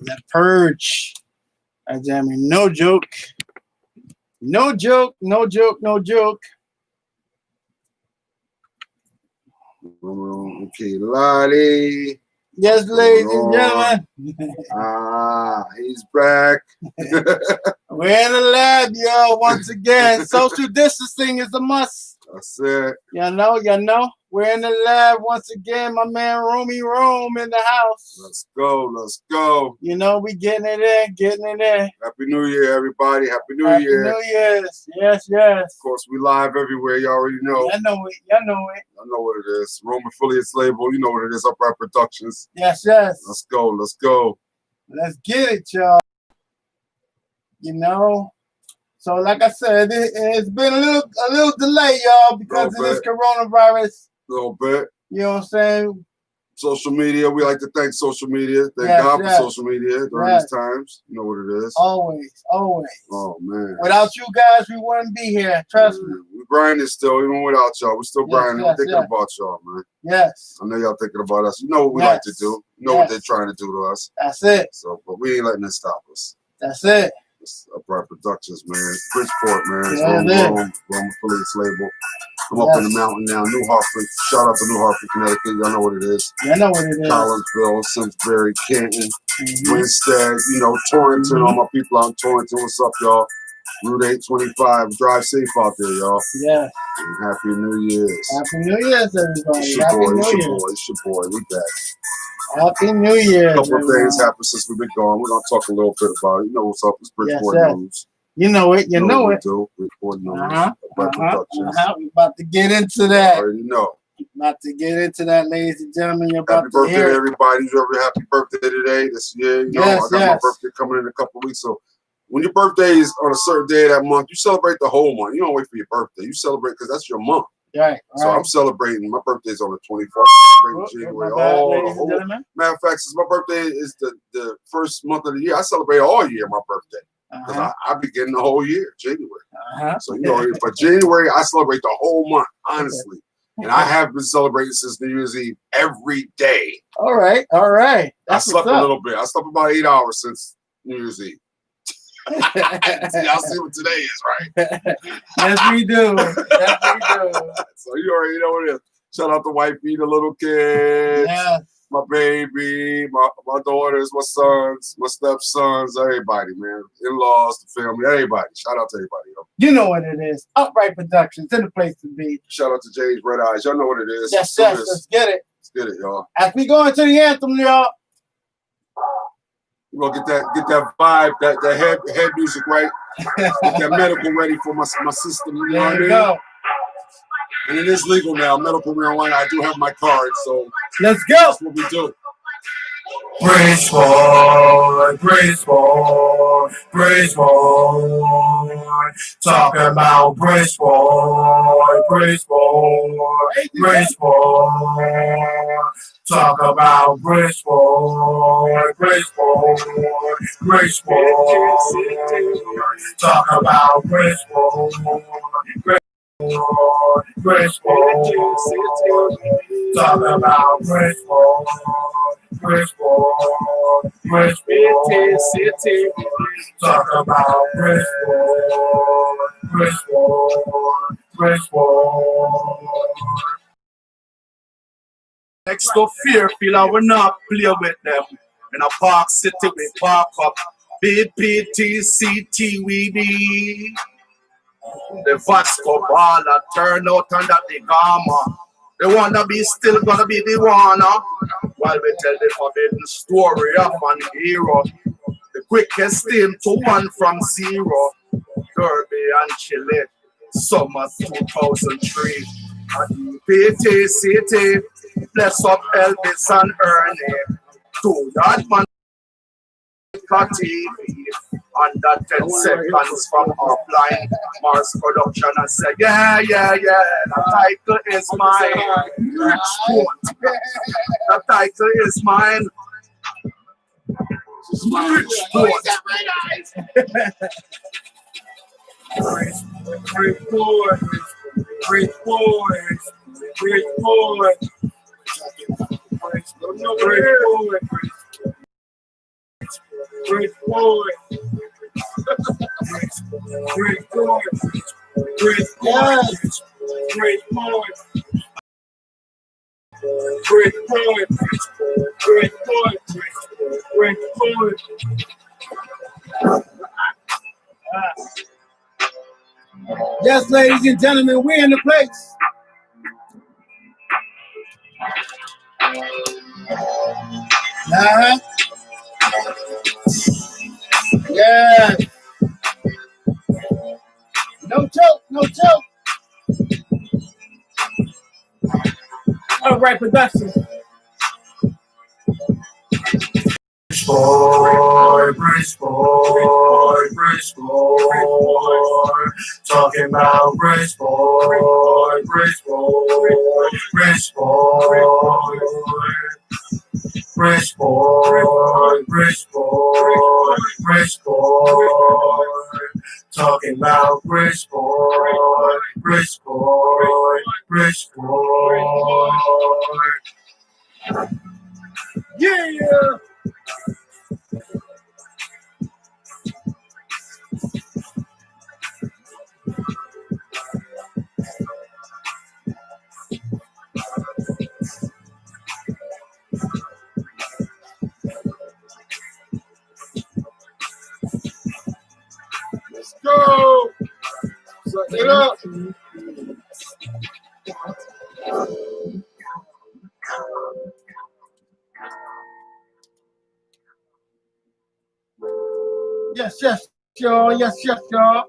that purge. I mean, no joke. No joke, no joke, no joke. Okay, Lottie. Yes, ladies and gentlemen. He's back. We're in the lab, yo, once again. Social distancing is a must. That's it. You know. We're in the lab once again. My man Romy Rome in the house. Let's go. You know, we getting it in. Happy New Year, everybody. Happy New Happy Year. New Year's. Yes. Of course, we live everywhere. You already know. I know it. I know what it is. Rome Affiliates label. You know what it is. Upright Productions. Yes. Let's go. Let's get it, y'all. You know. So, like I said, it's been a little delay, y'all, because of this coronavirus. A little bit. You know what I'm saying? Social media. We like to thank social media. Thank God for social media during these times. You know what it is. Always. Oh, man. Without you guys, we wouldn't be here. Trust me. We grinding still, even without y'all. We're still grinding. We're thinking about y'all, man. Yes. I know y'all thinking about us. You know what we like to do. You know what they're trying to do to us. That's it. So, but we ain't letting it stop us. That's it. It's Upright Productions, man. Bridgeport, man. It's Rome Affiliates label. I'm up in the mountain now. New Hartford. Shout out to New Hartford, Connecticut. Y'all know what it is. Collinsville, Simsbury, Canton, Winstead, Torrington. All my people out in Torrington. What's up, y'all? Route 825. Drive safe out there, y'all. Yeah. And Happy New Year's. Happy New Year's, everybody. It's your boy. We back. Happy New Year. A couple of things happened since we've been gone. We're going to talk a little bit about it. You know what's up. It's Bridgeport News. You know it. You know it. Bridgeport News. Productions. We're about to get into that. I already know. About to get into that, ladies and gentlemen. Happy birthday to everybody. Happy birthday today, this year. I got my birthday coming in a couple of weeks. So when your birthday is on a certain day of that month, you celebrate the whole month. You don't wait for your birthday. You celebrate because that's your month. Right. So I'm celebrating. My birthday's on the 24th. January. Matter of fact, since my birthday is the first month of the year, I celebrate all year my birthday. Because I begin the whole year, January. So, but January, I celebrate the whole month, honestly. And I have been celebrating since New Year's Eve every day. All right. I slept a little bit. I slept about 8 hours since New Year's Eve. Y'all see what today is, right? Yes, we do. So you already know what it is. Shout out to Wifey, the little kids, my baby, my daughters, my sons, my stepsons, everybody, man. In-laws, the family, everybody. Shout out to everybody. You know what it is. Upright Productions, in the place to be. Shout out to Jay's Red Eyes. Y'all know what it is. Yes. Let's get it. Let's get it, y'all. As we go into the anthem, y'all. We're gonna get that vibe, that head music right. Get that medical ready for my system. You know what I mean? And it is legal now, medical marijuana. I do have my card, so let's go. That's what we do. Bridgeport. Talking about Bridgeport. Talk about Bridgeport. Talk about Bridgeport. Talk about Bridgeport. Talk about Bridgeport. Next to Fairfield, I will not play with them. In a Park City, we park up. BPTCTVD. The Vasco Bala turn out under the Gama. They wanna be still gonna be the one. While we tell the forbidden story of an hero. The quickest team to 1 from 0. Derby and Chile. Summer 2003. At PTCT. Bless up Elvis and Ernie. 2 yard man. TV. Under 10 seconds from offline, Mars Production and say, yeah, the title is mine. The title is mine. Bridgeport. Bridgeport. Bridgeport. Bridgeport. Bridgeport. Bridgeport. Bridgeport. Yes, ladies and gentlemen, we're in the place. Yeah. No joke, no joke. All right, production. Bridgeport, Bridgeport, Bridgeport. Talking about Bridgeport, Bridgeport, Bridgeport. Bridgeport, Bridgeport, Bridgeport. Talking about Bridgeport, Bridgeport, Bridgeport. Yeah. Let's go. Suck it up. Yes, yes, y'all. Yes, yes, y'all.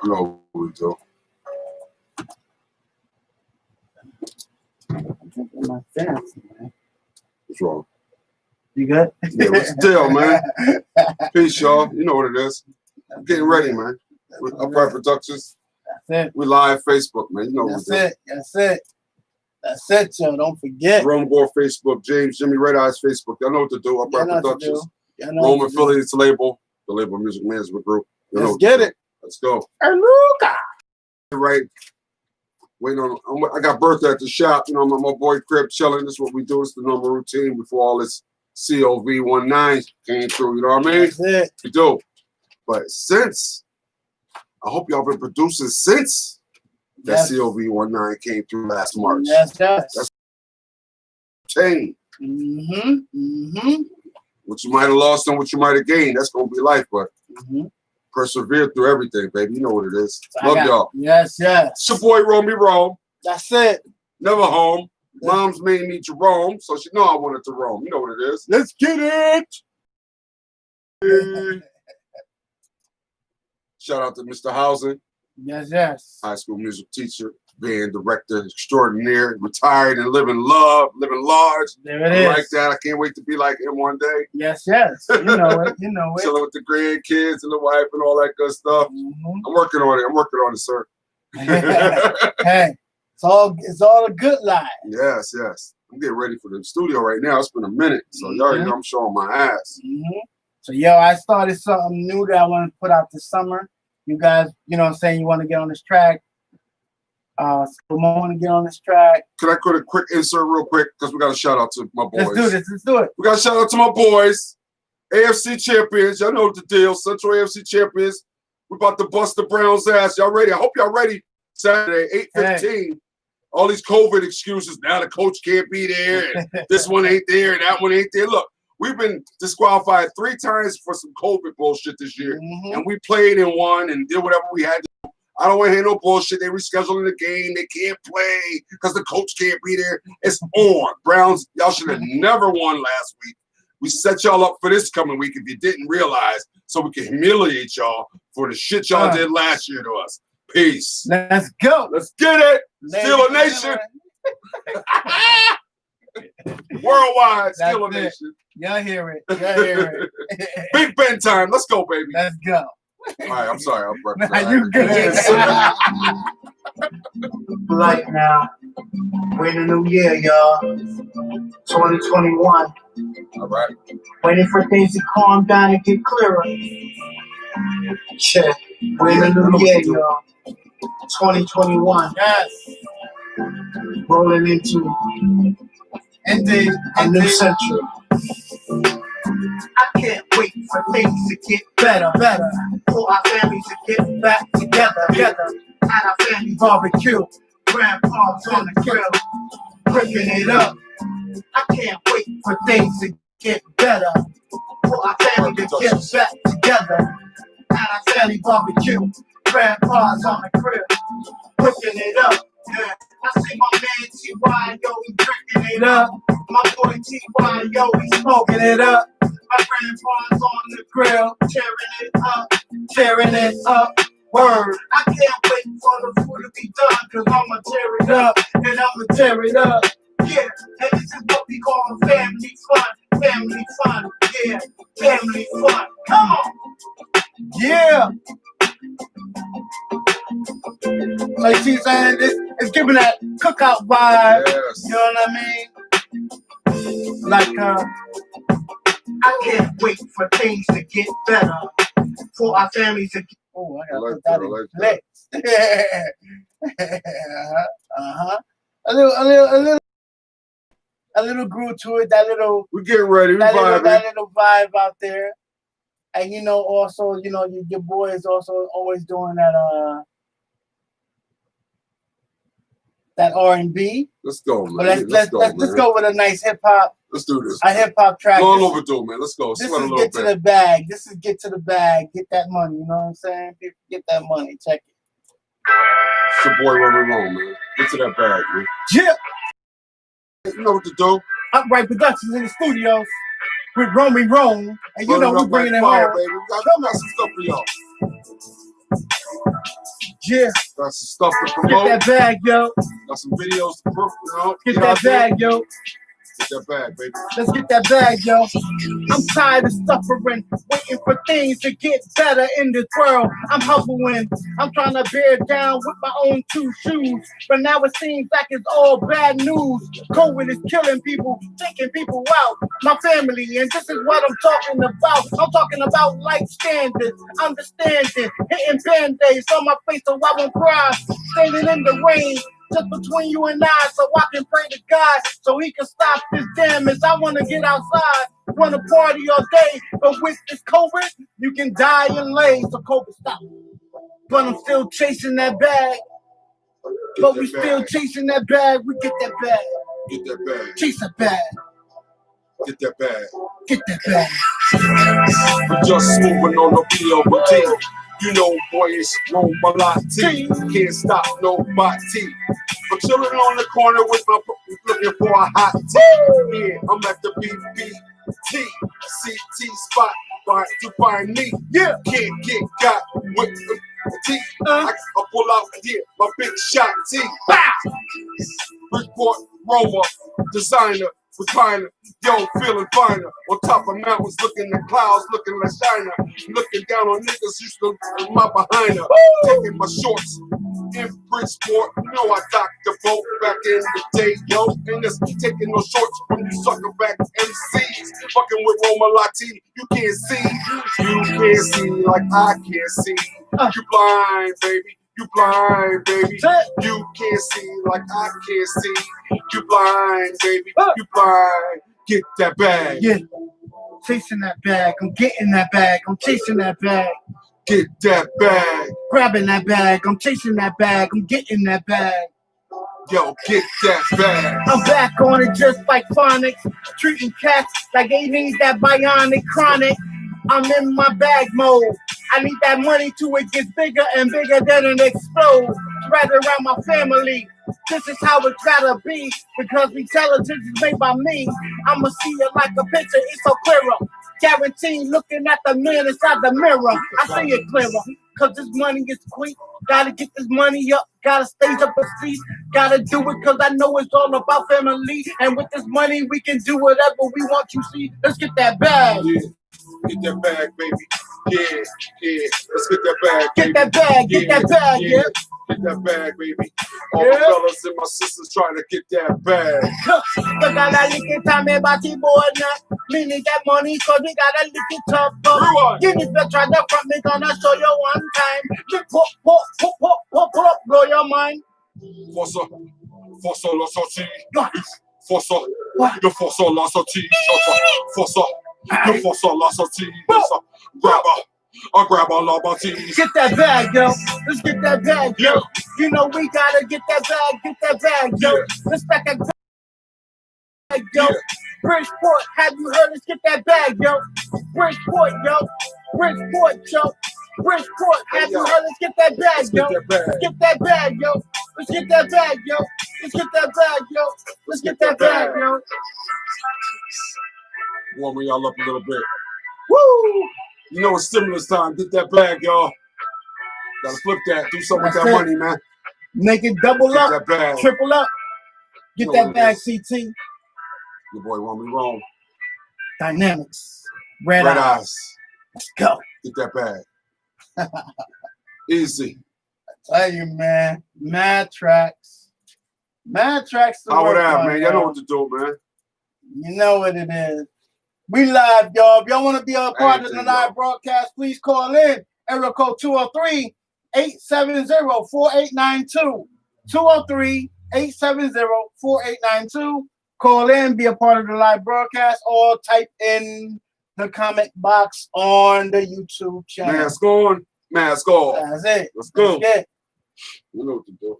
No, we do. My fancy, man. What's wrong? You good? Yeah, what's the deal, man? Peace, y'all. You know what it is. I'm getting ready, man. With Upright Productions. That's it. We live Facebook, man. You know That's what we do. it. That's it. That's it, y'all. Don't forget. Jerome Gore Facebook, James Jimmy Red Eyes Facebook. Y'all know what to do. Upright Productions. Rome Affiliates label, the label Music Management Group. Let's get it. Let's go. Aluka. Right. Waiting on. I got birthday at the shop. You know, my boy Crib chilling. This is what we do. It's the normal routine before all this COV19 came through. You know what I mean? That's it. We do. But since I hope y'all been producing since that COV19 came through last March. Yes, yes. That's change. What you might have lost and what you might have gained. That's gonna be life, but persevere through everything, baby. You know what it is. Love y'all. Yes, yes. It's your boy Romy Rome. That's it. Never home. Mom's made me Jerome, so she know I wanted to roam. You know what it is. Let's get it. Shout out to Mr. Housing. Yes, yes. High school music teacher, band director extraordinaire, retired and living large. There it is. Like that. I can't wait to be like him one day. Yes, yes. You know it. You know it. Chilling with the grandkids and the wife and all that good stuff. I'm working on it. I'm working on it, sir. Hey, it's all a good life. Yes, yes. I'm getting ready for the studio right now. It's been a minute, so y'all already know I'm showing my ass. So, yo, I started something new that I want to put out this summer. You guys, you know what I'm saying, you want to get on this track. So I want to get on this track. Can I put a quick insert real quick? Because we got a shout out to my boys. Let's do this. Let's do it. We got a shout out to my boys. AFC champions. Y'all know the deal. Central AFC champions. We're about to bust the Browns' ass. Y'all ready? I hope y'all ready. Saturday, 8:15. Hey. All these COVID excuses. Now the coach can't be there. And this one ain't there. And that one ain't there. Look, we've been disqualified 3 times for some COVID bullshit this year. And we played and won and did whatever we had to do. I don't want to hear no bullshit. They rescheduling the game. They can't play because the coach can't be there. It's on. Browns, y'all should have never won last week. We set y'all up for this coming week if you didn't realize, so we can humiliate y'all for the shit y'all did last year to us. Peace. Let's go. Let's get it. Steeler Nation. Worldwide Steeler Nation. Y'all hear it. Y'all hear it. Big Ben time. Let's go, baby. Let's go. All right, I'm sorry. I'm you good. Like now, we're in the new year, y'all. 2021. All right. Waiting for things to calm down and get clearer. Check. We're in the new year, y'all. 2021. Yes. Rolling into Indeed. A new century. I can't wait for things to get better. For our families to get back together. At our family barbecue. Grandpa's on the grill, cooking it up. I can't wait for things to get better. For our family to get back together. At our family barbecue. Grandpa's on the grill, cooking it up. Yeah. I see my man T.Y. yo, he drinking it up. My boy T.Y. yo, he smoking it up. My grandpa's on the grill, tearing it up. Word. I can't wait for the food to be done, cause I'ma tear it up, and I'ma tear it up. Yeah, and this is what we call family fun. Family fun, yeah, family fun. Come on. Yeah. So you see saying this it's giving that cookout vibe. Yes. You know what I mean? Like I can't wait for things to get better. For our families to get oh, I gotta I like put that that, in I like flex. A little groove to it, that little we getting ready, we that vibing. little vibe out there. And you know, also, you know, your boy is also always doing that R&B. Let's go, man. But let's go with a nice hip hop. Let's do this. A hip hop track. Long overdue, man. Let's go. This Sweat a is little get bit. to the bag. This is get to the bag. Get that money. You know what I'm saying? Get that money. Check it. It's your boy Roman Rome, man. Get to that bag, man. Yeah. You know what to do. Upright Productions in the studios with Romy Rome, and you know we're bringing it fire, home. baby. We got some stuff for y'all. Yeah. Got some stuff to Get promote. that bag, yo. Got some videos to promote. You know, Get that bag, yo. Get that bag, baby. Let's get that bag, yo. I'm tired of suffering, waiting for things to get better in this world. I'm hovering. I'm trying to bear down with my own two shoes. But now it seems like it's all bad news. COVID is killing people, taking people out. My family, and this is what I'm talking about. I'm talking about life standards, understanding, hitting band-aids on my face so I won't cry. Standing in the rain. Just between you and I, so I can pray to God so he can stop this damage. I want to get outside, want to party all day, but with this COVID, you can die and lay, so COVID stop. But I'm still chasing that bag. But we still chasing that bag. We get that bag. Get that bag. Chase that bag. Get that bag. Get that bag. I'm just moving on the BLT. You know, boy, it's Rome Malati. Can't stop nobody. I'm chilling on the corner with my looking for a hot tea. Yeah, I'm at the BBT CT spot to find me. Yeah, can't get got with the T. I pull out here my big shot T. Bridgeport, Roma, designer, recliner, yo, feeling finer. On top of mountains, looking at clouds, looking like China. Looking down on niggas used to my behind her. Taking my shorts in Bridgeport, you know I docked the boat back in the day, yo. And just taking no shorts from you sucker back MCs. Fucking with Roma Lati, you can't see. You can't see like I can't see. You blind, baby. You blind, baby. You can't see like I can't see. You blind, baby. You blind. Get that bag. Yeah. Chasing that bag. I'm getting that bag. I'm chasing that bag. Get that bag. Grabbing that bag. I'm chasing that bag. I'm getting that bag. Yo, get that bag. I'm back on it just like phonics. Treating cats like they need that bionic chronic. I'm in my bag mode. I need that money till it gets bigger and bigger than it explodes. Spread around my family. This is how it gotta be. Because intelligence is made by me. I'ma see it like a picture, it's so clearer. Guaranteed looking at the man inside the mirror. I see it clearer. Cause this money is quick. Gotta get this money up. Gotta stage up the streets. Gotta do it cause I know it's all about family. And with this money we can do whatever we want, you see. Let's get that bag. Yeah. Get that bag, baby. Yeah, yeah. Let's get that bag, baby. Get that bag, get that bag, yeah. Get that bag, baby. All the fellas and my sisters trying to get that bag. You gotta lick it time about the boy now. Me need that money cause we gotta lick it tough. Give me the try to front me gonna show you one time. Just pop, blow your mind. For solo sorti. Força, de força la sortie, força, de força la sortie, grab a la bâtisse. Get that bag, yo. Let's get that bag, yo. You know we gotta get that bag, yo. Let's stack that bag, yo. Bridgeport, have you heard? Let's get that bag, yo. Bridgeport, yo. Bridgeport, yo. Bridgeport, have you heard? Let's get that bag, yo. Let's get that bag, yo. Let's get that bag, yo. Let's get that bag, yo. Let's get that bag, yo. Warming y'all up a little bit. Woo! You know it's stimulus time. Get that bag, y'all. Gotta flip that. Do something with that money, man. Make it double Get up, that bag. triple up. Get that bag, CT. Your boy Romy Rome. Dynamics. Red eyes. Let's go. Get that bag. Easy. I tell you, man. Mad tracks. Mad tracks. How would I, man? Y'all know what to do, man. You know what it is. We live, y'all. If y'all want to be a part of the live broadcast, please call in. Area code 203-870-4892. 203-870-4892. Call in, be a part of the live broadcast, or type in the comment box on the YouTube channel. Mask on, mask off. That's it. Let's go. That's it. You know what to do.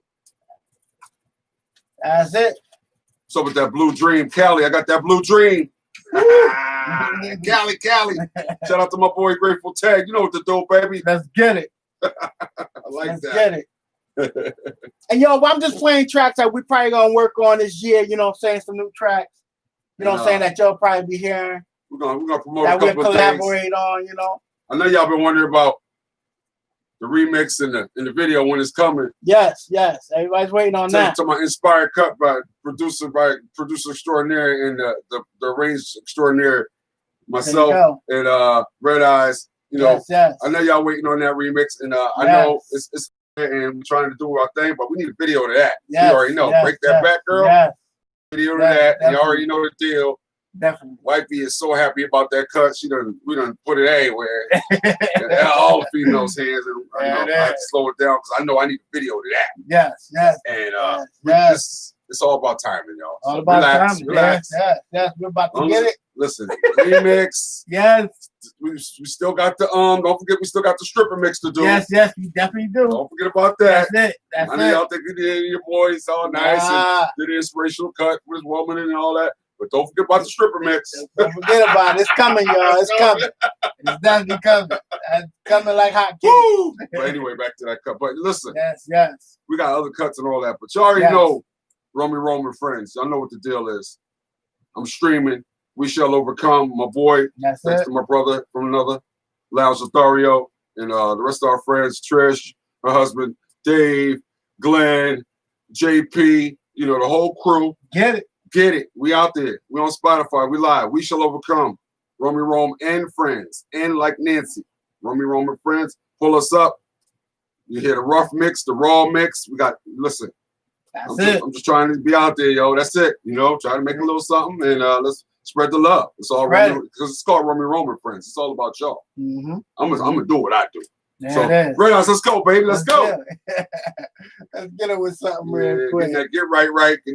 That's it. So with that blue dream, Cali, I got that blue dream. Cali. Shout out to my boy Grateful Tag. You know what to do, baby. Let's get it. I like Let's that. get it. And yo, I'm just playing tracks that we probably gonna work on this year. You know what I'm saying? Some new tracks. You know what I'm saying? That y'all probably be hearing. We're gonna promote that a couple we'll of things. collaborate on. You know. I know y'all been wondering about the remix and the video when it's coming. Yes. Everybody's waiting on that. To my inspired cut by producer extraordinaire and the arranged extraordinaire, myself and Red Eyes. You know, yes. I know y'all waiting on that remix, and I know it's and we're trying to do our thing, but we need a video to that. Yes, you already know. Break that back, girl. Yes. Video to that. Definitely. You already know the deal. Definitely. Wifey is so happy about that cut. We done put it everywhere. All the females' hands, and I have to slow it down because I know I need a video to that. Yes. And it's all about timing, y'all. All about timing. Relax. Yes. We're about to get it. Listen, remix. Yes. We still got the don't forget we still got the stripper mix to do. Yes, we definitely do. Don't forget about that. That's it. I know y'all think you did your boys all nice and did an inspirational cut with his woman and all that. But don't forget about the stripper mix. Don't forget about it. It's coming, y'all. It's coming. It's definitely coming. It's coming like hot cake. But anyway, back to that cut. But listen, yes. We got other cuts and all that. But you already know Romy Rome and friends. Y'all know what the deal is. I'm streaming. We Shall Overcome. My boy. Thanks to my brother from another, Lounge Lothario, and the rest of our friends, Trish, her husband, Dave, Glenn, JP, you know, the whole crew. Get it. We out there. We on Spotify. We live. We Shall Overcome. Romy Rome and friends. And like Nancy. Romy Rome and friends. Pull us up. You hear the rough mix, the raw mix. Listen. I'm just trying to be out there, yo. That's it. You know, trying to make a little something and let's spread the love. It's all Romy, because it's called Romy Rome and friends. It's all about y'all. Mm-hmm. I'm gonna do what I do. Yeah, so, Red Eyes, let's go, baby. Let's go. Let's get it with something real quick. Get that get right. You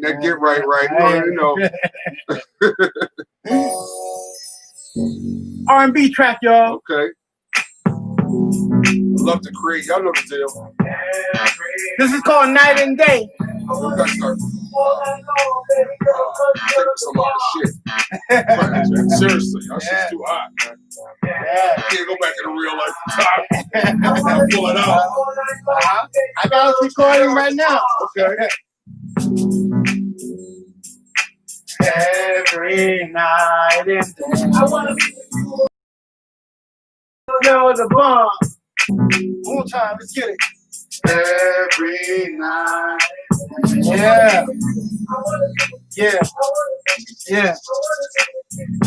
know. R&B track, y'all. Okay. Love to create. Y'all know the deal. This is called Night and Day. We gotta start taking some of the shit. Seriously, y'all shit's too hot, man. Can't go back in the real life time. Pull it out. I got us recording right now. Okay. Every night and day. I wanna be you're the bomb. One more time, let's get it. Every night. Yeah.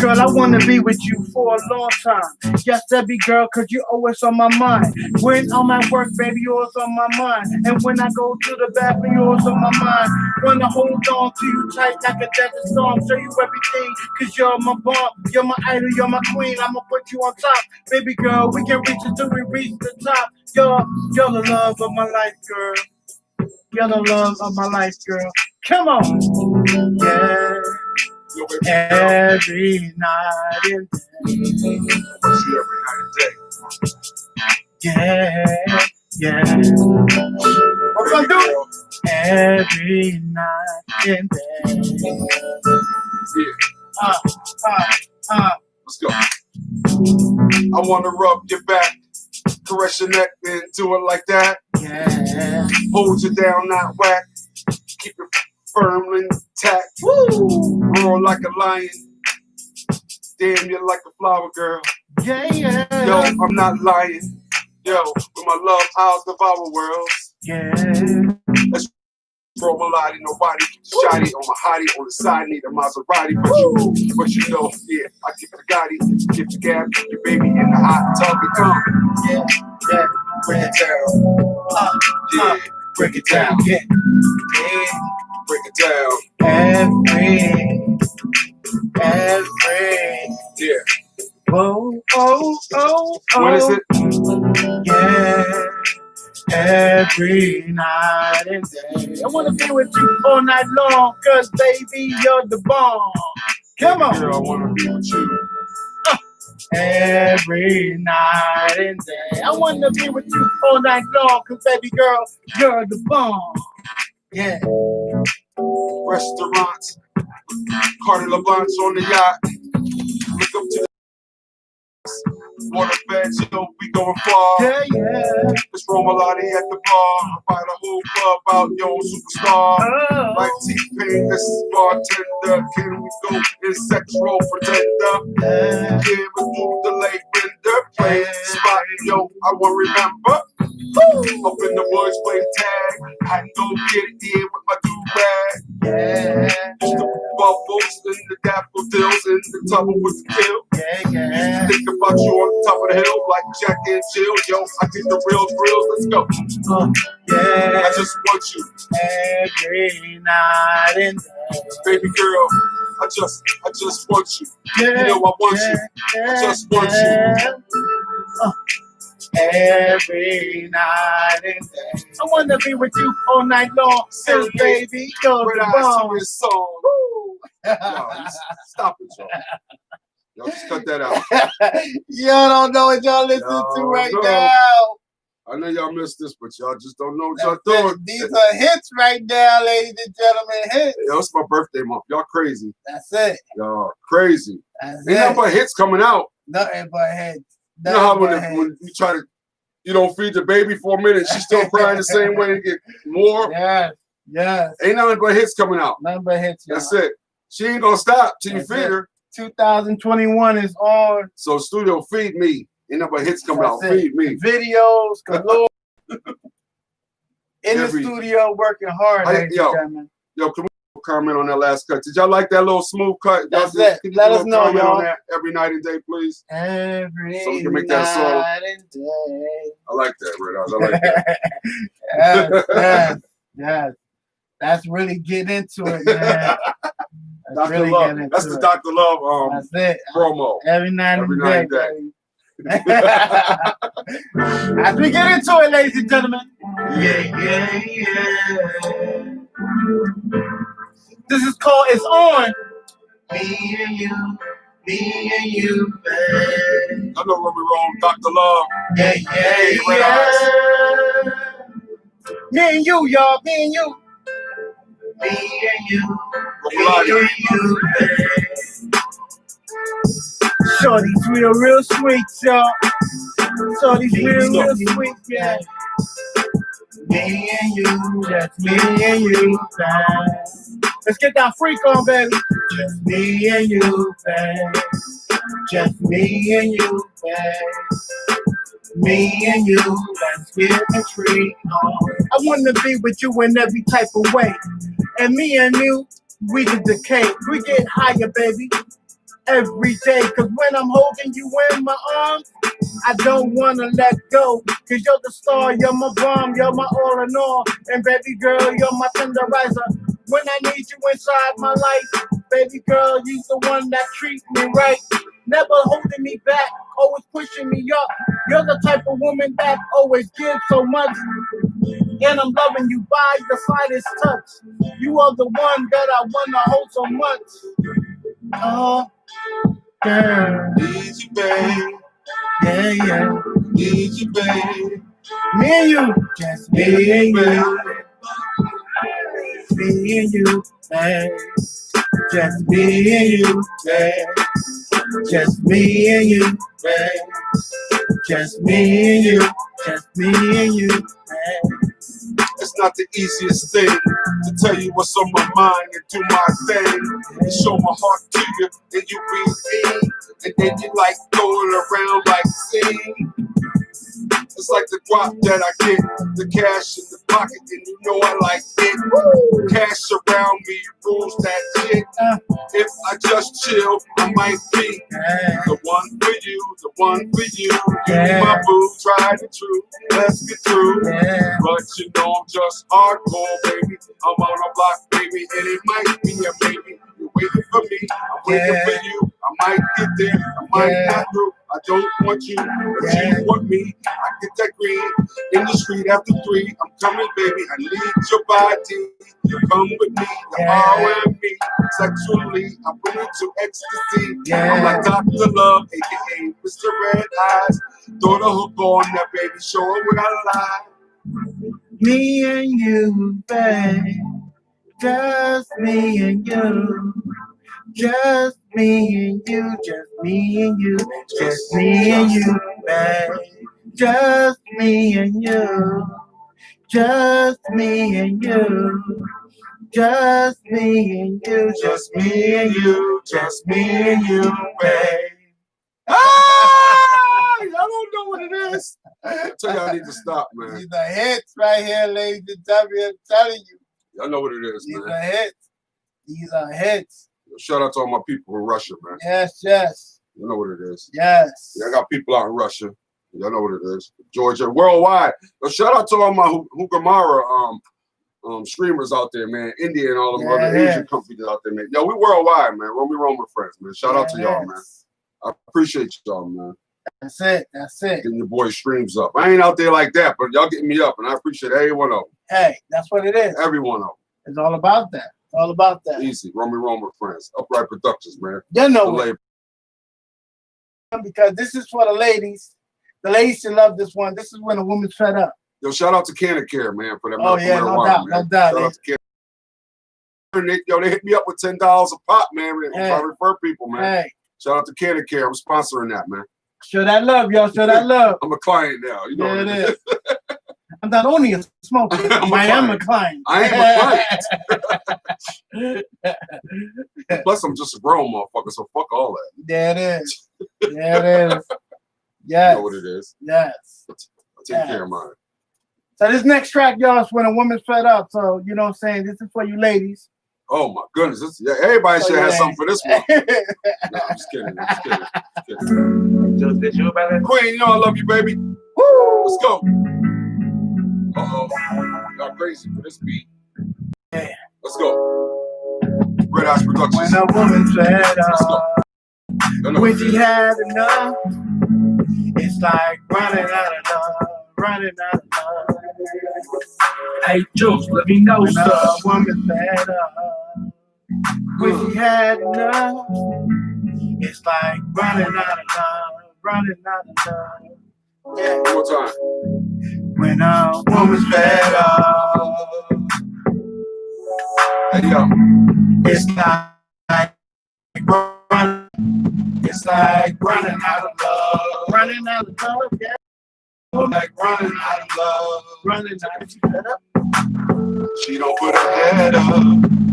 Girl, I wanna be with you for a long time. Yes, Debbie girl, cause you always on my mind. When I'm at work, baby, you're always on my mind. And when I go to the bathroom, you're always on my mind. Wanna hold on to you tight like a desert storm. Show you everything, cause you're my bomb. You're my idol, you're my queen. I'ma put you on top. Baby girl, we can reach until we reach the top. You're the love of my life, girl. You're the love of my life, girl. Come on. Yeah. every night and day. Every night and day. Yeah, yeah. What gonna do? Every night and day. Yeah. Let's go. I wanna rub your back, caress your neck, and do it like that. Yeah. Hold you down, not whack. Keep it firm and intact. Woo. Roar like a lion. Damn, you're like a flower, girl. Yeah, yeah. Yo, I'm not lying. Yo, with my love, I'll devour worlds. Yeah. Let's roll Melody, nobody shoddy on my hottie on the side, need a Maserati, but you know, yeah, I get the Gotti, get the gap, get your baby in the hot tub and come. Yeah, yeah. Break it down. Yeah, break it down. Yeah. Break it down. Every. Yeah. Oh, oh, oh, oh. What is it? Yeah. Every night and day. I wanna be with you all night long, cause baby, you're the bomb. Come on. Girl, I wanna be with you. Every night and day. I wanna be with you all night long, cause baby girl, you're the bomb. Yeah. Restaurants, Cardi LaVance on the yacht. Look up to the water beds, yo, we going far. Yeah, yeah. It's Romalati at the bar. Buy the whole club out, yo, superstar. Oh. Like T-Pain, this is bartender. Can we go in sex role pretender? Yeah, we do the late render. Play spot, yo, I won't remember. Up in the woods, play tag. I can go get it in with my do-rag. Yeah. Just the bubbles and the daffodils and the tumble with the kill. Yeah, yeah. Think about you on top of the hill like Jack and Jill. Yo, I get the real thrills. Let's go. Yeah. I just want you, Every night and day. baby girl. I just want you. Yeah. You know I want you. I just want you. Every night and day. I wanna be with you all night long. So baby, you're Red the Eyes bomb. Serious song. Yo, stop it, y'all. Y'all just cut that out. Y'all don't know what y'all listening Y'all to right know. now. I know y'all missed this, but y'all just don't know what y'all doing. These are hits right now, ladies and gentlemen. Hits. Yo, it's my birthday month. Y'all crazy. That's it. Y'all crazy. That's Ain't nothing it. but hits coming out. Nothing but hits. You know how when you try to, you don't feed the baby for a minute, she's still crying the same way and get more. Yes. Yes. Ain't nothing but hits coming out. Nothing but hits. Y'all. That's it. She ain't gonna stop till you That's feed it. her. 2021 is on. So studio, feed me. Ain't nothing but hits coming out. That's it. Feed me. Videos galore. In Every- the studio working hard, ladies and gentlemen. Yo, can we comment on that last cut? Did y'all like that little smooth cut? That's Y'all it. can you Let do a us know, comment y'all. on that every night and day, please. Every So we can make that a song. night and day. I like that, Red Eyes. I like that. Yes, yes. That's really getting into it, man. That's Dr. really Love. getting into That's the it. Dr. Love That's it. promo. Every night Every and night day, and baby. As we get into it, ladies and gentlemen. Yeah, yeah, yeah. This is called It's On. Me and you, babe. I know where we wrong, Dr. Love. Yeah, yeah, yeah. Me and you, y'all. Me and you. Me and you. Shorty's real sweet, y'all. Shorty's real sweet, yeah. Me and you, just me and you, babe. Let's get that freak on, baby. Just me and you, babe. Just me and you, babe. Me and you, let's get the freak on. I wanna be with you in every type of way. And me and you, we can decay. We get higher, baby, every day. Cause when I'm holding you in my arms, I don't wanna let go. Cause you're the star, you're my bomb, you're my all in all. And baby girl, you're my tenderizer. When I need you inside my life, baby girl, you're the one that treats me right. Never holding me back, always pushing me up. You're the type of woman that always gives so much. And I'm loving you by the slightest touch. You are the one that I wanna hold so much. Oh, girl. Need you, babe. Yeah, yeah. Need you, babe. Me and you. Just me and you. Me and you, babe. Just me and you, babe. Just me and you, babe. Just me and you. Just me and you, babe. It's not the easiest thing to tell you what's on my mind and do my thing and show my heart to you and you be me and then you like throwing around like sing. It's like the guap that I get, the cash in the pocket, and you know I like it. Cash around me rules that shit. If I just chill, I might be the one for you, the one for you. You my boo, tried and true, let's get through. But you know I'm just hardcore, baby. I'm on a block, baby, and it might be a baby. You're waiting for me, I'm waiting for you. I might get there, I might not through. I don't want you, but you want me. I get that green in the street after 3. I'm coming, baby. I need your body. You come with me, the R&B. Sexually, I'm going to ecstasy. I'm like Dr. Love, aka Mr. Red Eyes. Throw the hook on that, baby. Show her what I like. Me and you, babe. Just me and you. Just me and you, just me and you, just me and you, babe. Just me and you, just me and you, just me and you, just me and you, just me and you, babe. Ah! Y'all don't know what it is. Tell y'all I need to stop, man. These are hits right here, ladies and gentlemen. I'm telling you. Y'all know what it is, man. These are hits. These are hits. Shout out to all my people in Russia, man. Yes, yes. You know what it is. Yes. Yeah, I got people out in Russia. Y'all know what it is. Georgia, worldwide. Shout out to all my Hugamara streamers out there, man. India and all them other Asian companies out there, man. Yo, we worldwide, man. Romy Roma friends, man. Shout out to y'all, man. I appreciate y'all, man. That's it. That's it. Getting your boys' streams up. I ain't out there like that, but y'all getting me up, and I appreciate every one of them. Hey, that's what it is. Every one of them. It's all about that. All about that. Easy. Romy Roma friends. Upright Productions, man. You know it. Because this is for the ladies. The ladies should love this one. This is when a woman's fed up. Yo, shout out to Canna Care, man, for that no doubt, man. No doubt. Shout out to Canna. Yo, they hit me up with $10 a pop, man. If I refer people, man. Shout out to Canna Care. I'm sponsoring that, man. Show that love, y'all. Show that love. I'm a client now. You know what it is. I'm not only a smoker, I am a client. I am a client. Plus, I'm just a grown motherfucker, so fuck all that. There it is. There it is. Yes. You know what it is. Yes. I'll take care of mine. So this next track, y'all, is when a woman's fed up. So, you know what I'm saying? This is for you ladies. Oh, my goodness. Everybody should have something for this one. No, I'm just kidding. I'm just kidding. Queen, you know I love you, baby. Woo! Let's go. Uh-oh. Y'all crazy for this beat. Yeah. Let's go. Red Eyes Productions. When a woman's fed up. Let's go. When she had enough, it's like running out of love, running out of love. Hey, Jules, let me know, when sir. a woman's fed up, when she had enough, it's like running out of love, running out of love. Yeah. One more time. When a woman's fed up, hey, yo. It's like running. It's like running out of love. Running out of love, yeah. Like running out of love. Running out of love. She don't put her head up.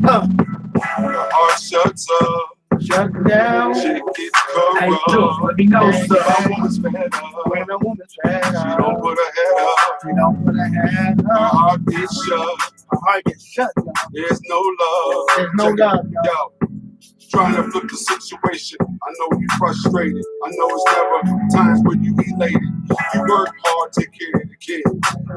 Her heart shuts up. Shut down. She gets corrupt. Hey, Jules, let me know, sir. When a woman's fed up. When a woman's fed up. She don't put her head up. She don't put her head Her up. heart gets shut. Her heart gets shut, y'all. There's no love. There's no love, y'all. Yo. Trying to flip the situation. I know you frustrated. I know it's never times when you elated. You work hard, take care of the kid.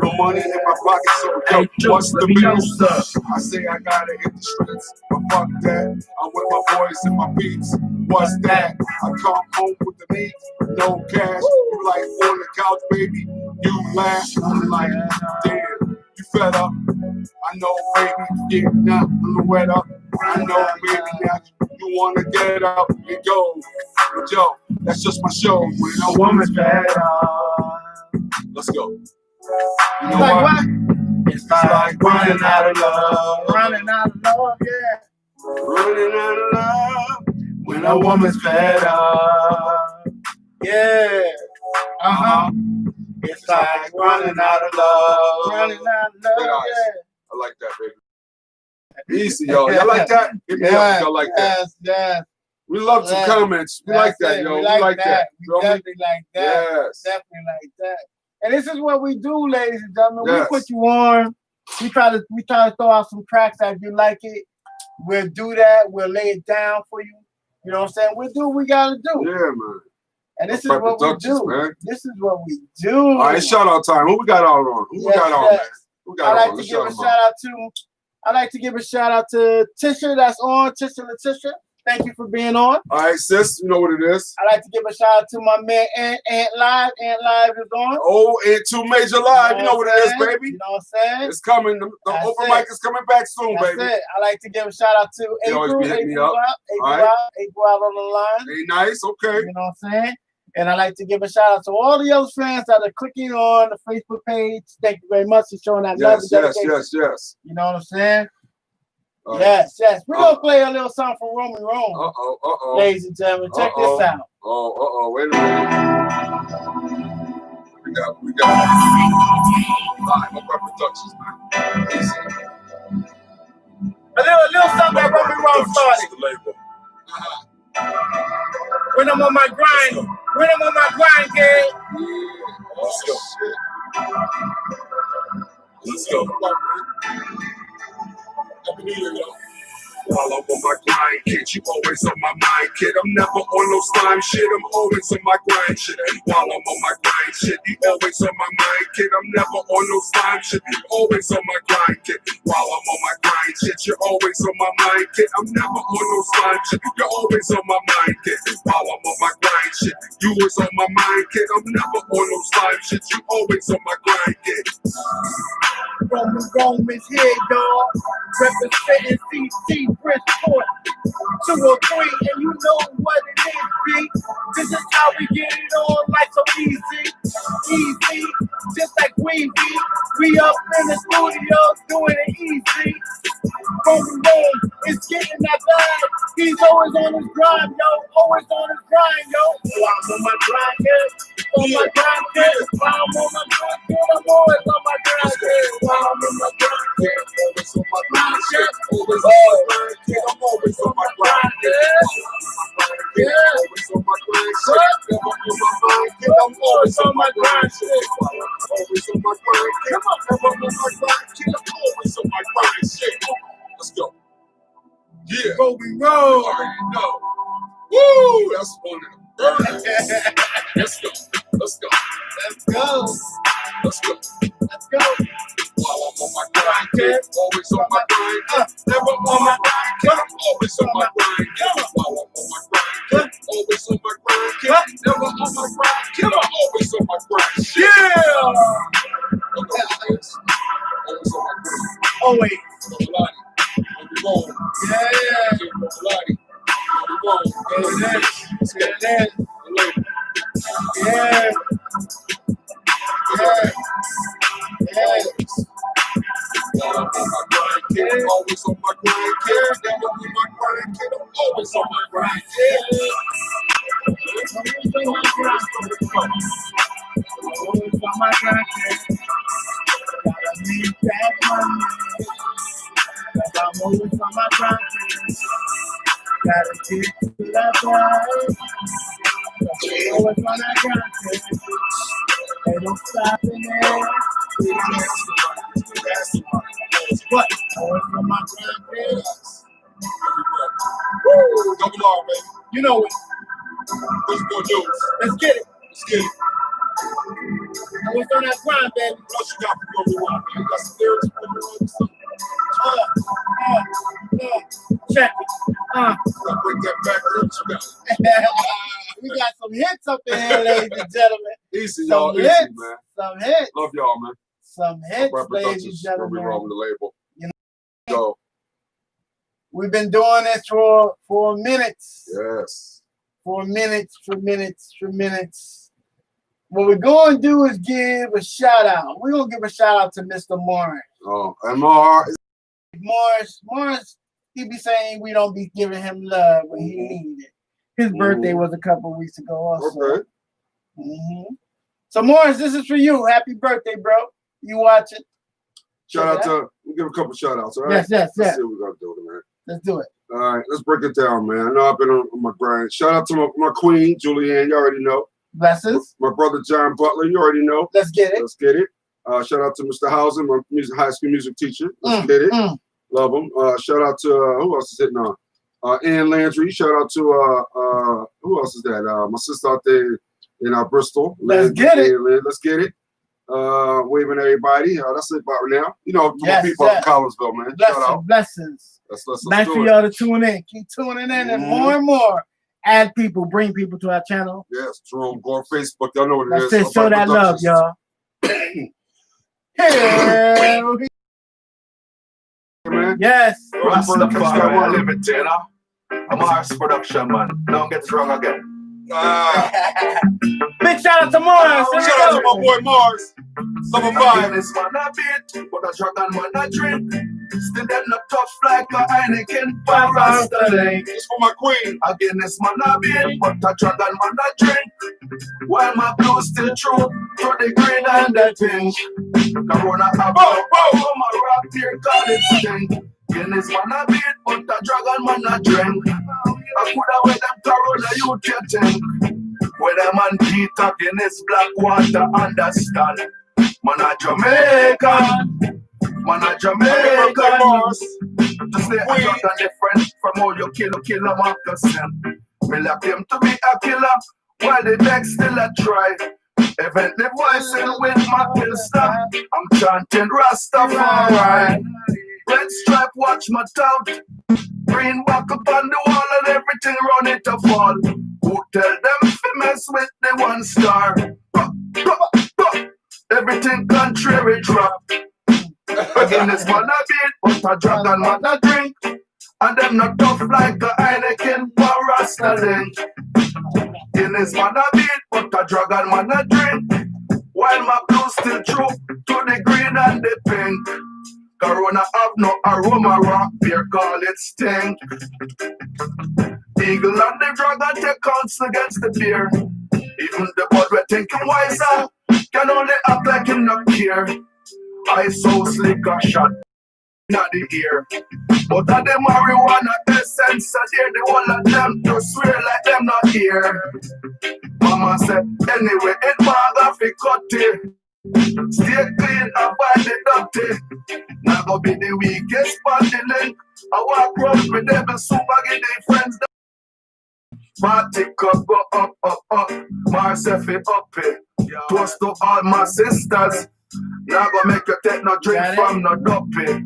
No money in my pocket, so yo, Hey, Jules, what's let the me know, bill? sir. I say I gotta hit the streets, but fuck that. I'm with my boys and my beats. What's that? I come home with the meat, no cash. You like on the couch, baby. You laugh. I'm like, damn, you fed up. I know, baby, getting out on the wet up. I know, baby, now you wanna get up and go. But yo, that's just my show. When a woman's better. Let's go. You know what? It's like running out of love. Running out of love, yeah. Running out of love. When a woman's fed up. Yeah. It's like running out of love. Running out of love, yeah. I like that, baby. Easy, y'all. Y'all like that? Hit me up if y'all like that. Yes. We love some comments. We like that, yo. We like that. We definitely like that. Yes. Definitely like that. And this is what we do, ladies and gentlemen. Yes. We put you on. We try to throw out some tracks that you like it. We'll do that. We'll lay it down for you. You know what I'm saying? We'll do what we gotta do. Yeah, man. And this is what we do. Man. This is what we do. All right, shout out time. Who we got out on? Who we got on, man? Who got I like to give a shout out to. I like to give a shout out to Tisha. That's on Tisha Letitia. Thank you for being on. All right, sis. You know what it is. I like to give a shout out to my man Ant Live. Ant Live is on. Oh, and 2 Major Live. You know what it is, baby. You know what I'm saying? It's coming. The open mic is coming back soon, That's baby. it. I like to give a shout out to April. April out on the line. Hey, nice. Okay. You know what I'm saying? And I like to give a shout out to all the other fans that are clicking on the Facebook page. Thank you very much for showing that love and dedication. Yes. You know what I'm saying? All yes. We're going to play a little song from Roman Rome. Ladies and gentlemen, check this out. Wait a minute. We got Live up Productions, man. Easy. A little something that Roman Rome started. When I'm on my grind, kid. Let's go. Happy New Year, y'all. While I'm on my grind, kid, you always on my mind, kid. I'm never on no slime shit, I'm always on my grind shit. While I'm on my grind shit, you always on my mind, kid. I'm never on no slime shit, you always on my grind, kid. While I'm on my grind shit, you're always on my mind, kid. I'm never on no slime shit, you're always on my mind, kid. While I'm on my grind shit, you always on my mind, kid. I'm never on no slime shit, you always on my grind, kid. Rome is here, dog. Representing CT Bridgeport 203, and you know what it is, B. This is how we get it on, like so easy, just like we be. We up in the studio doing it easy. Roman Rome is getting that bag. He's always on his grind, yo. Always on his grind, yo. While I'm on my grind, yeah. On my grind, yeah. While I'm on my grind, yeah. I'm always on my grind, yeah. While I'm on my grind, yeah. Always on my grind, yeah. Always on my grind, yeah. I'm always on my grind, yeah. Always on my grind, yeah. Never on my mind, yeah. I'm always on my grind, yeah. Always on my grind, yeah. Never on my grind, yeah. I'm always on my grind, yeah. Let's go. Yeah. We roll. Already know. Woo! That's one of them. Let's go. Let's go. While I'm on my grind, kid, always on my grind, never on my grind, kid, I'm always on my grind, kid. While I'm on my grind, kid, always on my grind, kid, never on my grind, kid, I'm always on my grind. Yeah! Always on my grind. Always. Always on my grind, kid. Never on my grind, kid. I'm always on my grind, kid. Always on my grind, kid. Gotta make that money. I'm always on my grind, kid. Gotta get to that grind. Always on that grind, kid. They don't stop in there. What? Always on my grind, kid. Woo! Double R, baby. You know it. What's good news? Let's get it. Let's get it. Always on that grind, baby. What you got for me, man? You got some lyrics for me? Check it. Bring that back. What you got? We got some hits up in here, ladies and gentlemen. Easy, y'all. Easy, hits, man. Some hits. Love y'all, man. Some hits, ladies and Where we gentlemen. roll the label. You know. So, We've been doing this for minutes. Yes. For minutes. What we're going to do is give a shout out. We're going to give a shout out to Mr. Morris. Oh, MR. Morris, he be saying we don't be giving him love when he needs it. His birthday was a couple of weeks ago also. Okay. So Morris, this is for you. Happy birthday, bro. You watch it. Shout out to, we'll give a couple shout outs, all right? Yes. Let's see what we're going to do, man. Let's do it. All right, let's break it down, man. I know I've been on my grind. Shout out to my queen, Julianne. You already know. Blessings. My brother, John Butler. You already know. Let's get it. Shout out to Mr. Housen, my high school music teacher. Let's get it. Love him. Shout out to, who else is hitting on? Ann Landry. Shout out to, who else is that? My sister out there in Bristol. Let's get it. Let's get it. Waving everybody. That's it about now. You know, my people out in Collinsville, man. Shout out. Blessings. Let's nice for y'all to tune in. Keep tuning in and more and more. Add people, bring people to our channel. Yes, Jerome, go on Facebook. Y'all know what it is. Let's just show that love, y'all. Man. Yes. Rastafari, live it, you know. Mars production, man. Don't get it wrong again. Big shout out to Mars. Shout out to my boy Mars. Number 5. This man a beat, but a dragon man a drink. Still them not tough like a Heineken Rasta. It's for my queen. Again, this man a beat, but a dragon man a drink. While my blue still true to the green and the pink. Corona a bow, my rap here call it stink. Again, this man a beat, but a dragon man a drink. I coulda wear them Corona you getting. When a man beat again is black water, understand. Man a Jamaican. Man a Jamaican. To stay a dragon different from how you kill a moccasin. Me like him to be a killer, while the next still a try. Eventually voicing with my pistol, I'm chanting Rastafari. Red stripe, watch my tout. Green back up on the wall and everything round it a fall. Who tell them to mess with the 1 star? Everything contrary drop. Again, this man a beat, but a dragon man a drink. And them not tough like a Heineken or Rasta link. In this man a beat, but a dragon man a drink. While my blue still true to the green and the pink. Corona have no aroma, rock beer call it stink. Eagle and the dragon take counsel against the beer. Even the bud we're thinking wiser can only act like him not care. I so slick a shot not the ear. But at the marijuana essence, I hear the whole of them to swear like them not here. Mama said, anyway, it bag fi cut it. Stay clean, avoid the dirty. Now go be the weakest on the link. I walk round with them and super get the friends. Party cup go up. Myself it up it. Toast to all my sisters. Now go make you take no drink from no duppy.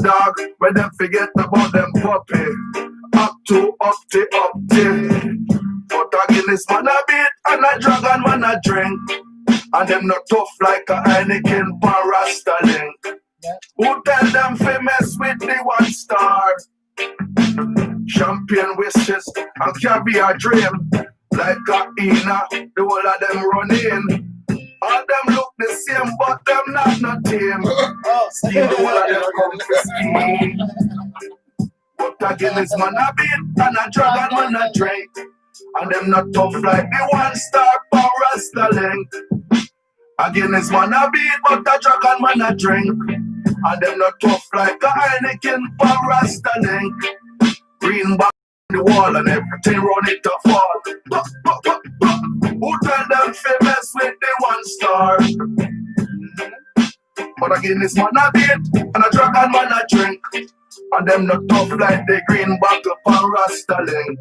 Dog, when them forget about them puppy. Up to. But again this man a beat and a dragon man a drink. And them not tough like a Heineken or Rasta link. Who tell them famous with the 1 star? Champagne wishes and caviar dream. Like a Ina, the whole of them run in. All them look the same, but them not no team. Scheme the whole of them come to scheme. But again, it's man a beat and a dragon man a drink. And them not tough like the 1 star or Rasta link. Again, it's man a beat, but a dragon man a drink. And them not tough like a Heineken or Rasta link. Green back the wall and everything run it to fall. Who tell them famous with the 1 star? But again, this man a beat and a dragon man a drink. And them not tough like the green bottle for Rasta link.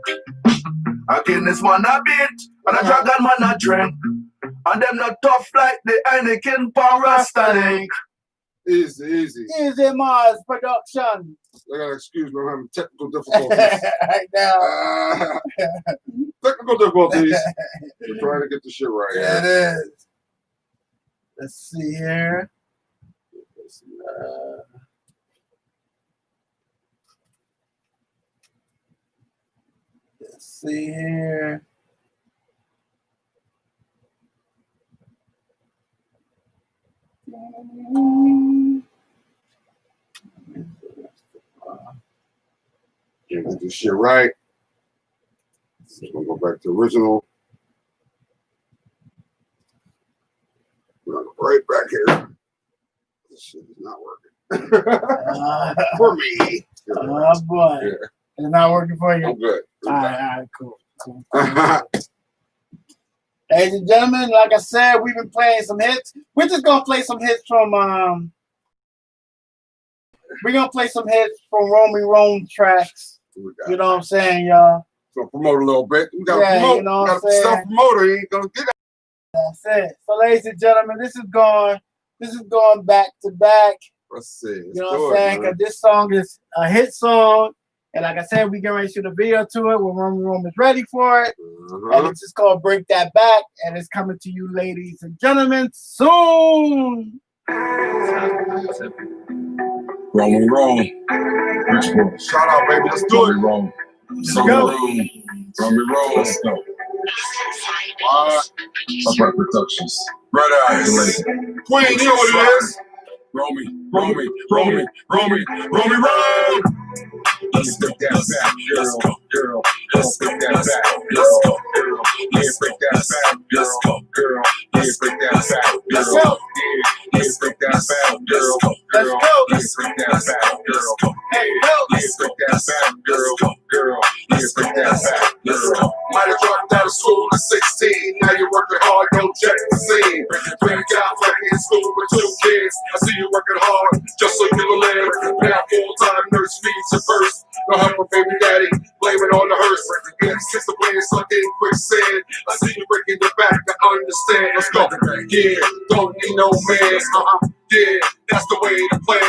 Again, this man a beat and a dragon man a drink. And them not tough like the Heineken for Rasta link. Easy. Easy Mars production. I gotta excuse me, I'm having technical difficulties. Right now. Technical difficulties. We're trying to get the shit right. Yeah, it is. Let's see here. see here. Get this shit right. We're gonna go back to original. We're gonna go right back here. This shit is not working. For me. Oh boy. Yeah. It's not working for you? I'm good. All right, cool. Ladies and gentlemen, like I said, we've been playing some hits. We're just gonna play some hits from Romy Rome tracks. You know what I'm saying, y'all? So promote a little bit. We gotta promote. You know what I'm saying? Self-promoter, he ain't gonna get it. That's it. So, ladies and gentlemen, this is going back to back. Let's see. You know what I'm saying? Because this song is a hit song. And like I said, we get ready to shoot a video to it when Romy Rome is ready for it. And it's just called Break That Back. And it's coming to you, ladies and gentlemen, soon. Romy Rome. Shout out, baby. Let's do it. Rome. Let's go. Romy Rome. Let's go. Upright Productions. Right eyes. Queen, you know what it is. Romy Rome. Let's break that back, girl. Let's break that back, girl. Yeah, break that back, girl. Yeah, break that back, girl. Yeah, break that back, girl. Let's go. Yeah, break that back, girl. Yeah, break that back, girl. Yeah, break that back, girl. Might have dropped out of school at 16. Now you're working hard, don't check the scene. Bring it down, working in school with 2 kids. I see you working hard, just so you can live. Now full-time nurse feeds your first. No help with baby daddy, blame it on the hearse. Yeah, sister playing sucking quicksand. I see you breaking your back, I understand. Let's go. Yeah, don't need no man. Yeah, that's the way to play.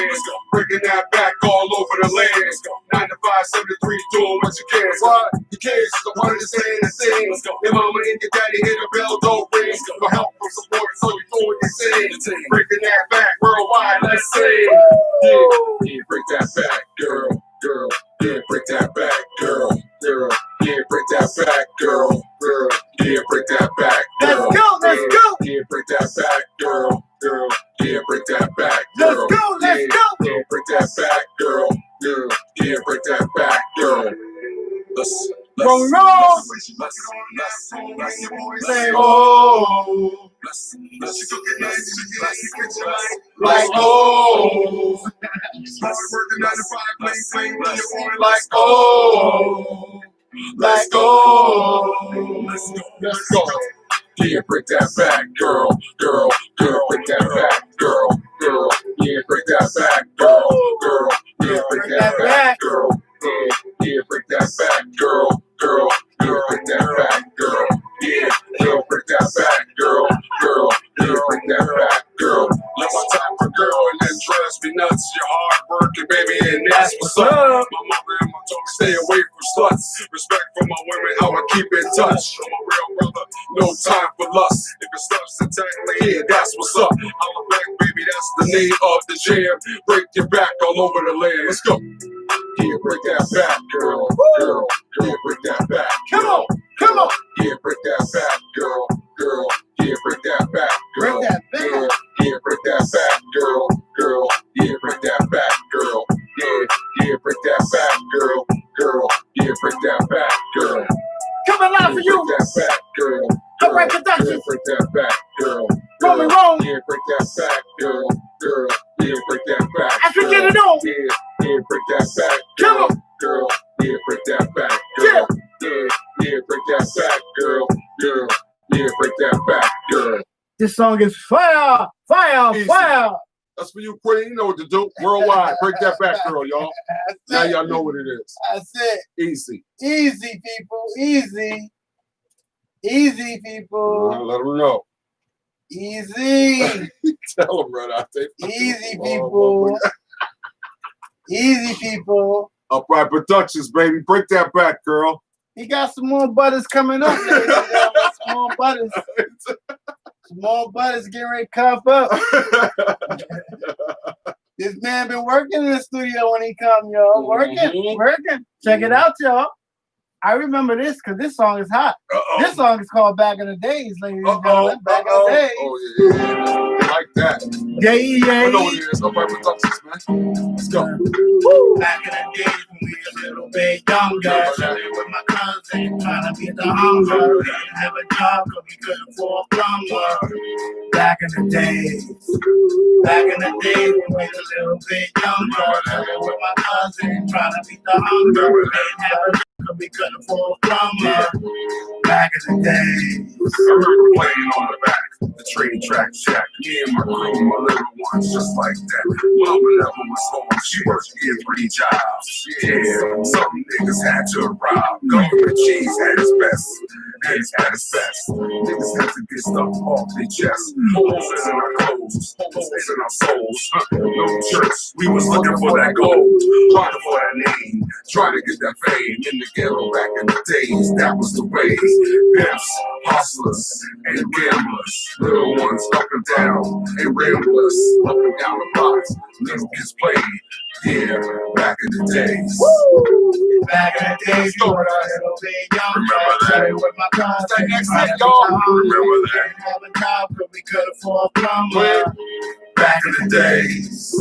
Breaking that back all over the land. 9 to 5, 7 to 3, doing what you can. What? The kids don't understand the things. Your mama and your daddy hit the bell, don't ring. No help from support, so you doing your thing. Breaking that back worldwide, let's sing. Yeah, break that back, girl. Yeah, break that back, girl. Yeah, break that back, girl. Yeah, break that back, girl. Let's go. Yeah, break that back, girl. Yeah, break that back, Let's girl. go. Yeah, break that back, girl. Yeah, break that back, girl. Let's Romy Rome. Say, oh. Like, oh. Working 9 to 5, playing, Like, oh. Let's go. Let's go. Yeah, break that back, girl. Break that back, girl. Yeah, break that back, girl. Yeah, break that back, girl. Yeah, break that back, girl. Yeah, break that back, girl. Yeah, break that back, girl. Yeah, break that back, girl. Let my time for girl and then dress me nuts. You're hard working, baby, and that's what's up. My mother and my talk, stay away from sluts. Respect for my women, how I keep in touch. I'm a real brother, no time for lust. If it stops attack, yeah, that's what's up. Holla back, baby, that's the name of the jam. Break your back all over the land. Let's go. Yeah, break that back, girl. Yeah, break that back. Come on. Yeah, break that back, girl. Yeah, break that back, girl. Break that back. Yeah, break that back, girl. Yeah, break that back, girl. Yeah, break that back, girl. Yeah, break that back, girl. Coming live for you. Break that back, girl. Upright Productions. Yeah, break that back, girl. Romy Rome. Yeah, break that back, girl. Yeah, break that back. As we get it on. Yeah, break that back, Come on. girl. Yeah, break that back, girl. Yeah, break that back, girl. Yeah, break that back, girl. This song is fire. Easy. That's for you, Queen. You know what to do. Worldwide. Break that back, girl, y'all. Now y'all know what it is. That's it. Easy. Easy, people. Easy. Easy, people. Let them know. Easy. Tell them, brother. Easy, people. Easy, people. Upright Productions, baby. Break that back, girl. He got some more butters coming up, ladies and gentlemen. Some more butters. Some more butters getting ready to cuff up. This man been working in the studio when he come, y'all. Working. Check it out, y'all. I remember this because this song is hot. This song is called Back in the Days, ladies and gentlemen. Back in the Days. Oh, yeah. Like that. Yeah. I know what it is. Nobody Productions, man. Let's go. Back in the days when we was a little bit younger, chilling with my cousin, trying to beat the hunger. We didn't have a job because we couldn't afford a plumber. Back in the days. Back in the days when we was a little bit younger, chilling with my cousin, trying to beat the hunger. We didn't have a job because we couldn't afford a plumber. Back in the days. I remember playing on the back, the train track shack. Me and my crew, my little ones, just like that. Mama never was home, she worked in 3 jobs. Yeah, some niggas had to rob. Government cheese at its best. Niggas at its best. Niggas had to get stuff off their chest. Holes in our clothes, holes in our souls. No shirts, we was looking for that gold. Trying for that name, trying to get that fame. In the ghetto back in the days, that was the way. Pimps, hustlers, and gamblers. Little ones up and down, and ramblers. Up and down the blocks, little kids played. Yeah, back in the days. Back in the days, we were a little bit younger. Chilling with my cousin, trying to beat the Remember hunger. that. Didn't have a job because we could afford a plumber. Back in the days.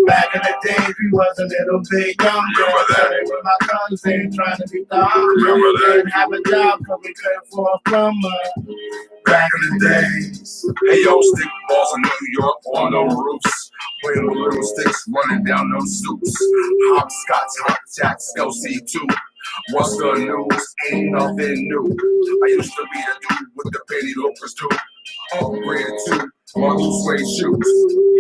Back in the days, we was a little bit younger. Chilling with my cousin, trying to beat the hunger. Didn't have a job because we could afford a plumber. Back in the days. Hey yo, stick balls in New York on the roofs. Playing with little sticks, running down those stoops. Hopscotch, hot jacks, LC2. What's the news? Ain't nothing new. I used to be the dude with the penny loafers too. Upgraded too, my loose suede shoes.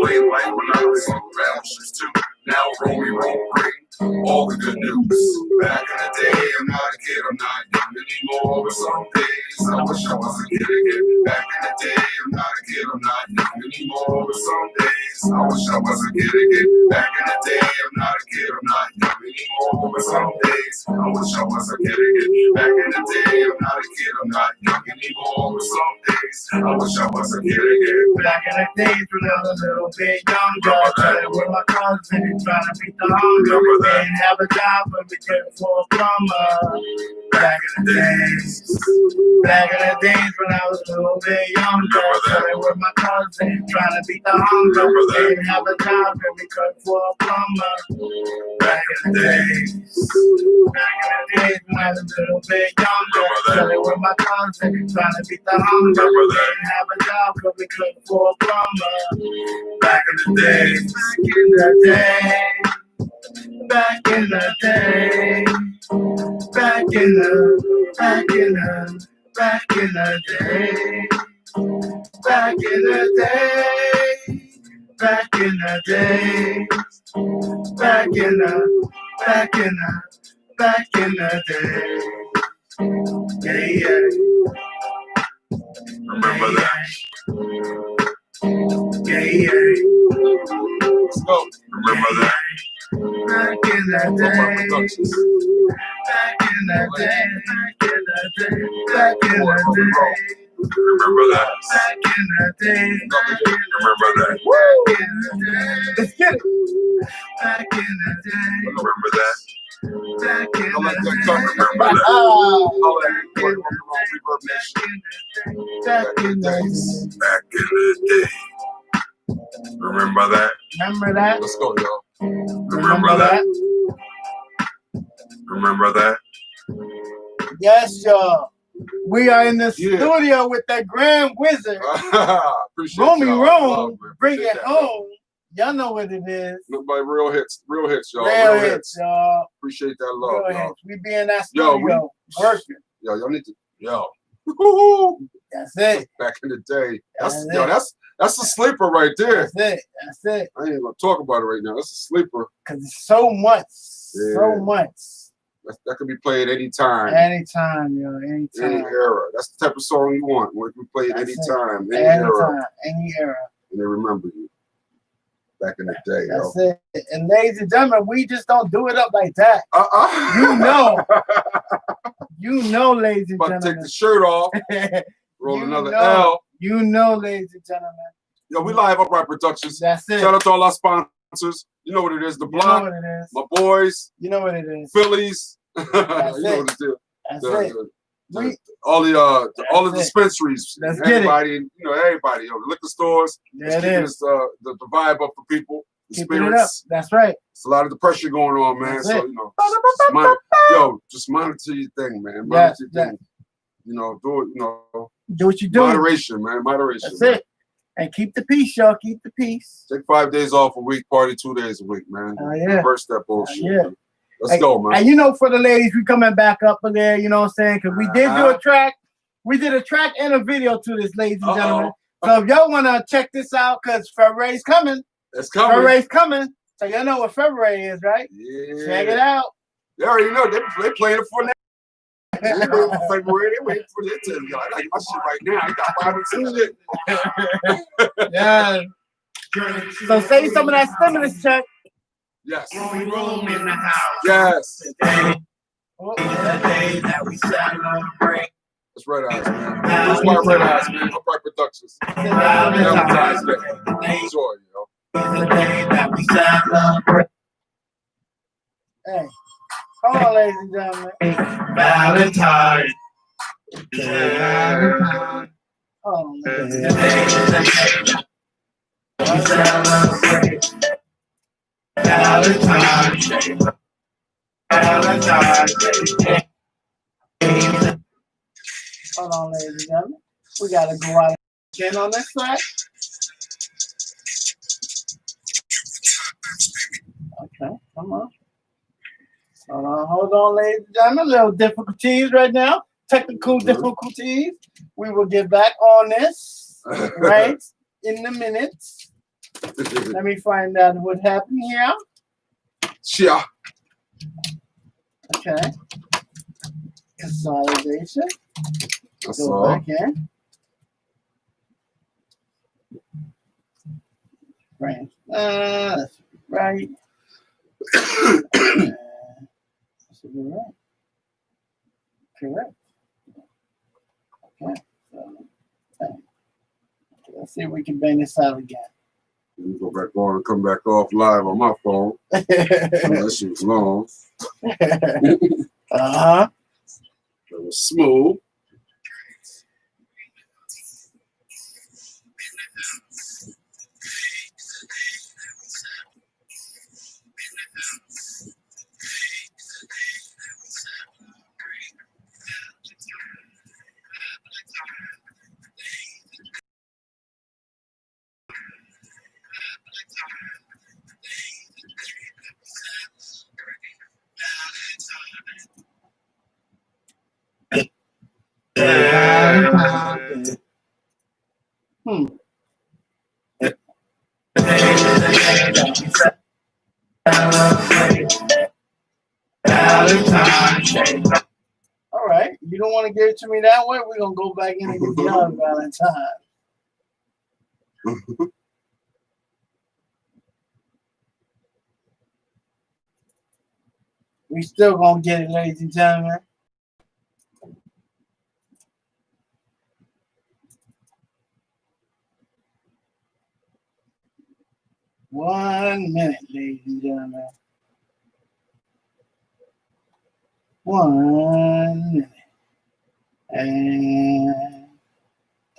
Playing like when I was on round shoes too. Now roll me, bring all the good news. Back in the day, I'm not a kid, I'm not young anymore. But some days, I wish I was a kid again. Back in the day, I'm not a kid, I'm not young anymore. But some days, I wish I was a kid again. Back in the day, I'm not a kid, I'm not young anymore. But some days, I wish I was a kid again. Back in the day, I'm not a kid, I'm not young anymore. But some days, I wish I was a kid again. Back in the days when I was a little bit younger, chilling with my cousin, trying to beat the hunger. We didn't have a job, but we couldn't afford a plumber. Back in the days. Back in the days when I was a little bit younger, chilling with my cousin, trying to beat the hunger. We didn't have a job, but we couldn't afford a plumber. Back in the days. Back in the days when I was a little bit younger, chilling with my cousin, trying to beat the hunger. We didn't have a job, but we couldn't afford a plumber. Back in the days. Back in the day. Back in the day. Back in the day. Back in the day. Back in the day. Yeah, yeah. Remember that. Yeah. Let's go. Remember that. Back in the day. Back in the day. Back in the day. Remember that. Back in the day. Remember that. Back in the day. Let's get it. Back in the day. Remember that. Back in I like the that day. cut. Remember that. Oh, All that record, Reverb Nation. back in the day. Back in the day. Remember that. Remember that? Let's go, y'all. Remember that? Remember that. Yes, y'all. We are in the Yeah. studio with the Grand Wizard, Appreciate Romy y'all. Rome. Love, man. Bring Appreciate it that. home. Y'all know what it is. Nobody real hits, y'all. Real hits, y'all. Appreciate that love, Real y'all. hits. We be in that Yo, studio working. Yo, y'all need to, yo. That's it. Back in the day, That's yo, it. that's a sleeper right there. That's it. That's it. I ain't gonna talk about it right now. That's a sleeper. Because it's so much. Yeah. So much. That could be played anytime, Anytime, yo. any Anytime. era. That's the type of song you want. Where it can be played That's it. anytime, any era, Anytime. Any era. and they remember you. Back in the day, That's yo. it. And ladies and gentlemen, we just don't do it up like that. You know. You know, ladies and About to take gentlemen. the shirt off, roll You another know. L. You know, ladies and gentlemen. Yo, we live Upright Productions. That's it. Shout out to all our sponsors. You know what it is. The You know Block, what it is. my boys, You know what it is. Phillies. You know it. what it is. That's it. All the dispensaries, Let's get everybody, everybody, the liquor stores. There it is. The vibe up for people. The Keeping spirits. it up. That's right. It's a lot of depression going on, man. That's so just monitor your thing, man. Monitor your thing. Do what you do. Moderation, man. Moderation. That's man. it. And keep the peace, y'all. Keep the peace. Take 5 days off a week, party 2 days a week, man. Yeah. Reverse that bullshit. Yeah. Man. Let's go, man. And for the ladies, we coming back up in there, you know what I'm saying? Because we did do a track. We did a track and a video to this, ladies and gentlemen. So if y'all want to check this out, because February's coming. It's coming. February's coming. So y'all know what February is, right? Yeah. Check it out. They already know. They playing it for now. They waiting for February. They waiting for this. I got my shit right now. I got 5 and 6 shit. Yeah. So say some of that stimulus check. Yes. Only room in the house. Yes. Today, the day that we celebrate. It's Red Eyes, man. That's why Red Eyes, man. Upright Productions. Valentine's Day. Enjoy, yo. The day that we celebrate. Hey. Hold on, ladies and gentlemen. Valentine's. Valentine's. Oh, man. The day that we celebrate. Valentine's Day. Valentine's Day. Hold on, ladies and gentlemen. We got to go out again on this track. Okay, come on. Hold on, ladies and gentlemen. Little difficulties right now. Technical difficulties. We will get back on this right in a minute. Let me find out what happened here. Yeah. Okay. Consolidation. That's Go all. back in. Right. That's right. Should be right. Correct. Okay. Let's see if we can bang this out again. Let me go back on and come back off live on my phone. That shit was long. Uh-huh. It was smooth. All right. You don't want to give it to me that way? We're going to go back in and get the other Valentine. We still going to get it, ladies and gentlemen. One minute, ladies and gentlemen. 1 minute. And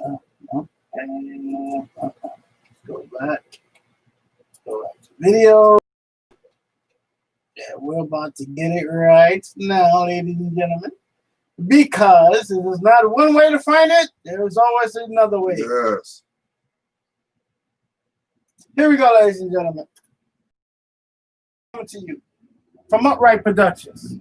let's go back. Go back to video. Yeah, we're about to get it right now, ladies and gentlemen. Because it is not one way to find it, there is always another way. Yes. Here we go, ladies and gentlemen. Coming to you from Upright Productions.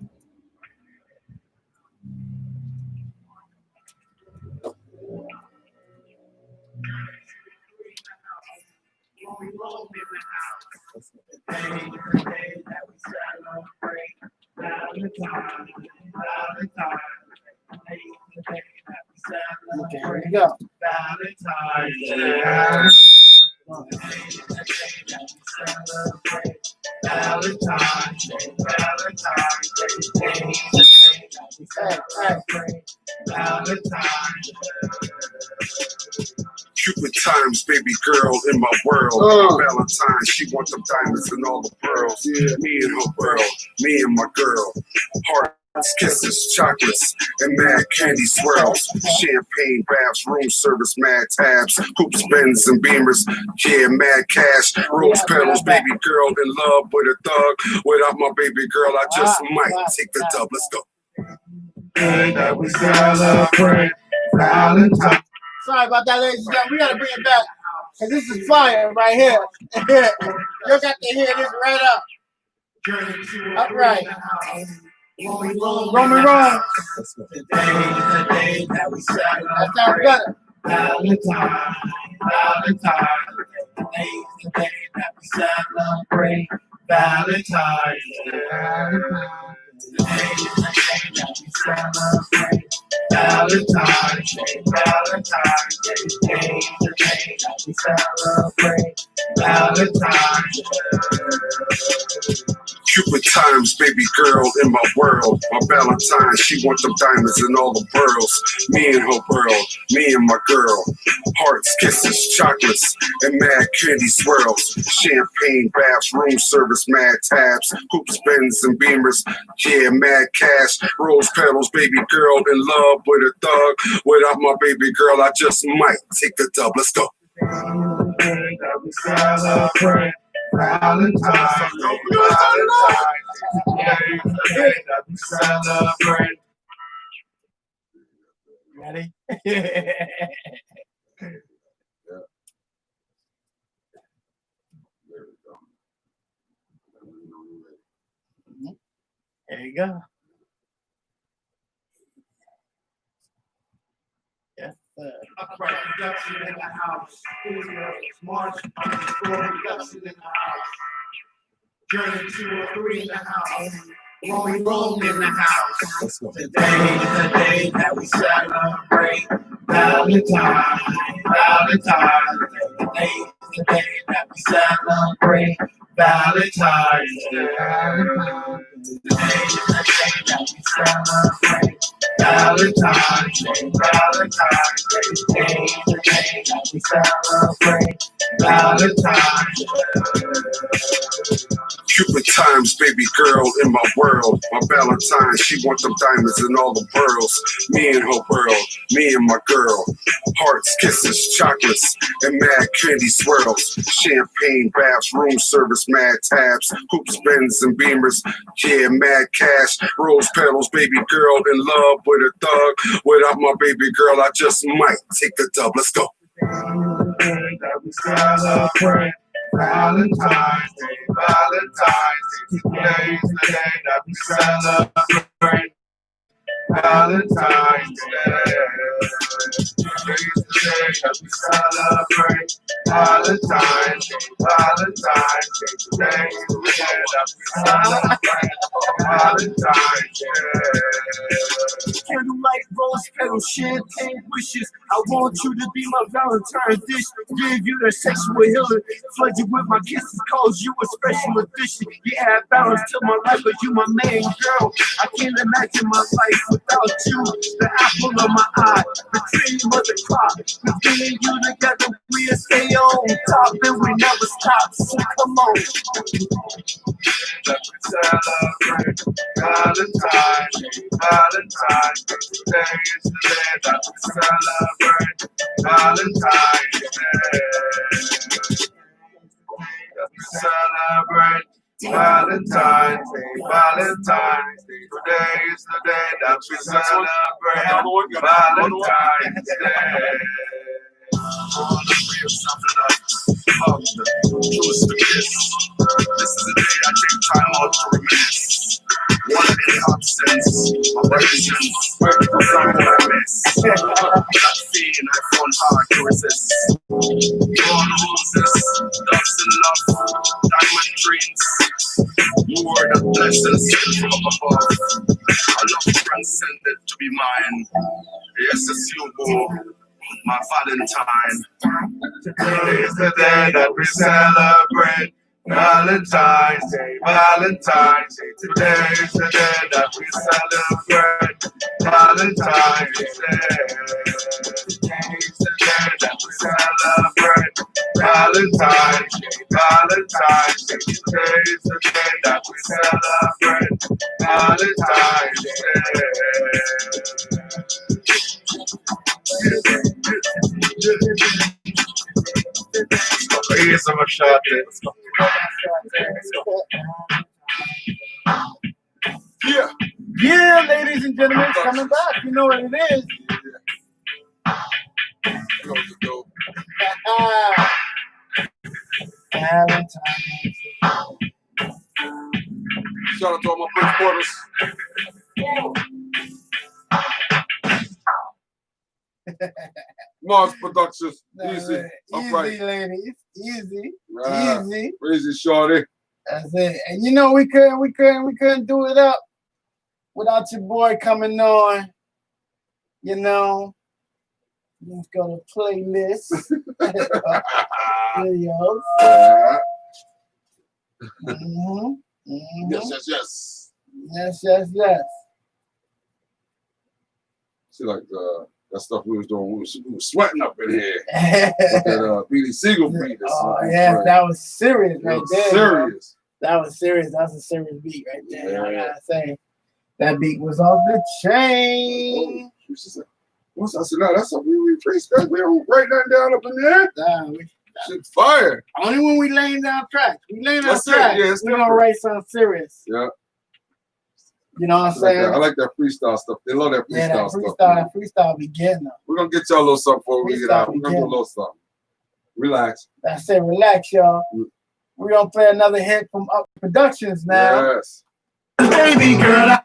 Okay, here we go. Cupid times, baby girl in my world. Valentine, she want them diamonds and all the pearls. Yeah, me and her world, me and my girl. Heart Kisses, chocolates, and mad candy swirls. Champagne baths, room service, mad tabs, coops, Benz, and Beamers. Yeah, mad cash, rose petals, baby girl in love with a thug. Without my baby girl, I just might take the dub. Let's go. That we celebrate Valentine. Sorry about that, ladies and gentlemen. We gotta bring it back. Cause this is fire right here. You got to hear this right up. Upright. Roman wrong. Today is the day that we That sounds better. Valentine, Valentine. Today is the day that we celebrate Valentine. Today is the day that we celebrate Valentine. Valentine. Today is the day that we celebrate Valentine. Cupid times, baby girl in my world. My Valentine, she want them diamonds and all the pearls. Me and her world, me and my girl. Hearts, kisses, chocolates, and mad candy swirls. Champagne baths, room service, mad tabs, coops, Benz, and Beamers. Yeah, mad cash, rose petals, baby girl in love with a thug. Without my baby girl, I just might take the dub. Let's go. That we celebrate Valentine, Valentine. Today is the day that we celebrate. Ready? There you go. Yes, sir. Upright production in the house. March production in the house. Journey 203 in the house. Rome in the house. Today is the day that we celebrate Valentine, Valentine. Today is the day that we celebrate Valentine. Today is the day that we celebrate Valentine, Valentine. Today is the day that we celebrate Valentine. Cupid times, baby girl in my world. My Valentine, she want them diamonds and all the pearls. Me and her world, me and my girl. Hearts, kisses, chocolates, and mad candy swirls. Champagne baths, room service, mad tabs, coops, Benz, and Beamers. Yeah, mad cash, rose petals, baby girl in love with a thug. Without my baby girl, I just might take the dub. Let's go. That we celebrate Valentine's Day, Valentine's Day. Today is the day that we celebrate Valentine's Day. Today is the day that we celebrate Valentine's Day, Valentine's Day. Today is the day that we celebrate Valentine's Day. Candlelight, rose petals, champagne wishes. I want you to be my Valentine's dish. Give you the sexual healing. Flood you with my kisses, cause you a special addition. You add balance to my life, but you my main girl. I can't imagine my life without you. The apple of my eye, the cream of the crop. With me and you together, we'll stay on top and we never stop. So come on. That we celebrate Valentine's Day, Valentine's Day. Today is the day that we celebrate Valentine's Day. That we celebrate Valentine's Day, Valentine's Day. Today is the day that we celebrate Valentine's Day. This is the day I take time out to reminisce. One of the absence, operations, I miss. That feeling I found hard to resist. All roses, loves and love, diamond dreams. More than blessings from up above. A love transcended to be mine. Yes, it's you, boo. My Valentine. Today is the day that we celebrate Valentine's Day, Valentine's Day. Today is the day that we celebrate Valentine's Day. Today is the day that we celebrate Valentine's Day, Valentine's Day. Today is the day that we celebrate Valentine's Day. Here's some shot. Yeah. Yeah, ladies and gentlemen, it's coming back. You know what it is. Valentine's. Shout out to all my Prince Porters. Mars Productions. Easy. Easy, Upright. ladies. Easy. Right. Easy. Easy, shorty. That's it. And you know we couldn't do it up without your boy coming on. You know. Let's go to playlist. Videos. Yeah. Mm-hmm. Yes. Yes. See, like that stuff we was doing, we was sweating up in here. With that Beanie Siegel beat. Oh yeah, that was serious right there. Serious. That was serious. That's a serious beat right there. Yeah. I gotta say, that beat was off the chain. What's I said? No, that's a we freestyle. We don't write nothing down up in there. Shit, fire. Only when we laying down tracks. We laying down That's it, tracks. yeah, it's we gonna different. write something serious. Yeah. You know what I'm saying? I like that freestyle stuff. They love that freestyle Yeah, that stuff. freestyle begin though. We're gonna get y'all a little something before we get out. We're gonna do a begin. little something. Relax. That's it. Relax, y'all. We're gonna play another hit from Up Productions now. Yes. Baby girl.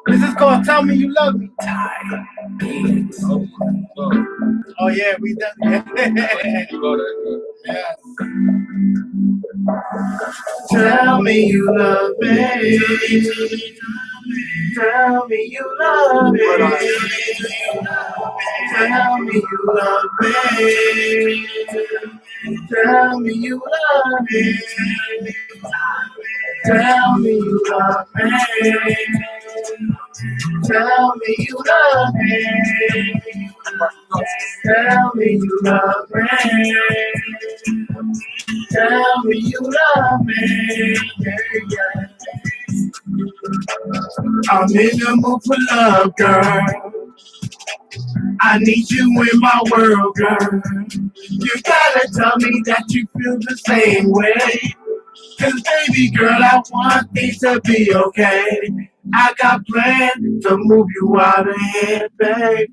This is called Tell Me You Love Me. Oh yeah, we done. Yes. Tell me you love me. Tell me you love me. Tell me you love me. Tell me you love me. Tell me you love me. Tell me you love me. Tell me you love me. Tell me you love me. Yeah. I'm in the mood for love, girl. I need you in my world, girl. You gotta tell me that you feel the same way. 'Cause baby girl, I want things to be okay. I got plans to move you out of here, babe.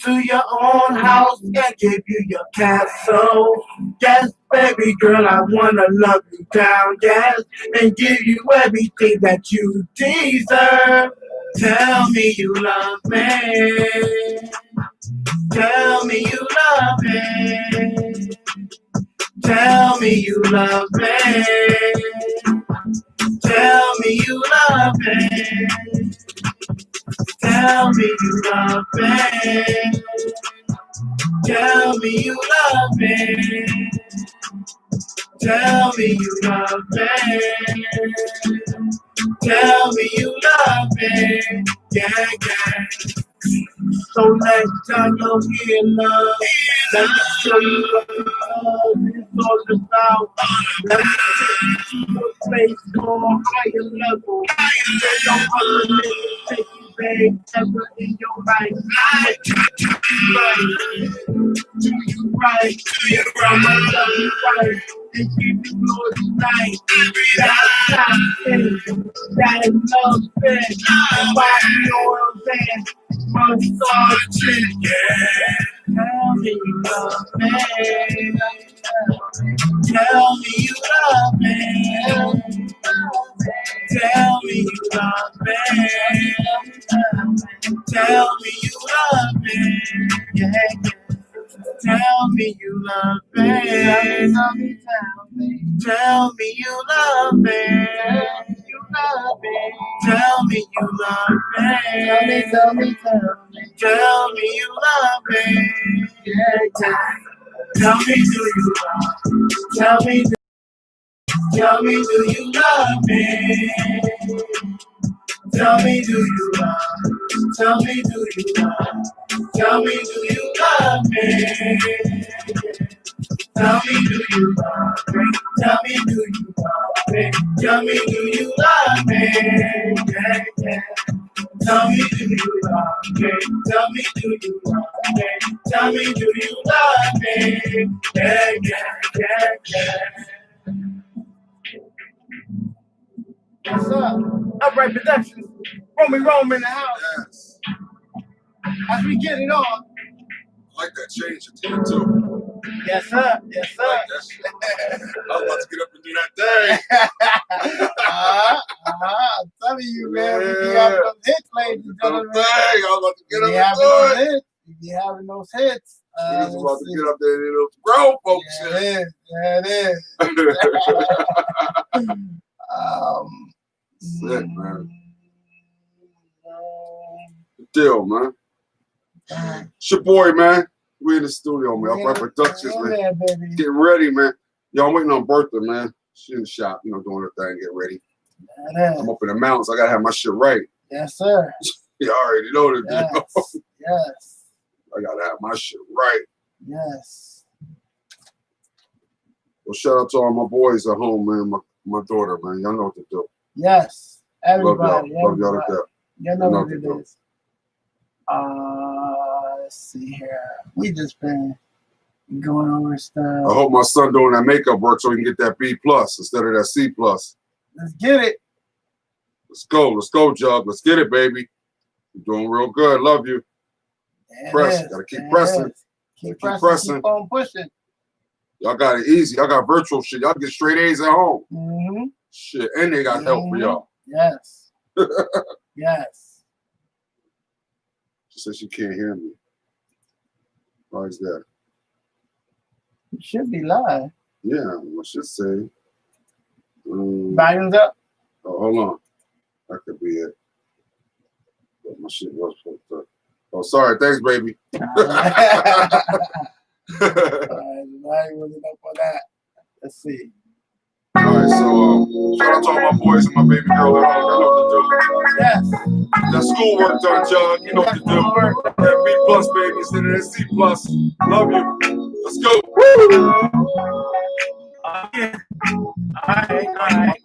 To your own house and give you your castle. Yes, baby girl, I wanna love you down, yes. And give you everything that you deserve. Tell me you love me. Tell me you love me. Tell me you love me. Tell me you love me. Tell me you love me. Tell me you love me. Tell me you love me. Tell me you love me. Yeah. So let's turn your ear, love. Let me show you what love is all about. Let me take you to a place called higher level. There's no other nigga take you, babe, ever in your life. Do you right? I'ma love you right and keep you Lord tonight. That's time thing. That is love thing. Why you know what I'm saying? Massaging, yeah. Tell me you love me. Tell me you love me. Tell me you love me. Tell me you love me. Yeah. Tell me you love me. Tell me you love me. You love me. Tell me you love me. Tell me. Tell me you love me. Yeah. Tell me do you love me? Tell me do you love me? Tell me do you love me? Tell me do you love me? Tell me do you love me? Tell me do you love me? Tell me do you love me? Tell me do you love me? Yeah. Tell me, do you love me? Tell me, do you love me? Tell me, do you love me? Yeah, yeah, yeah, yeah. What's up? Upright Productions. Rome in the house. Yes. As we get it on. I like that change at the end too. Yes, sir. Yes, sir. I like that shit. I was about to get up and do that thing. I'm telling you, man. We be having those hits, ladies and gentlemen. I was about to get up and do it. We be having those hits. We was about to get up there and do those grown folks shit. Yeah, it is. Sick, man. Good deal, man. It's your boy, man. We in the studio, man. Upright Productions, man. Baby. Getting ready, man. Yo, I'm waiting on Bertha, man. She in the shop, you know, doing her thing, get ready. I'm up in the mountains. I gotta have my shit right. Yes, sir. You already know the deal. Yes. I gotta have my shit right. Yes. Well, shout out to all my boys at home, man. My daughter, man. Y'all know what to do. Yes. Everybody. Love y'all to death. You know what it is. Let's see here. We just been going over stuff. I hope my son doing that makeup work so he can get that B+ instead of that C+. Let's get it. Let's go, Jug. Let's get it, baby. You're doing real good. Love you. Press. Gotta keep pressing. Keep pressing. Keep on pushing. Y'all got it easy. Y'all got virtual shit. Y'all get straight A's at home. Mm-hmm. Shit, and they got help for y'all. Yes. Yes. She said she can't hear me. Why is that? It should be live. Yeah, I should say. Volume's up. Oh, hold on. That could be it. But my shit was fucked up. Oh, sorry. Thanks, baby. Why wasn't up for that? Let's see. All right, so shout out to all my boys and my baby girl at home. I know what to do. Yes. That schoolwork done, John. You know what to do. That B+ baby instead of that C+. Love you. Let's go. Yeah. All right.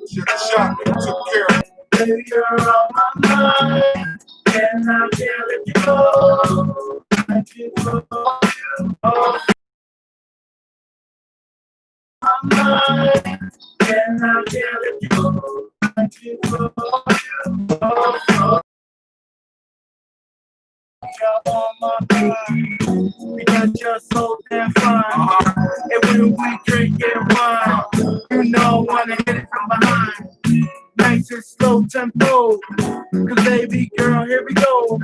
Shit, shot me. Took care of it. Baby, you're on my mind, and I can't let you go. I keep on you. My mind, and I can't let you go. I keep on you. You're on my mind because you're so damn fine. And when we drinking wine, you know I wanna hit it from behind. Nice and slow tempo, cause baby girl, here we go.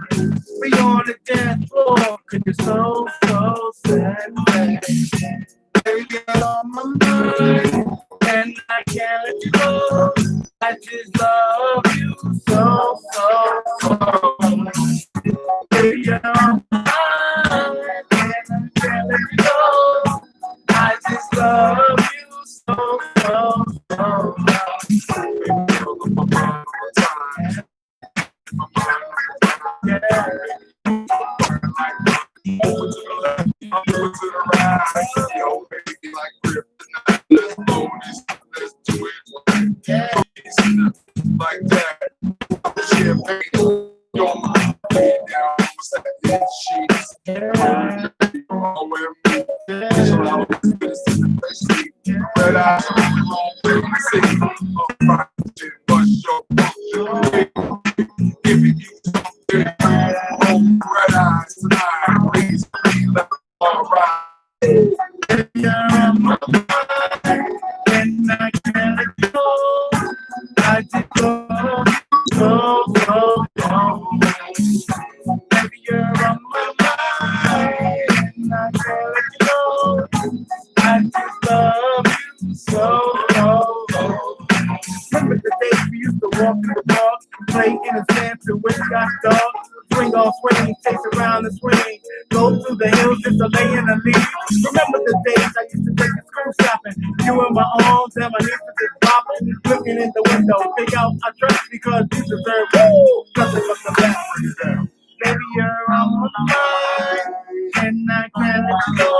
We on the dance floor, cause you're so sad. Baby girl on my mind, and I can't let you go. I just love you so. Baby girl on my mind, and I can't let you go. I just love you so. Over to the left, over to the right. Yo, baby, like kryptonite. Let's go this, let's do it like that. Champagne, yo, my feet down, almost like the sheets. Oh, with me, so I was just in the face. Red eyes, wrong way to see. What's your function? Giving you something. Red eyes tonight, please be left alright. You're on my mind, and I can't let you go. I just love you so. Baby, you're on my mind, and I can't let you go. I just love you so. Remember the days we used to walk in the park, play in the sand to win got dog, swing off swing, chase around the swing, go through the hills just to lay in the leaves. Remember the days I used to take the school shopping, you in my arms and my knees were just popping, looking in the window, pick out I trust because you deserve nothing but the best. Baby, you're on my mind, and I can't let you go.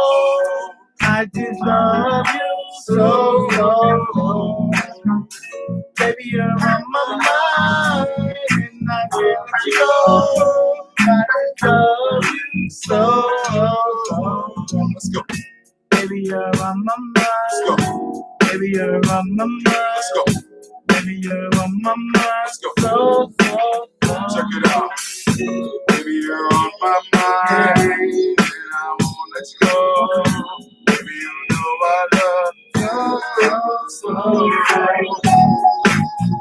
I just love you so. Baby, you're on my mind, and I can't let love you so. Let's go. Baby, you're on my mind. Let's go. Baby, you're on my mind. Let's go. Baby, you're on my mind. Let's go. So. Check it out. Baby, you're on my mind, and I won't let you go. Baby, you know I love you so.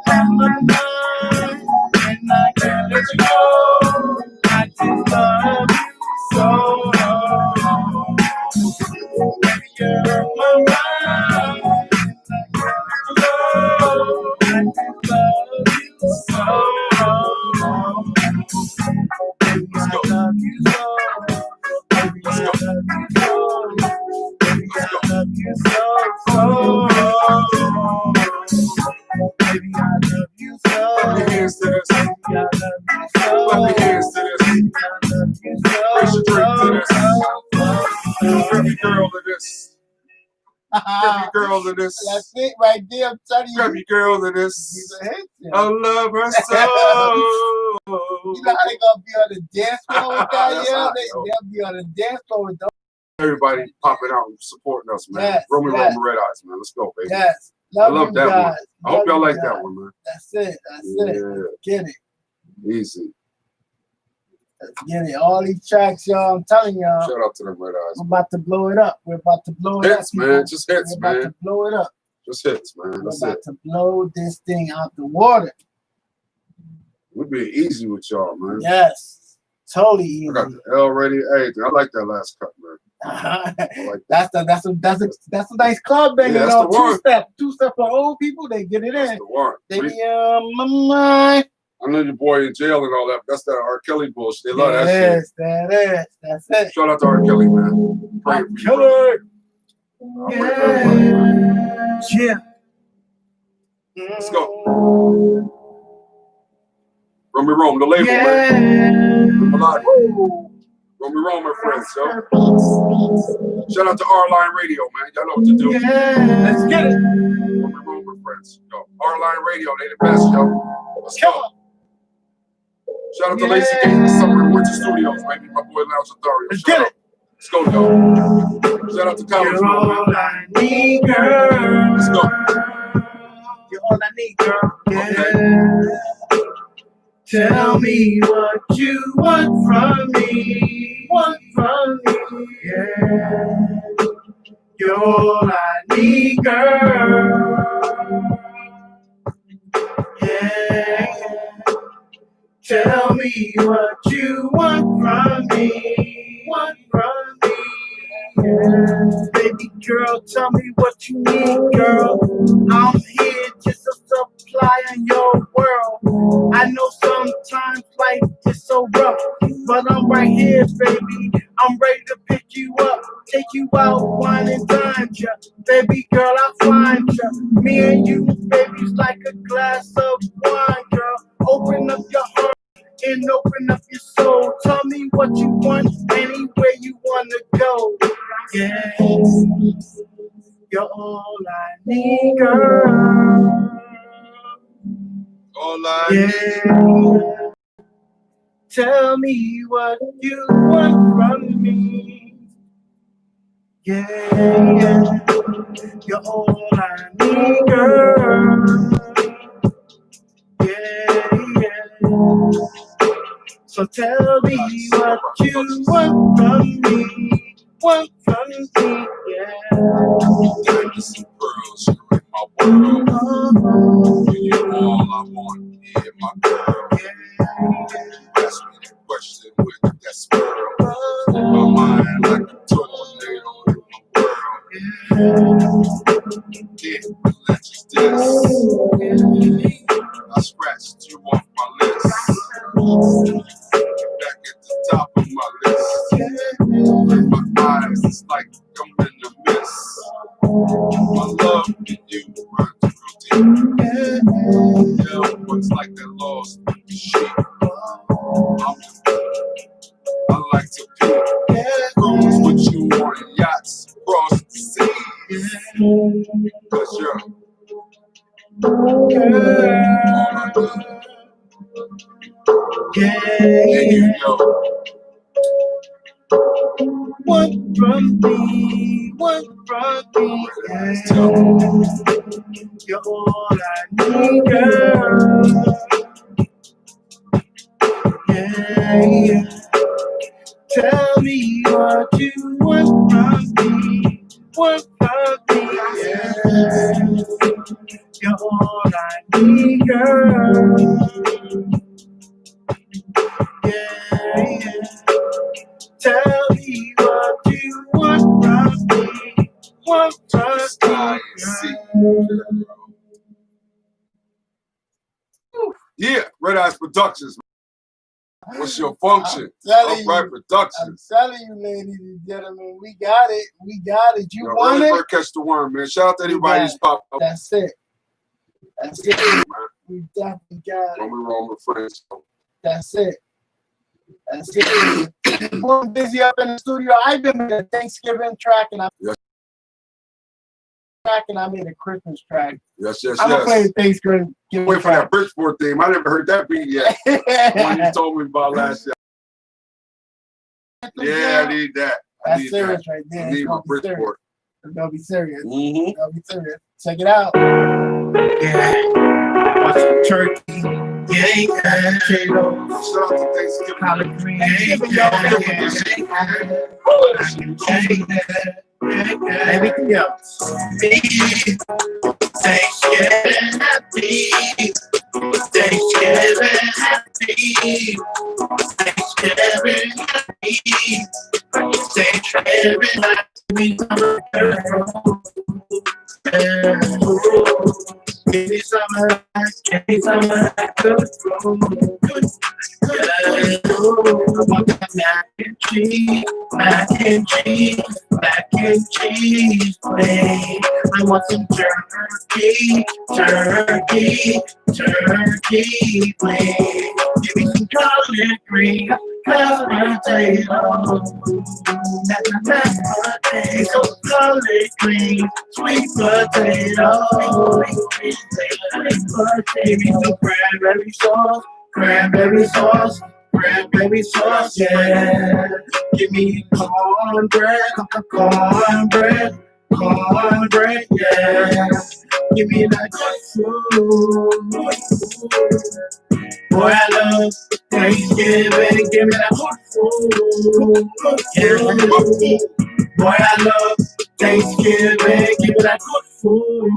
On my mind, and I can't let you go. I just love you so. Baby, you're on my mind. I just love you so. Baby, I love you so. Baby, I love you so. Baby, I love you so. Baby, I love you so. Clap your hands to this. Baby, I love you so. Clap your hands to this. Baby, I love you so. Raise your drink to this. Every girl to this. Every girl to this. That's it right there. I'm telling you. Every girl to He's this. a hit. I love her so. You know how they gonna be on the dance floor with that? That's Yeah, hot, they'll be on the dance floor with those. Everybody popping out and supporting us, man. Yes, Romy yes. Red Eyes, man. Let's go, baby. Yes. I love you that guys. one. I hope Love y'all you like guys. that one, man. That's it. That's it. Get it. Easy. Let's get it. All these tracks, y'all. I'm telling y'all. Shout out to them Red Eyes. We're about to blow it up. We're about to blow it Hits, up. man. Just hits, We're about man. to blow it up. Just hits, man. We're That's about it. to blow this thing out the water. We'll be easy with y'all, man. Yes. Totally easy. I got the L ready, everything. I like that last cut, man. I like that's a nice club banger. Yeah, that's you know, the one. two step for old people. They get it That's in. the one. Baby, my mind. I know your boy in jail and all that. That's that R. Kelly bullshit. They love that shit. Yes, that is. That's it. Shout out to R. Kelly, man. Pray for you, Killer. brother. I'll pray for everybody, man. Yeah. Let's go. Romy Rome, the label, man. The melodic. Romy Rome, my friends, yo. Shout out to R-Line Radio, man. Y'all know what to do. Let's get it. Romy Rome, my friends. Yo, R-Line Radio, they the best, yo. Let's go. Shout out to Lazy Gate, Summer and Winter Studios, baby. My boy Lounge Lothario. Let's get it. Let's go, yo. Shout out to College, You're all man. I need, girl. Let's go. You're all I need, girl. Okay. Yeah. Tell me what you want from me. Want from me. Yeah. You're all I need, girl. Yeah. Tell me what you want from me. Want from me. Yeah. Baby girl, tell me what you need, girl. I'm here just to supply in your world. I know sometimes life is so rough, but I'm right here, baby. I'm ready to pick you up, take you out, wine and dine ya. Baby girl, I'll find ya. Me and you, baby's like a glass of wine, girl. Open up your heart and open up your soul. Tell me what you want, anywhere you wanna go. Yeah, you're all I need, girl. All I Yeah. Tell me what you want from me. Yeah, yeah. You're all I need, girl. Yeah, yeah. So tell me what you want from me. Want from me, yeah. give me some pearls, you're in my world. For you all I want, yeah, my girl. Ask me that question with that swirl. In my mind like a tornado in my world. Yeah, let's just this. I scratched you off my list. Back at the top of my list. My eyes, it's like I'm in the mist. My love for you runs real deep. Yeah, what's like that lost sheep. I like to peep. Cruise with you on yachts across the sea. Cause you're all I got. Yeah, And you know from me, one from me. Yeah. You're all I need, girl. Yeah. Tell me what you want from me, want from me. Yeah. You're all I need, girl. Yeah. Tell me what you want from me, want from me. Yeah, Red Eyes Productions. What's your function? Upright Productions. I'm telling you, ladies and gentlemen, we got it. We got it. You want really it? Catch the worm, man. Shout out to everybody who's popped up. That's it. That's it. Man. We definitely got it. Roman friends. That's it. That's it. We're busy up in the studio. I've been with a Thanksgiving track and I made a Christmas track. Yes. I'm gonna play the Thanksgiving. Wait for that Bridgeport theme. I never heard that beat yet. One you told me about last year. Yeah, I need that. That's serious right there. I need my Bridgeport. It's gonna be serious. Mm-hmm. It's gonna be serious. Check it out. Yeah. Want some turkey? Yeah. Potatoes. Shout out to Thanksgiving. Collard greens. Everything else. Thanksgiving happy. Thanksgiving happy. Thanksgiving happy. Thanksgiving happy. Give me some of that good food. I want that mac and cheese, please. I want some turkey, please. Give me some collard green, potatoes. So collard green, sweet potato. Give me some cranberry sauce, yeah. Give me cornbread, yeah. Give me that good food. Boy, I love Thanksgiving. Give me that good food, yeah. Boy, I love Thanksgiving. Give me that good food,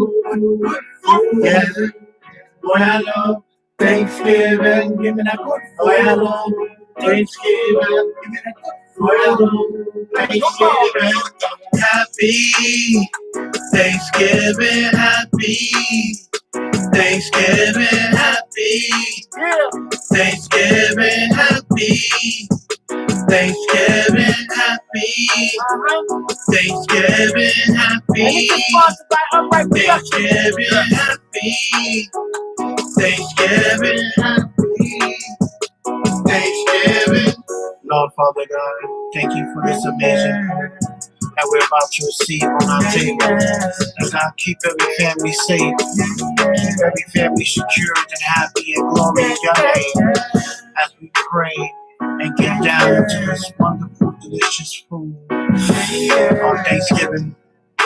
yeah. Boy, I love Thanksgiving, give me that good food. Boy, I love Thanksgiving, give me that good food. Boy, I love Thanksgiving, happy Thanksgiving, happy Thanksgiving, happy Thanksgiving, happy Thanksgiving, happy Thanksgiving, happy Thanksgiving, happy Thanksgiving, happy Thanksgiving. Lord Father God, thank you for this amazing food that we're about to receive on our table. And God, keep every family safe, keep every family secured and happy and glorious your name as we pray and get down to this wonderful, delicious food on Thanksgiving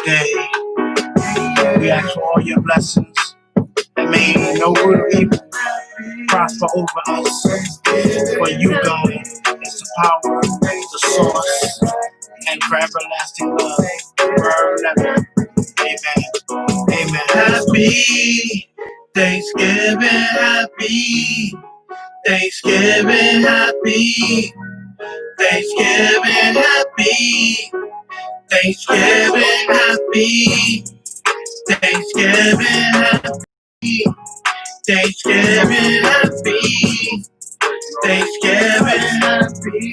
Day. We ask for all your blessings and may no good or evil prosper over us. For you, God, is the power, the source, and for everlasting love. Forever. Amen. Amen. Happy Thanksgiving, happy Thanksgiving, happy Thanksgiving, happy Thanksgiving, happy Thanksgiving, happy Thanksgiving, happy Thanksgiving, happy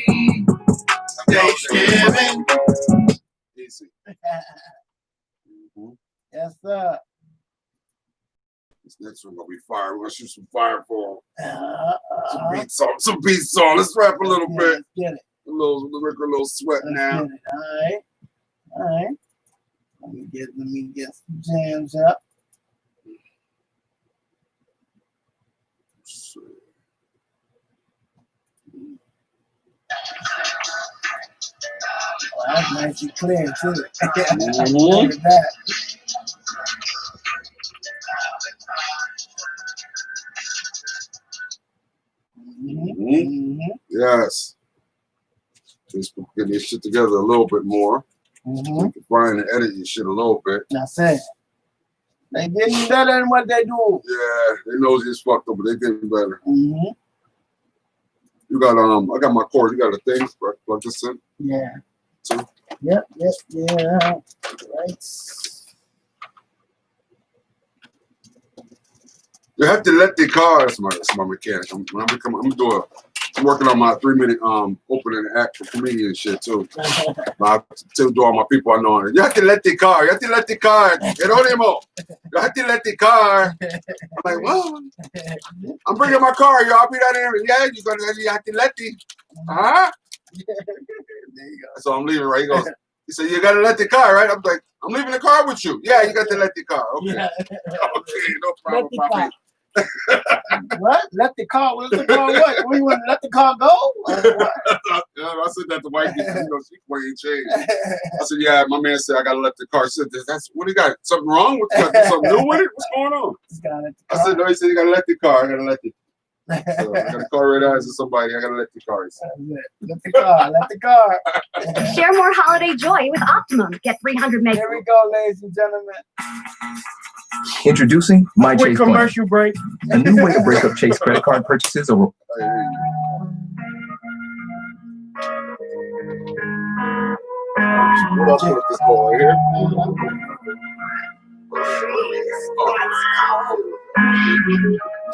Thanksgiving. Easy. Yes, sir. This next one gonna be fire. We're gonna shoot some fire for some beats on. Let's rap a little bit. Get it. A little sweat now. Get it. All right. Let me get some jams up. Oh, Nice and clear too. Yes. Just getting this shit together a little bit more. Refine and edit your shit a little bit. That's it. They getting better than what they do. Yeah, they know it's fucked up, but they getting better. You got I got my cord. You got a thing? Plug this in. Yeah. So, Yep. Right. you have to let the car. That's my mechanic. I'm working on my 3-minute opening act for comedian shit too. I still do all my people I know. You have to let the car. You have to let the car. Geronimo. You have to let the car. I'm like, well, I'm bringing my car. Y'all be down there. Yeah, you have to let the. Huh? There you go. So I'm leaving. Right? He said, you got to let the car, right? I'm like, I'm leaving the car with you. Yeah, you got to let the car. Okay. Yeah. Okay, no problem. What? Let the car? What is the car? What? You want to let the car go? I said that to wife. She ain't changed. I said, yeah. My man said I gotta let the car. She said, that's what he got. Something wrong with it? Something new with it? What's going on? I said, no. He said you gotta let the car. I gotta let it. So I got a car right eyes to somebody. I gotta let the car. Let the car. Let the car. Share more holiday joy with Optimum. Get 300 meg. Here we go, ladies and gentlemen. Introducing My Chase commercial break. A new way to break up Chase credit card purchases over. What else with this boy right here?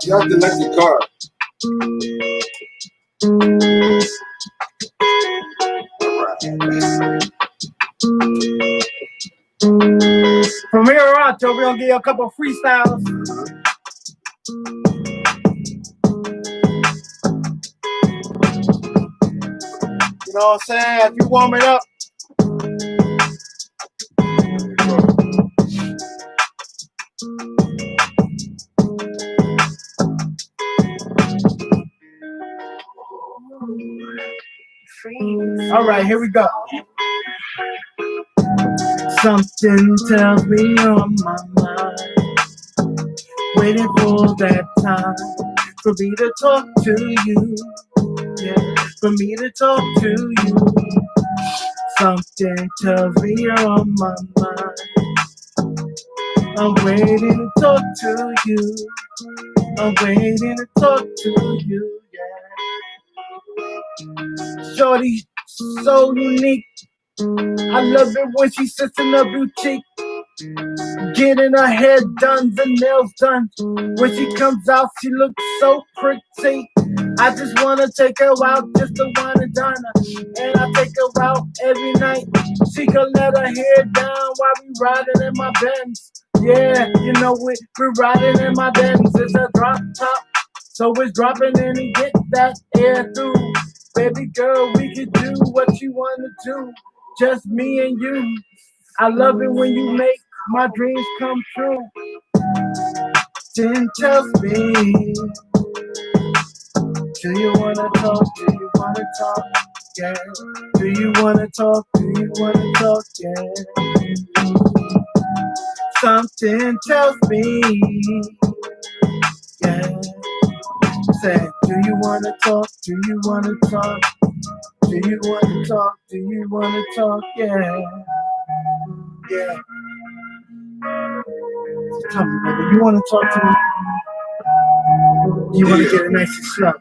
You have to let the car. From here on, we're gonna give you a couple of freestyles. You know what I'm saying? If you warm it up. All right, here we go. Something tells me on my mind, waiting for that time for me to talk to you. Yeah, for me to talk to you. Something tells me you're on my mind. I'm waiting to talk to you. I'm waiting to talk to you. Yeah. Shorty, so unique. I love it when she sits in her boutique, getting her hair done, the nails done. When she comes out, she looks so pretty. I just wanna take her out, just to wine and dine her. And I take her out every night. She can let her hair down while we riding in my Benz. Yeah, you know it, we're riding in my Benz. It's a drop top, so it's dropping in and get that air through. Baby girl, we can do what you wanna do. Just me and you. I love it when you make my dreams come true. Then tells me, do you wanna talk? Do you wanna talk? Yeah. Do you wanna talk? Do you wanna talk? Yeah. Something tells me, yeah. Say, do you wanna talk? Do you wanna talk? Do you wanna talk? Do you wanna talk? Yeah. Yeah. So tell me, baby, you wanna talk to me? You wanna get it nice and slow?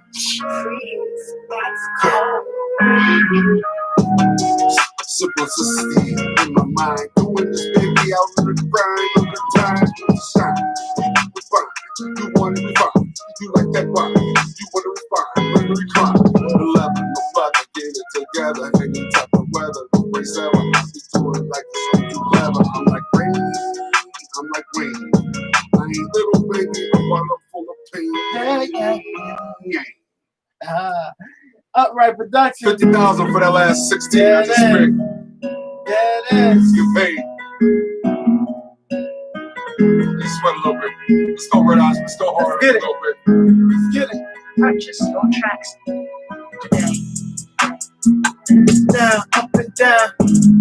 Simplicity in my mind. Doing this baby out in the grind of the time. Shine. Refine. You wanna refine. You like that vibe. You wanna refine. Wanna recline. 11 no further. Get it together. Any type of weather. No race ever. I be doing like it's so too clever. I'm like rain. I'm like rain. I ain't little baby. I'm full of pain. Yeah. Upright Production. 50,000 for that last 16. I just spent. Yeah, it is. Get paid. Let's sweat a little bit. Let's go red eyes. Let's go hard a little bit. Let's get it. Purchase your tracks today. Down, up and down.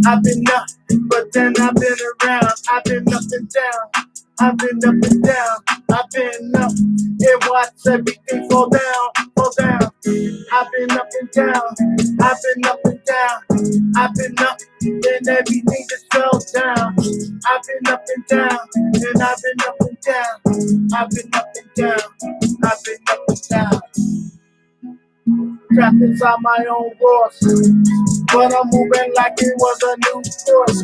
I've been up, but then I've been around. I've been up and down. I've been up and down. I've been up and watch everything fall down, fall down. I've been up and down. I've been up and down. I've been up and everything just fell down. I've been up and down and I've been up and down. I've been up and down. I've been up and down. Trapped inside my own walls, but I'm moving like it was a new course.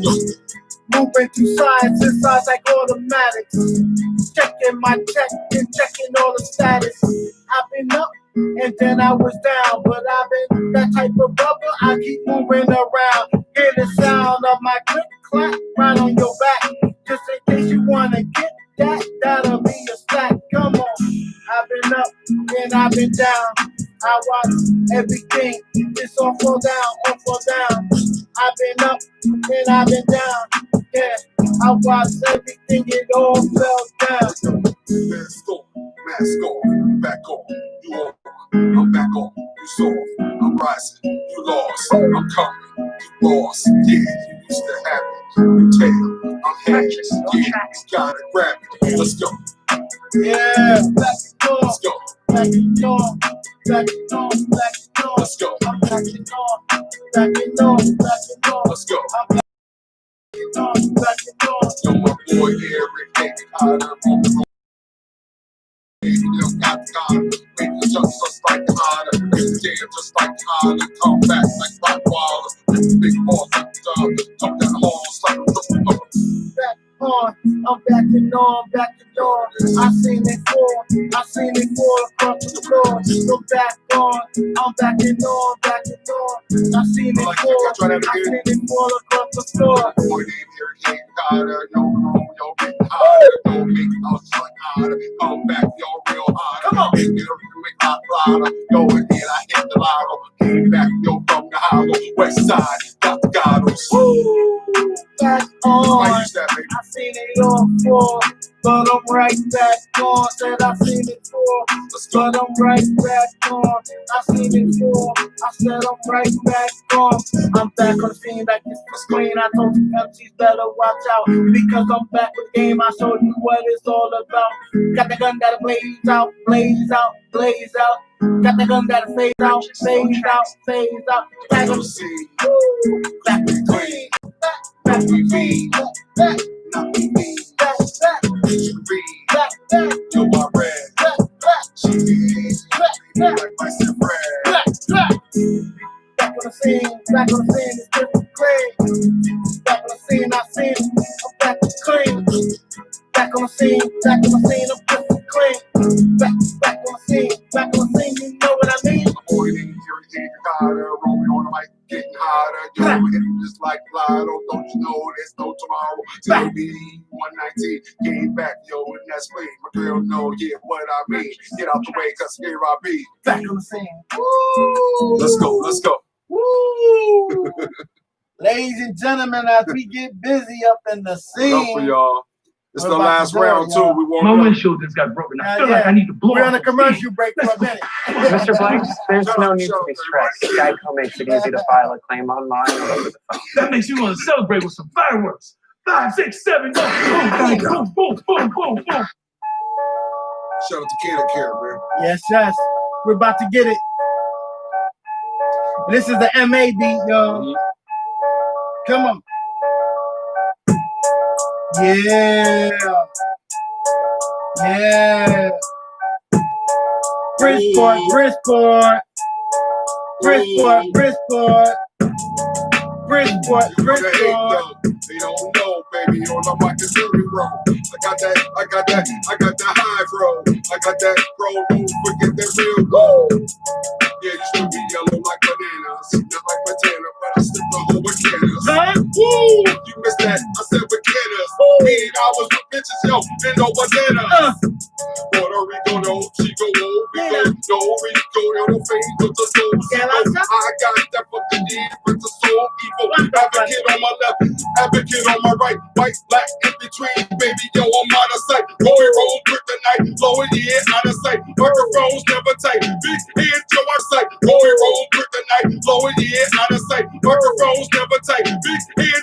Moving to sides and sides like automatics. Checking my check and checking all the status. I've been up and then I was down, but I've been that type of rubber. I keep moving around. Hear the sound of my click clack right on your back. Just in case you wanna get that, that'll be a stack. Come on. I've been up and I've been down. I watch everything just all fall down, all fall down. I've been up and I've been down. Yeah, I watch everything, it all fell down. Mask on, back on, you on. I'm back on, you soft. I'm rising, you lost. I'm coming, you lost. Yeah, you used to have it. You tell, I'm happy. Yeah, you gotta grab it. Let's go. Yeah, back and on. Let's go. Back and on. Back and on. Back and on. Let's go. I'm back and on. Back and on. Back and on. Let's go. I'm back and on. Back and on. Yo, my boy Eric, David Hyder, on the road. You don't got time. Make the jumps just like Hyder. Make the jam just like Hyder. Come back like Rottweiler. Make the big balls like jump down the hall, slap them. Back on, I'm back and on, back and on. I seen it fall across the floor. So back on, I'm back and on, back and on. I seen it fall across the floor. Boy named Eric, David Hyder, yo, room, yo, big Hyder, yo, make it out just like Hyder. Come back, yo, real Hyder. Come on. Make it up, make hot rider. Yo, and then I hit the lotto. Came back, yo, from the hollow. West side, got the goggles. Back on, I use that, baby. I seen it all fall, but I'm right back on. Said I seen it fall, but I'm right back on. I seen it fall, I said I'm right back on. I'm back on the scene like this screen. I told you MCs better watch out, because I'm back with the game. I showed you what it's all about. Got the gun that'll blaze out, blaze out, blaze out. Got the gun that'll phase out, phase out, phase out. Back on the scene, back with the queen. Back with me, back, Not me, back, back, you read. back, back, Yo, my red. back, back, She is back, back, like my step red. back, back. Back on the scene, it's different clean. Back on the scene, I'm back to clean. Back on the scene, I'm different clean. Back on the scene, you know what I mean? My boy named Eric, David Hyder, rolling on the mic, getting hotter. Yo, hitting just like Lotto. Don't you know there's no tomorrow? TLB 119 came back, yo, and that's me. My girl know, yeah, what I mean. Get out the way, cause here I be. Back on the scene. Woo! Let's go, let's go. Woo! Ladies and gentlemen, as we get busy up in the Up for scene, y'all. It's We're the about last to go, round, too. y'all. We My won't. windshield just got broken. I feel like I need to blow we're on a off. commercial break for a minute. Mr. Blanks, there's Shut no up, need shut to be up, stressed. Geico makes it easy to file a claim online or over the phone. That makes me want to celebrate with some fireworks. 5, 6, 7, go. Boom, boom, boom, boom, boom, boom. Shout out to Canada Care, man. Yes. We're about to get it. This is the MA beat, y'all. Come on. Yeah. Bridgeport. They don't know, baby. On the mic is Jury Roll. I got that high roll. I got that roll. Don't forget that real gold. Yeah, you should be yellow like bananas. Not like banana, but I slipped the whole bananas. Huh? Woo! You missed that. I said bananas. Meaning I was with bitches, yo, and no bananas. Puerto Rico, no, Chico, no, Rico, no, Rico, no, finger to soul. I got that fucking difference of soul evil. Advocate on my left, advocate on my right, white, black, in between, baby, yo, I'm out of sight. Going roll, kryptonite, blowing the air out of sight. Microphones never tight, big head to our sight. Going roll, kryptonite, blowing the air out of sight. Microphones never tight, big head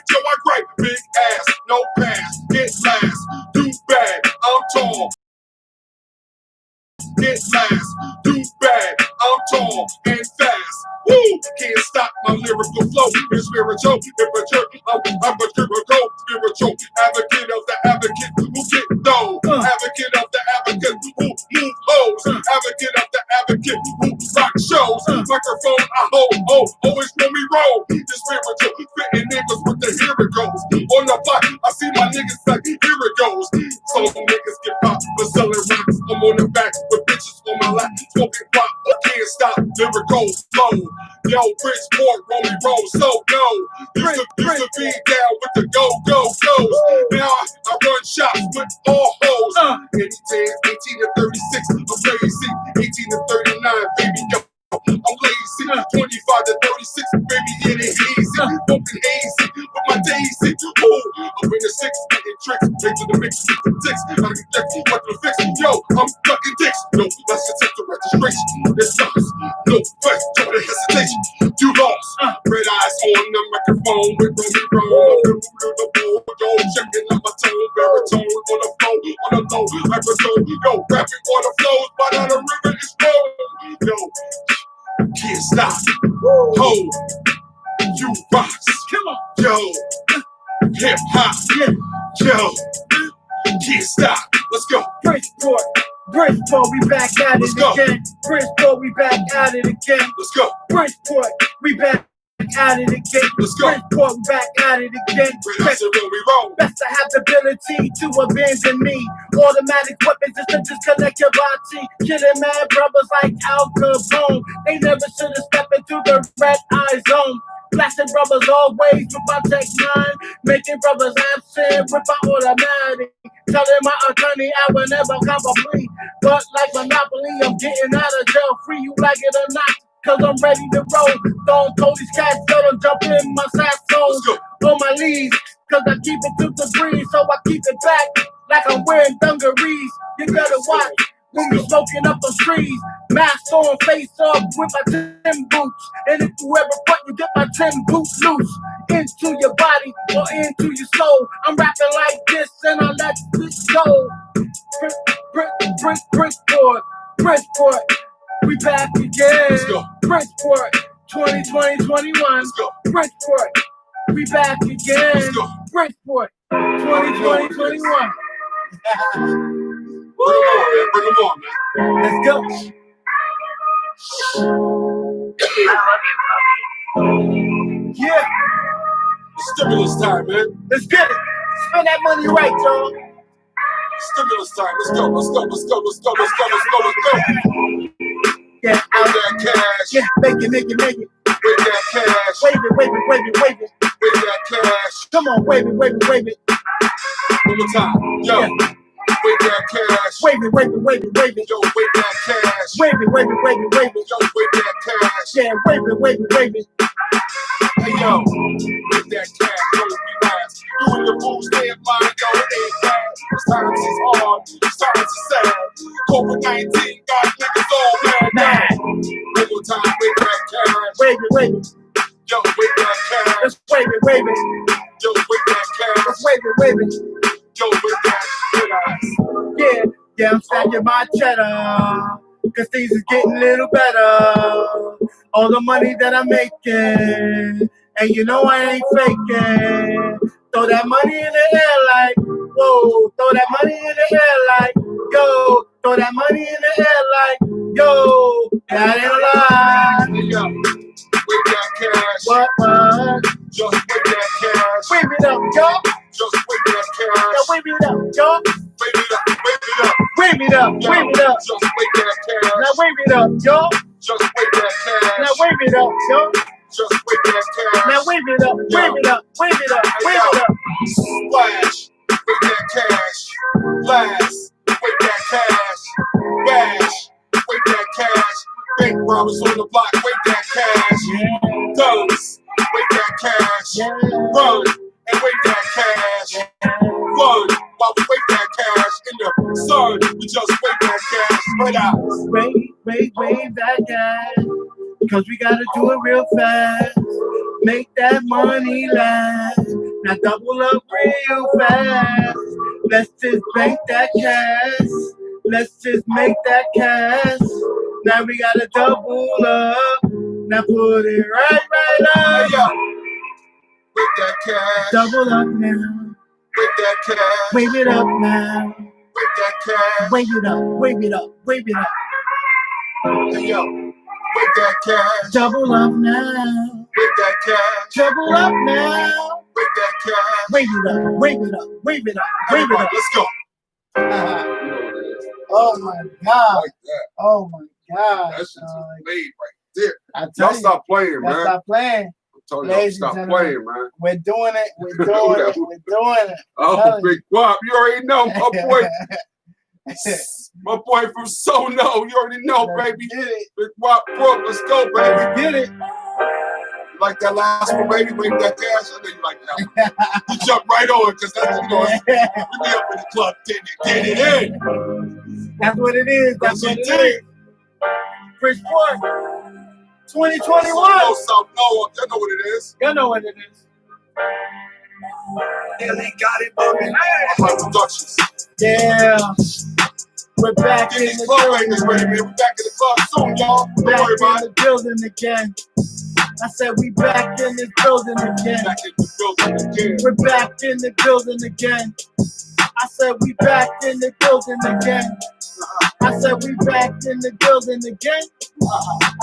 can't stop my lyrical flow. It's spiritual, temperature, I'm a lyrical, spiritual advocate of the advocate who get dough, advocate of the advocate who move hoes, advocate of the advocate who rock shows. Microphone, I hold, always when we roll. This spiritual, fitting niggas with the here it goes. On the block, I see my niggas like, here it goes. Some niggas get popped for selling rocks. I'm on the back with bitches on my lap, smoking pop. Can't stop, lyrical flow. Yo, Bridgeport, Rolling Roll, so go. Used to be down with the go-go's. Now I run shops with all hoes. Anything 18 to 36, I'm lazy. 18 to 39, baby, go. I'm lazy. 25 to 36, baby, it ain't easy. Bumping hazy with my daisy. Ooh, I'm in the six, getting tricks. Straight to the mix, the ticks. Gotta get that, what to fix. Yo, I'm ducking dicks. No, let's just take the registration. This sucks. No, first, no hesitation. You lost. Red eyes on the microphone with Romy Roll. I'm the bull, checking out my tone, baritone on the flow, on the low, microphone. Yo, rapping on the flows, but on the river is cold. Yo, can't stop. Ho, you rocks. Come on, yo, hip hop. Yo, can't stop. Let's go. Bridgeport, we back at it again. Bridgeport, we back at it again. Let's go. Bridgeport, we back at it again. Let's go. Bridgeport, we back at it again. Best to have the ability to abandon me. Automatic weapons just to disconnect your body. Killing mad brothers like Al Capone. They never should have stepped into the red eye zone. Blasting brothers always with my Tech 9. Making brothers absent with my automatic. Telling my attorney I will never come for free. But like Monopoly, I'm getting out of jail free. You like it or not? Cause I'm ready to roll. Don't told these cats, don't jump in my sack zones. On my leads, cause I keep it to the breeze. So I keep it back like I'm wearing dungarees. You better watch when you smoking up those trees. Mask on, face up with my Tim boots. And if you ever front, you get my Tim boots loose. Into your body or into your soul. I'm rapping like this and I let this go. Bridgeport, we back again. Let's go. Bridgeport, 2020, 21. Let's go. Bridgeport, we back again. Let's go. Bridgeport, 2020, 21. Bring them on, man. Let's go. Yeah. Stimulus time, man. Let's get it. Spend that money right, y'all. Stimulus time. Let's go. Yeah, Wave that cash. yeah, make it. Wave that cash. Wave it. Wave that cash. Come on, wave it. One more time. Yo. Yeah. Wave that cash. Wave it. Yo, wave that cash. Wave it. Yo, wave that cash. Yeah, wave it. Hey, yo. Wave that cash. Don't be last. You and the food stand line, yo, it ain't bad. This times is hard. This times is sad. COVID-19 got niggas all mad. One more time. Wave that cash. Wave it. Yo, wave that cash. Let's wave it. Yo, wave that cash. Let's wave it. Yo, wave that cash. Yeah, I'm stacking my cheddar. Cause things is getting a little better. All the money that I'm making. And you know I ain't faking. Throw that money in the air like, whoa. Throw that money in the air like, yo. Throw that money in the air like, yo. That ain't a lie. Hey, yo. Wave that cash. What? Just wave that cash. Wave it up, y'all. Just wave that cash. Yeah, wave it up, y'all. Wave it up. Wave it up. Just wave that cash. Now wave it up, y'all. Just wave that cash. Now wave it up, y'all. Just wave that cash. Now wave it up. Splash. Wave that cash. Last. Wave that cash. Bash. Wave that cash. Bank robbers on the block. Wave that cash. Guns. Wave that cash. Run and wave that cash. Fun while we wave that cash in the sun. We just wave that cash. Spread out. Wave that cash. Cause we gotta do it real fast. Make that money last. Now double up real fast. Let's just bank that cash. Let's just make that cash. Now we gotta double up. Now put it right up. Yo, with that cash. Double up now. With that cash. Wave it up now. With that cash. Wave it up, wave it up, wave it up. Hey, yo, with that cash. Double up now. With that cash. Double up now. With that cash. Wave it up, wave it up, wave it up, wave it Everybody, up. let's go. Oh my God. Like that. Oh my God. That shit's made right there. I tell Y'all you, stop playing, let's man. stop playing. I'm telling y'all, Ladies and stop gentlemen, playing, man. We're doing it. We're doing it. We're doing it. Oh, telling Big Guap, you already know, my boy. My boy from So No, you already know, baby. Get it. Big Guap Brook, let's go, baby. Get it. You like that last one, baby? Make that cash. I know you like that one. You jump right on it, because that's, you know, you be up in the club, get it in. That's what it is. That's what it is. Bridgeport, 2021. So South Noah, you know what it is. You know what it is. Nearly got it bumping. My productions. Yeah. We're back Get in these the club building. bangers ready, man. We're back in the club soon, y'all. Don't Back worry about in it. the building again. I said we back in this building again. Back in the building again. We're back in the building again. I said we back in the building again. I said we back in the building again.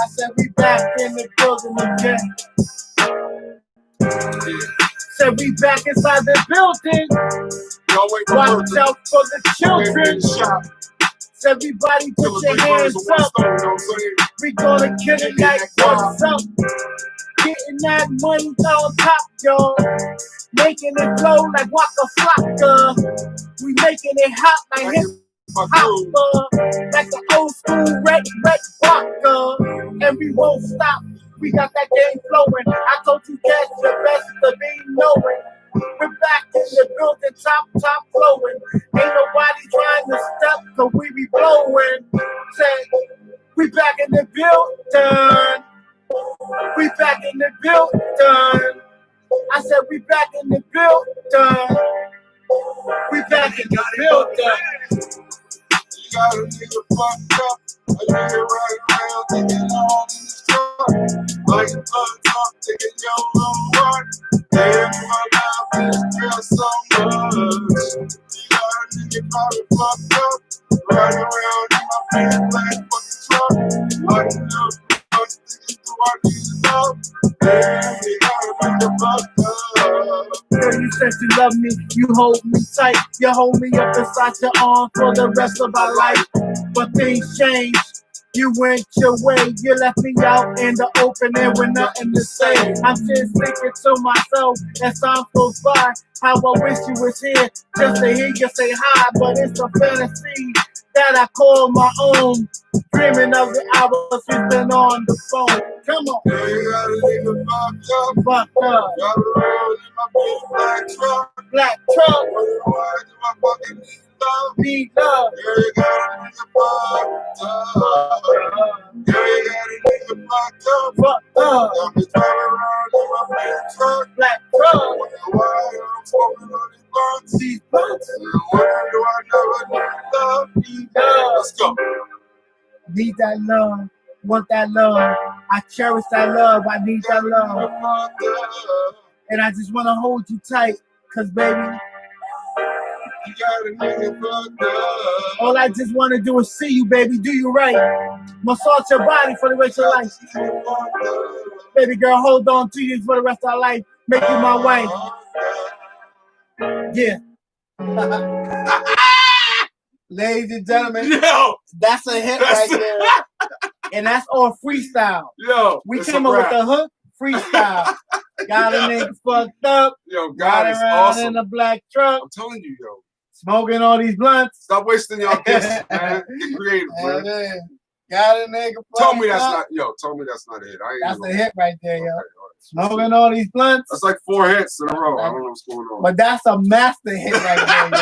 I said we back in the building again. Said we back inside the building. Y'all wait for Watch Virgil. out for the Baby children. in the shop. Said everybody Kill put a your big birds hands with one up. stone, you know what I'm saying? We gonna kill it like what's up. Getting that money on top, y'all. Making it flow like Waka Flocka. We making it hot like hip hopper. Like the old school red vodka. And we won't stop. We got that game flowing. I told you catch your best to be knowing. We're back in the building, top flowing. Ain't nobody trying to step, cause we be blowing. Say, we back in the building. We back in the building. I said we back in the building. We back in the building. You got a nigga fucked up. A nigga riding around thinking long in his truck. Like a blood talk, taking your little heart. Damn, my life is just so much. You got a nigga probably fucked up. Riding around in my big black fucking truck. Like a little bitch thinking, do I need love? Damn, you got a nigga fucked up. Girl, you said you love me, you hold me tight. You hold me up inside your arms for the rest of our life. But things change. You went your way, you left me out in the open air with nothing to say. I'm just thinking to myself as time goes by, how I wish you was here just to hear you say hi. But it's a fantasy that I call my own. Dreaming of the hours we've been on the phone. Come on. Yeah, you got a nigga fucked up. Fucked up. Got around in my big black truck. Black truck. Why do I fucking need love? Need love. Yeah, you got a nigga fucked up. Yeah, you got a nigga fucked up. Fucked up. Got me driving around in my big truck. Black truck. Wonder why I'm smoking on these blunts. These blunts. Why do I never need love? Need love. Let's go. Need that love. Want that love. I cherish that love. I need that love. Fucked up. And I just want to hold you tight. Cause baby, You got a nigga fucked up. all I just want to do is see you, baby. Do you right. Massage your body for the rest of your life. Nigga fucked up. Baby girl, hold on to you for the rest of our life. Make you my wife. Yeah. Ladies and gentlemen, Yo, that's a hit right there. And that's all freestyle. yo, We it's came a up with wrap. the hook freestyle. Got a nigga fucked up. Yo, God Riding is around awesome. in a black truck. I'm telling you, yo. Smoking all these blunts. Stop wasting y'all gifts, man. Get creative, man. Got a nigga fucked Tell me that's up. not, yo, tell me that's not a hit. I ain't That's even a hit right there, yo. Okay, all right. Smoking all these blunts. That's like 4 hits in a row. I don't know what's going on. But that's a master hit right there, yo.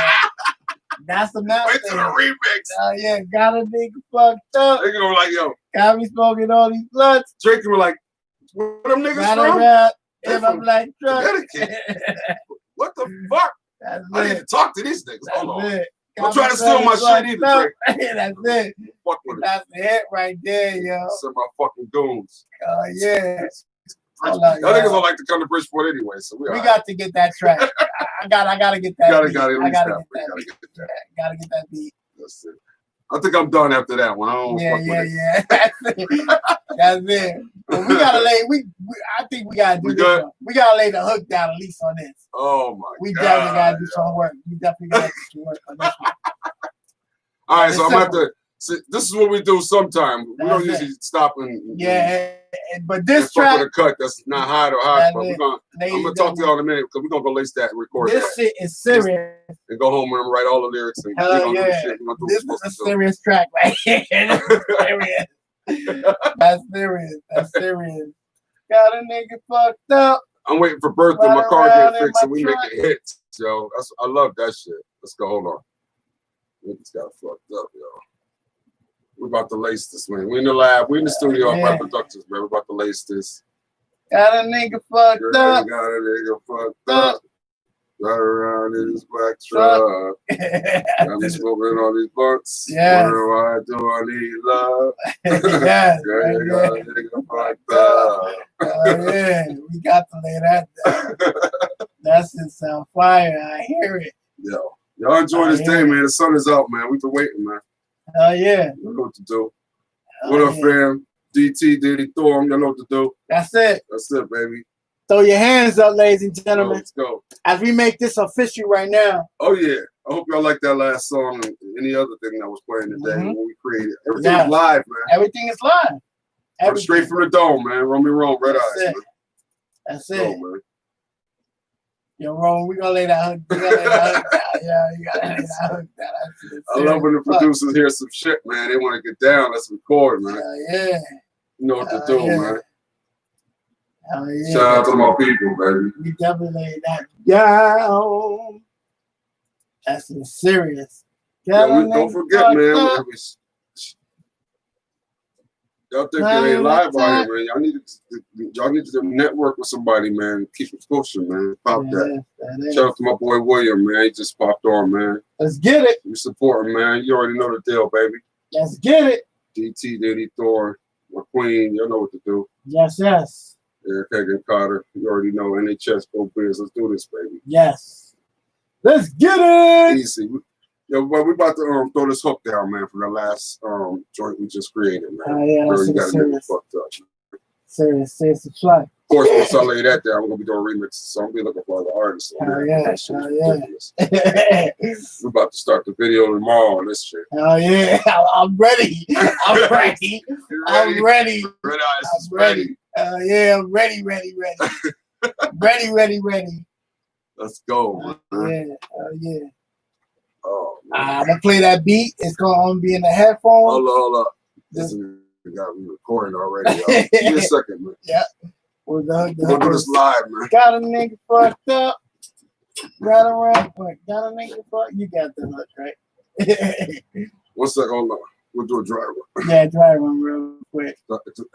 That's a master Wait till the hit. remix. Oh yeah, got a nigga fucked up. They go like, yo, Got me smoking all these blunts. Drake were like, where them niggas Got from? around in They're my from black truck. Connecticut. What the fuck? That's I need it. to talk to these niggas. That's Hold on. it. Don't try to steal my shit either, Drake. That's it. Fuck with it. That's the hit right there, yo. Some of my fucking goons. Oh, yeah. Y'all niggas don't like to come to Bridgeport anyway, so we got to get that track. I gotta get that. Gotta beat. at I least gotta that. get that. We gotta get that. Gotta get that beat. That's it. I think I'm done after that one. I don't fuck with it. Yeah. That's it. That's it. But we gotta lay. I think we gotta do this one. We gotta lay the hook down at least on this. Oh my We God. definitely gotta do some work. We definitely gotta do some work on this one. All right, so I'm gonna have to. See, this is what we do sometime. We don't usually stop and but this fuck track with a cut that's not hot or hot. But I'm gonna talk to y'all in a minute because we're gonna go lace that and record this that. shit is serious. And go home and write all the lyrics and Hell yeah. shit. This is a serious track right here. This is serious. That's serious. That's serious. Got a nigga fucked up. I'm waiting for Bertha. Right My car around get in fixed my and we truck. making hits, yo. I love that shit. Let's go. Hold on. Niggas got fucked up, yo. We're about to lace this, man. We in the lab. We in the studio at my productions, man. We're about to lace this. Got a nigga fucked up. Got a nigga fucked up. Right around in his black truck. Got me smoking all these blunts. Yes. Wondering why do I need love? Yes. Got Right a there. nigga fucked up. Yeah, we got to lay that down. That's just sound fire. I hear it. Yo, y'all enjoy this day, man. The sun is out, man. We've been waiting, man. Hell yeah. You know what to do. What up, fam? DT, Diddy, Thorm, y'all know what to do. That's it. That's it, baby. Throw your hands up, ladies and gentlemen. Let's go. As we make this official right now. Oh, yeah. I hope y'all like that last song and any other thing that was playing today when we created. Everything's live, man. Everything is live. Everything. Straight from the dome, man. Romy Rome, Red Eyes. That's it. Man. That's Go, it. man. Yo, Ron, we gonna lay that hook. We gonna lay that hook down. Yeah, you gotta lay that hook down. I love when the producers hear some shit, man. They want to get down. Let's record, man. Yeah. You know what to do, man. Hell yeah. Shout out to my people, baby. We definitely laid that down. That's serious. Don't forget, man. Y'all think it ain't live out here, man. Y'all need to network with somebody, man. Keep it pushing, man. Pop that. Shout out to my boy William, man. He just popped on, man. Let's get it. We support him, man. You already know the deal, baby. Let's get it. DT, Diddy, Thor, my queen. Y'all know what to do. Yes. Eric Hagen Carter. You already know NHS, go Biz. Let's do this, baby. Yes. Let's get it. Easy. Yo, but we about to throw this hook down, man, from the last joint we just created, man. Oh, yeah, Girl, you that's got to get fucked up. Serious to fly. Of course, once I lay that down, we're going to be doing remixes, so I'm going to be looking for other artists. Oh, yeah. We're about to start the video tomorrow on this shit. Oh, yeah. I'm ready. I'm ready. I'm ready. Red Eyes is ready. Yeah, I'm ready. ready. Let's go, man. Yeah. Oh, I'm going to play that beat. It's going to be in the headphones. Hold up. This got me recording already. Give me a second, man. Yeah. We'll do this live, man. Got a nigga fucked up. Got a nigga fucked. You got the hook, right? 1 second, hold on. We'll do a dry run. Yeah, dry run real quick.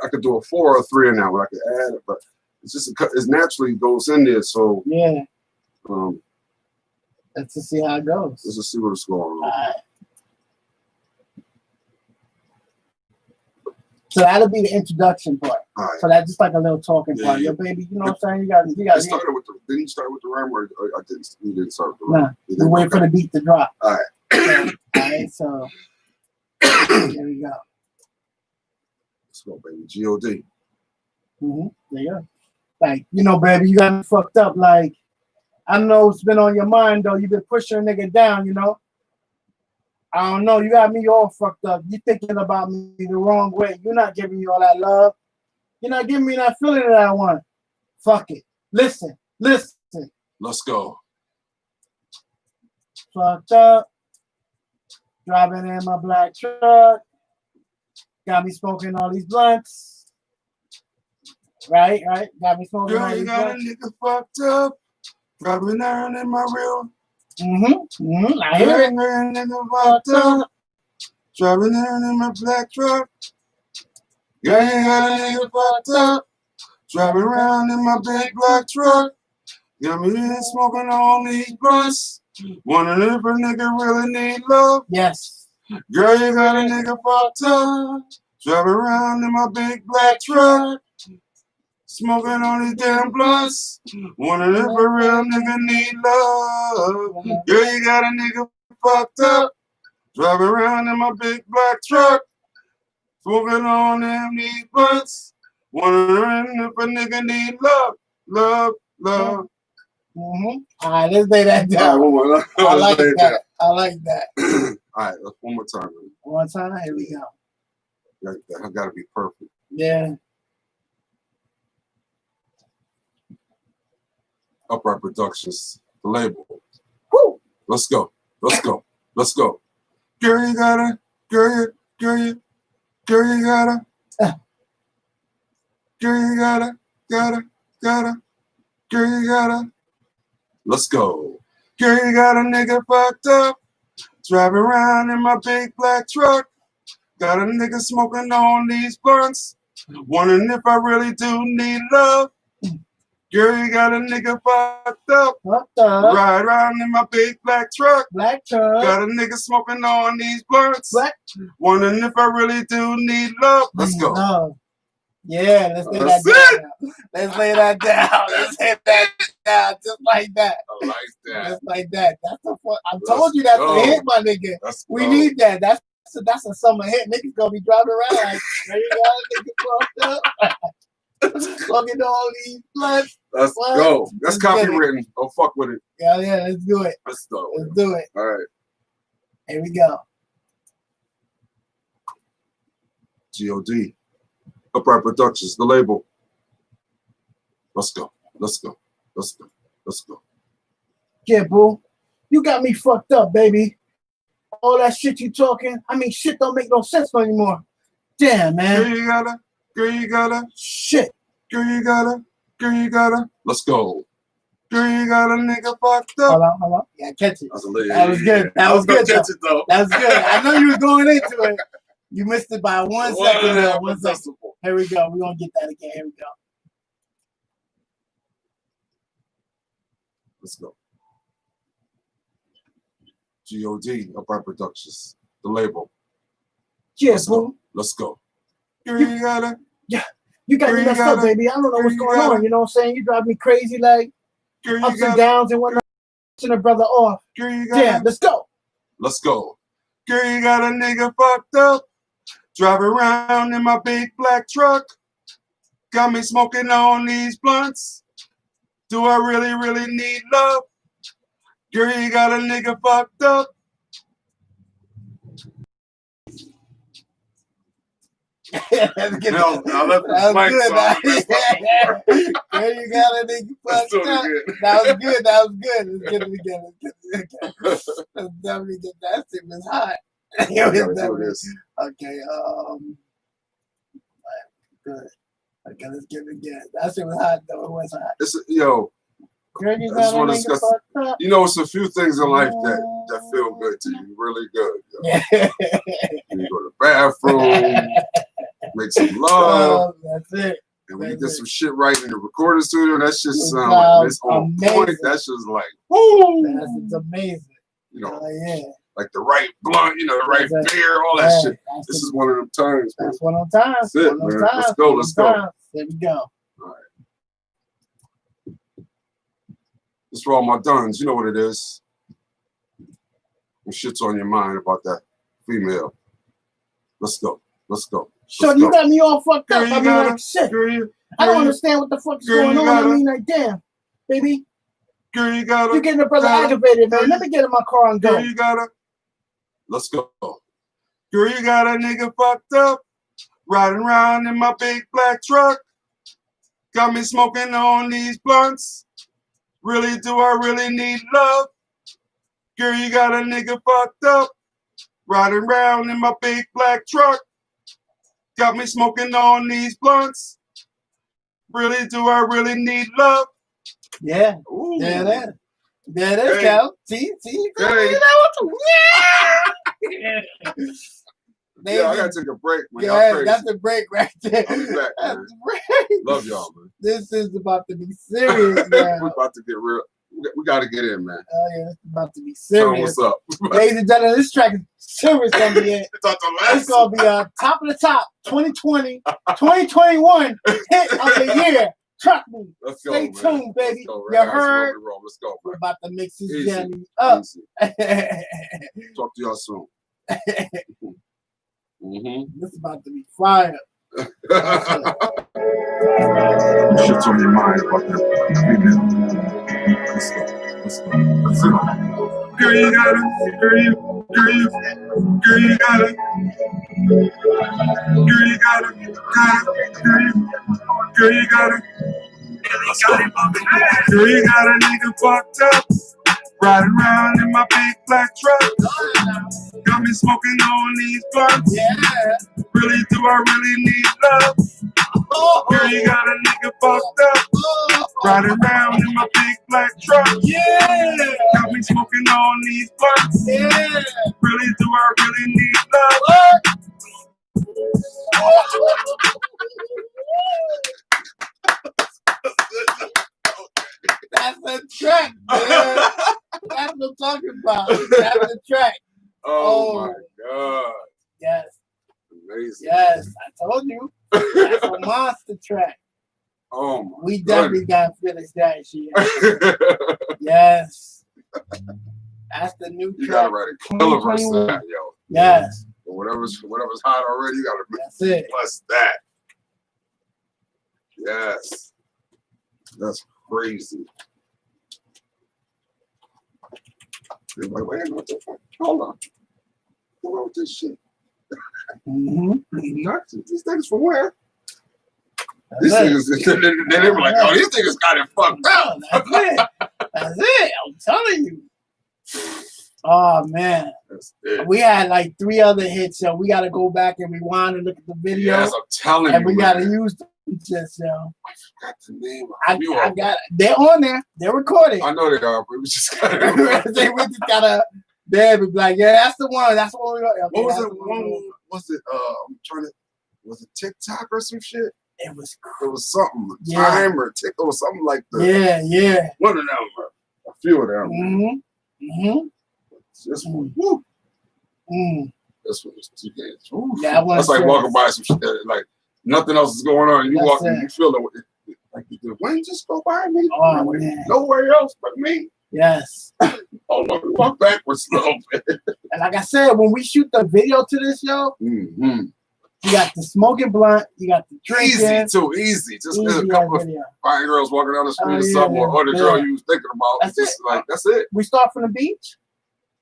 I could do a 4 or a 3 in that, but I could add it. But it's just it naturally goes in there. So yeah. Let's just see how it goes. Let's just see what it's going on. All right. So that'll be the introduction part. All right. So that's just like a little talking part. Yo, baby, you know what I'm saying? You got. Didn't you start with the rhyme or I didn't? You didn't start with the rhyme. Nah, we wait for the beat to drop. All right. All right. So here we go. Let's go, baby. G.O.D. There you go. Like, you know, baby, you got me fucked up. Like, I know it's been on your mind though. You've been pushing a nigga down, you know. I don't know. You got me all fucked up. You thinking about me the wrong way. You're not giving me all that love. You're not giving me that feeling that I want. Fuck it. Listen. Let's go. Fucked up. Driving in my black truck. Got me smoking all these blunts. Right. Got me smoking all these got blunts. a nigga fucked up. Driving around in my real. I hear it. Nigga fucked up. Driving around in my black truck. Got a nigga fucked up. Driving around in my big black truck. Got me smoking all these blunts. Wondering if a nigga really need love. Yes. Girl, you got a nigga fucked up. Driving around in my big black truck. Smoking on these damn blunts. Wondering if a real nigga need love. Girl, you got a nigga fucked up. Driving around in my big black truck. Smoking on them these blunts. Wondering if a nigga need love. Love, love. All right, let's lay that down. I like that. I like that. All right, one more time. One time. Here we go. I gotta be perfect. Yeah. Upright Productions, the label. Woo! Let's go. Let's go. Let's go. Girl, you gotta. Girl, you gotta. Girl, you gotta. Girl, you gotta. Let's go. Girl, you got a nigga fucked up. Driving around in my big black truck. Got a nigga smoking on these blunts. Wondering if I really do need love. Girl, you got a nigga fucked up. Ride around in my big black truck. Black truck. Got a nigga smoking on these blunts. Black. Wondering if I really do need love. Let's go. No. Yeah, let's lay that down. Let's lay that down. Let's hit that down just like that. I like that. Just like that. That's a fun. I told you that's a hit, my nigga. We need that. That's a summer hit. Niggas gonna be driving around like, there you go, nigga fucked up. Fucking all these blunts. Let's go. That's copywritten. Don't fuck with it. Yeah, let's do it. Let's go. Let's do it. All right. Here we go. G.O.D. Upright Productions, the label. Let's go. Let's go. Let's go. Let's go. Yeah, boo. You got me fucked up, baby. All that shit you talking, shit don't make no sense anymore. Damn, man. Girl, you gotta. Shit. Girl, you gotta. Let's go. Girl, you got a nigga fucked up. Hold on. Yeah, catch it. That was good. That was good. Catch it, though. That was good. I know you was going into it. You missed it by 1 second. Though. 1 second. Here we go. We're going to get that again. Here we go. Let's go. G.O.D. Upright Productions, the label. Yeah, boo. Let's go. You gotta. Yeah. You got me messed up, baby. I don't know what's going on. You know what I'm saying? You drive me crazy, like ups and downs and whatnot. Pushing a brother off. Damn, let's go. Let's go. Girl, you got a nigga fucked up. Driving around in my big black truck. Got me smoking on these blunts. Do I really, really need love? Girl, you got a nigga fucked up. That's good. That was good. Girl, you got a nigga fucked up. That was good. Let's get it again. Let's definitely get that. Shit was hot. Okay. Good. Okay, let's get it again. That shit was hot though. It was hot. Yo. Girl, you got a nigga fucked up. You know, it's a few things in life that feel good to you, really good. Yo. You go to the bathroom, make some love. That's it. And when you get some shit right in the recording studio, that shit sounds like it's on point. That's just like, woo! It's amazing. You know, yeah. Like the right blunt, you know, the right beer, all that shit. This is one of them times. That's one of them times. That's it, man. Let's go. Let's go. There we go. All right. This for all my duns. You know what it is. What shit's on your mind about that female? Let's go. Let's go. Sure, you got me all fucked up. I mean, like, shit. I don't understand what the fuck is going on. I mean, like, damn, baby. Girl, you gotta. You're getting the brother aggravated, man. Let me get in my car and go. Girl, you gotta. Let's go. Girl, you got a nigga fucked up. Riding around in my big black truck. Got me smoking on these blunts. Really, do I really need love? Girl, you got a nigga fucked up. Riding around in my big black truck. Got me smoking on these blunts. Really, do I really need love? Yeah. Ooh. There it is. There it is, Cal. See? Hey. Yeah, I gotta take a break, man. Yeah, that's a break right there. I'll be back, man. Love y'all, man. This is about to be serious, man. We're about to get real. We got to get in, man. Oh yeah, it's about to be Tell 'em serious. what's up? Ladies and gentlemen, this track is serious gonna be it. It's gonna be top of the top 2020, 2021 hit of the year. Trust me. Let's go, Stay man. tuned, baby. Let's go, You heard? Let's go. We're about to mix this Easy. jelly up. Easy. Talk to y'all soon. This is about to be fire. Shit's on your mind about that female. Let's go. Let's go. Girl, you got it. Girl, you got it. Girl, you got it. Girl, you got it. Girl, you got a nigga fucked up, riding around in my big black truck. Got me smoking on these blunts. Really, do I really need love? Girl, you got a nigga fucked up, riding around in my big black truck. Got me smoking on these blunts. Really, do I really need love? That's the track, man. That's what I'm talking about. That's the track. Oh my God. Yes. Amazing. Yes. I told you. That's a monster track. Oh my We definitely gotta finish that shit. Yes. That's the new You track. gotta write a killer verse to that, yo. Yes. But whatever's hot already, you gotta That's it. bless that. Yes. That's crazy. They're like, wait, what the fuck? Hold on. What wrong with this shit? Nuts. These niggas from where? These niggas, they were like, oh, these niggas got it fucked up. That's it. That's it. I'm telling you. Oh man. That's it. We had like 3 other hits, so we gotta go back and rewind and look at the video. Yes, I'm telling you. And we gotta use them just, yo. I forgot the name. I got they're on there. They're recorded. I know they are, but we just gotta. we just gotta be like, yeah, that's the one. That's the one we got. Okay, What was it? Was it? I'm trying to. Was it TikTok or some shit? It was something. Yeah. Time or TikTok or something like that. Yeah. One of them. A few of them. This one. Woo. This one was too good. Yeah, that's like walking by some shit that, like nothing else is going on. And you walk and you feel it. Like the wind just go by me. Oh, man. Nowhere else but me. Yes. Oh no, walk backwards a little bit. And like I said, when we shoot the video to this, yo, you got the smoking blunt, you got the drinking. Easy too, easy. Just a couple of fine girls walking down the street or something, or the girl you was thinking about. That's just it. like that's it. We start from the beach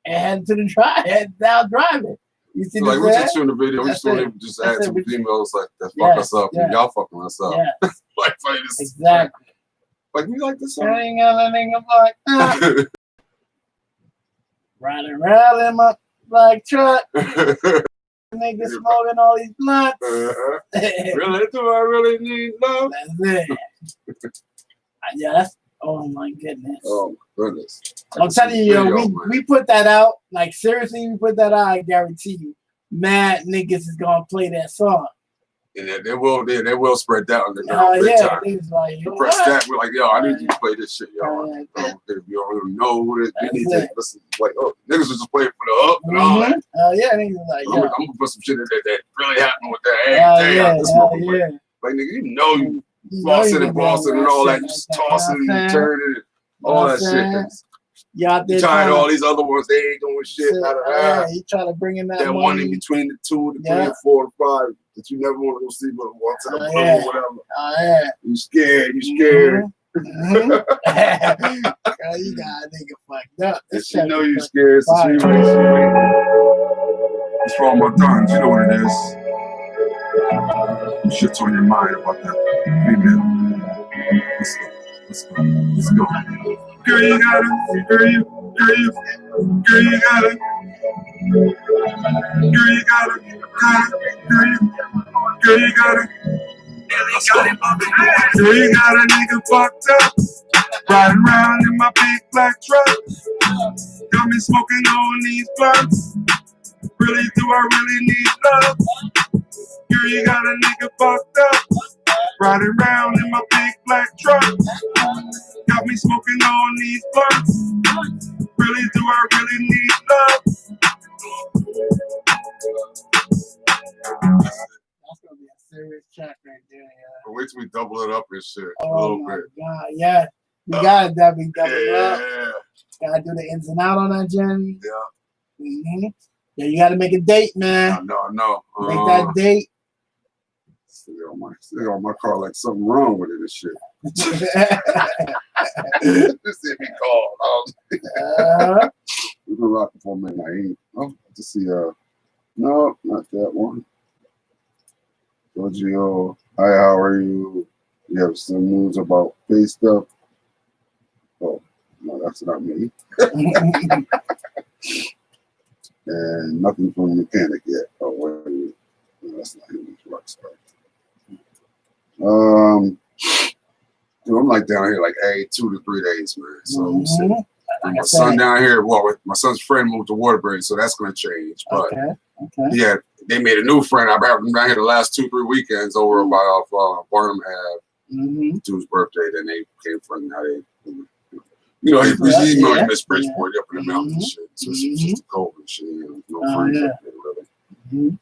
and head to the head down driving. You see Like the we just shooting the video, we just want to just add some females like that fuck us up, and y'all fucking us up. Like this. Exactly. Like we like this song. Riding around in my black truck. Niggas smoking all these blunts. Really? Do I really need love? That's it. Yeah, that's. Oh my goodness. Oh my goodness. I'm telling you, yo, we put that out. Like seriously, we put that out. I guarantee you, mad niggas is gonna play that song. Yeah, they will spread that on the big time. Like, press that. We're like, yo, I need you to play this shit, yo. If you don't even know who it is, you need to listen. Like, oh, niggas was just playing for the up and all that. Yeah, niggas like, I'm gonna put some shit in there that really happened with that. Like, nigga, you know you flossing and bossing and all that, just tossing and turning and all that shit. Yeah, you trying all these other ones, they ain't doing shit. He trying to bring in that money. One in between the 2, the 3, and 4, and 5 that you never want to go see, but one time or whatever. You scared. Girl, you got a nigga fucked up. You know you scared, so she It's for all my guns, you know what it is. Shit's on your mind about that female. Let's go. Girl, you got it. Girl, you got it. Girl, you got it. Girl, you got it. Girl, you got a nigga fucked up, riding around in my big black truck. Got me smoking on these blunts. Really, do I really need love? Girl, you got a nigga fucked up, riding around in my big black truck. Got Got me smoking on these blunts. Really, do I really need love? That's gonna be a serious track right there, yeah. Wait till we double it up and shit a Oh little my bit. God, yeah. We gotta double it up. Yeah. Gotta do the ins and out on that journey. Yeah. Mm-hmm. Yeah, you gotta make a date, man. No. Make that date. Still on my car like something wrong with it and shit. Just see me call. We've been rocking for a minute. I ain't. Oh, to see. No, not that one. Giorgio, hi, how are you? You have some news about face stuff? Oh, no, that's not me. And nothing from the mechanic yet. Oh, wait. No, that's not him. He's Rockstar. Dude, I'm like down here like every 2 to 3 days, man. So I'm saying, my son down here, well, my son's friend moved to Waterbury, so that's going to change. But yeah, they made a new friend. I've been down here the last 2-3 weekends over by off Barnum Ave to his birthday. Then they became friends. Now they, you know, he missed Bridgeport up in the mountains and shit. So it's just cold and shit. You know, no friends up there really.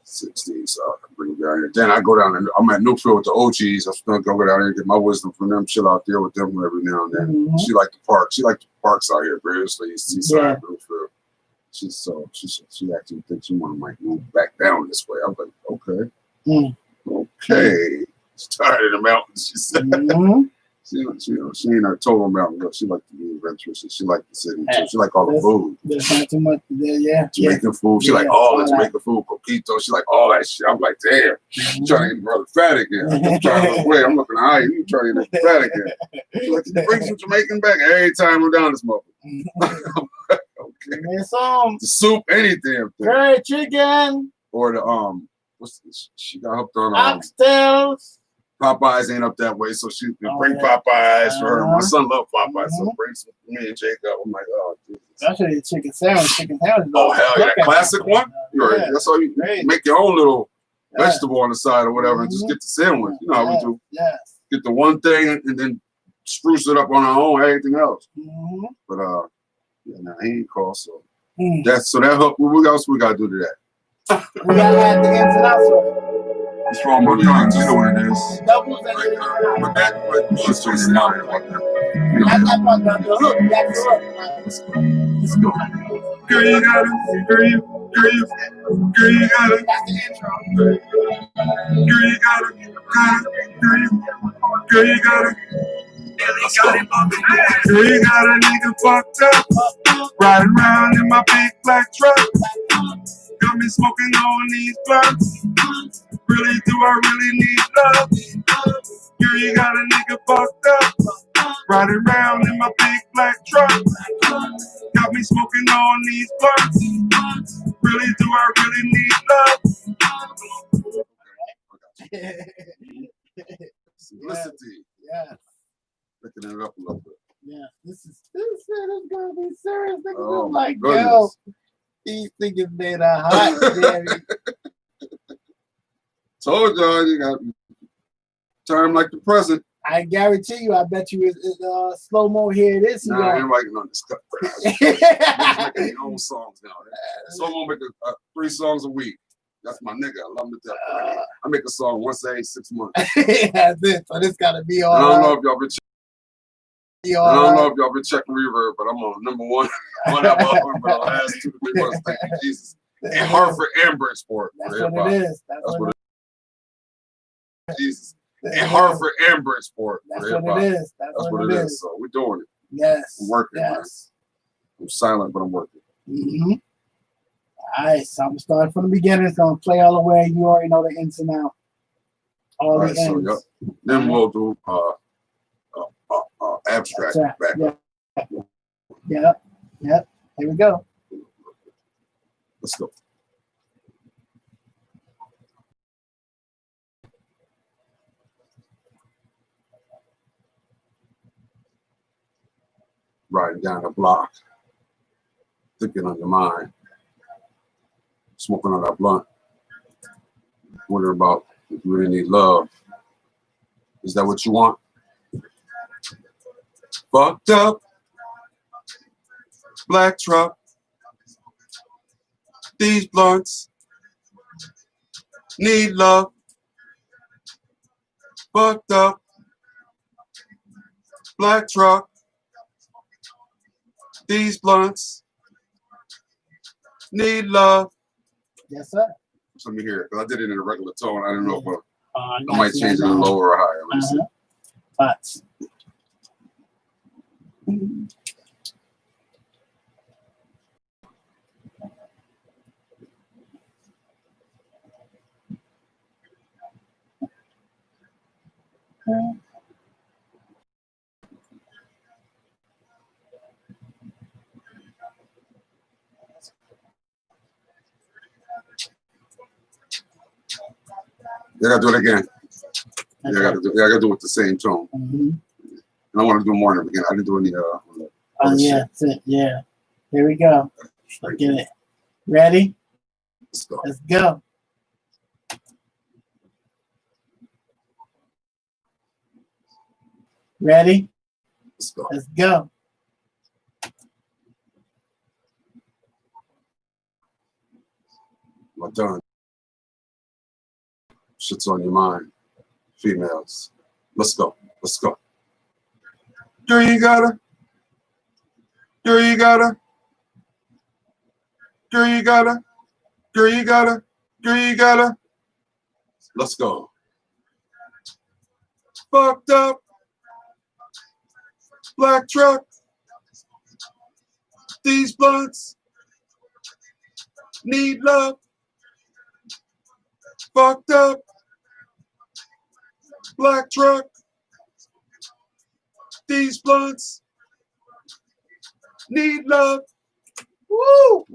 16, so I can bring it down here. Then I go down and I'm at Newfield with the OGs. I'm still gonna go down there and get my wisdom from them, chill out there with them every now and then. She like the park. She like the parks out here, seriously. Seaside Newfield. She actually thinks she might move back down this way. I'm like, okay. Okay. She's tired of the mountains, she said. She ain't a total mountain girl. She like to be adventurous and she like the city too. She like all the food. There's not too much there, Jamaican food. She like all the Jamaican food, coquito. She like all that shit. I'm like, damn, I'm trying to get brother fat again. I'm trying to look away. I'm looking at you trying to get fat again. She like, can you bring some Jamaican back every time I'm down this motherfucker? Okay. The soup, anything. Curry chicken. Or the she got hooked on oxtails. Popeyes ain't up that way, so she bring Popeyes for her. My son loved Popeyes, so bring some for me and Jacob. I'm like, oh, Jesus. Especially the chicken sandwich. Oh, hell yeah, that classic one? That's all you make your own little vegetable on the side or whatever and just get the sandwich. You know how we do. Get the one thing and then spruce it up on our own, everything else. But he ain't called, so so that help. What else we gotta do to that? We gotta add the ins and outs. What's wrong with guns? You know what it is. Doubles and but just to the out. The hook. That's the hook. Let's go. Girl, you got it. Girl, you got it. That's the intro. Girl, you got it. Girl, you got it. Girl, you got a nigga fucked up, riding around in my big black truck. Got me smoking on these blunts. Really, do I really need love? Girl, you got a nigga fucked up, riding around in my big black truck. Got me smoking on these blunts. Really, do I really need love? Simplicity. Yeah. Picking it up a little bit. Yeah, this is gonna be serious. Oh, like, yo, these niggas made a hot daddy. Told y'all you got time like the present. I guarantee you, I bet you it's slow-mo here it is. Nah, I ain't writing on this cut. Making your own songs now. Slow-mo make 3 songs a week. That's my nigga. I love him to death. I make a song once every 6 months. That's it. So this gotta be all. I don't know if y'all been checking Reverb, but I'm on number 1 on that album for the last 2 to 3 months. Thank you, Jesus. In Hartford and Bridgeport. That's what it is. That's what it is. Jesus. In Hartford and Bridgeport. That's what it is. That's what it is. So we're doing it. Yes. I'm working, man. I'm silent, but I'm working. All right, so I'm starting from the beginning. It's gonna play all the way. You already know the ins and outs. All the ends. So, then we'll do abstract back. Yep. Here we go. Let's go. Riding down the block, thinking on your mind, smoking on that blunt, wondering about if you really need love. Is that what you want? Fucked up. Black truck. These blunts need love. Fucked up. Black truck. These blunts need love. Yes, sir. Let me hear it, because I did it in a regular tone. I didn't know if I I might change it to lower or higher. Let me see. But I gotta do it again. Yeah, I gotta do it with the same tone. And I want to do more in the beginning. I didn't do any oh yeah, that's it. Yeah. Here we go. Look at it. Ready? Let's go. Let's go. Ready? Let's go. Let's go. My done. Shit's on your mind. Females. Let's go. Let's go. Girl, you gotta. Girl, you gotta. Girl, you gotta. Girl, you gotta. Girl, you gotta. Let's go. Fucked up. Black truck. These blunts need love. Fucked up. Black truck. These blunts need love. Woo!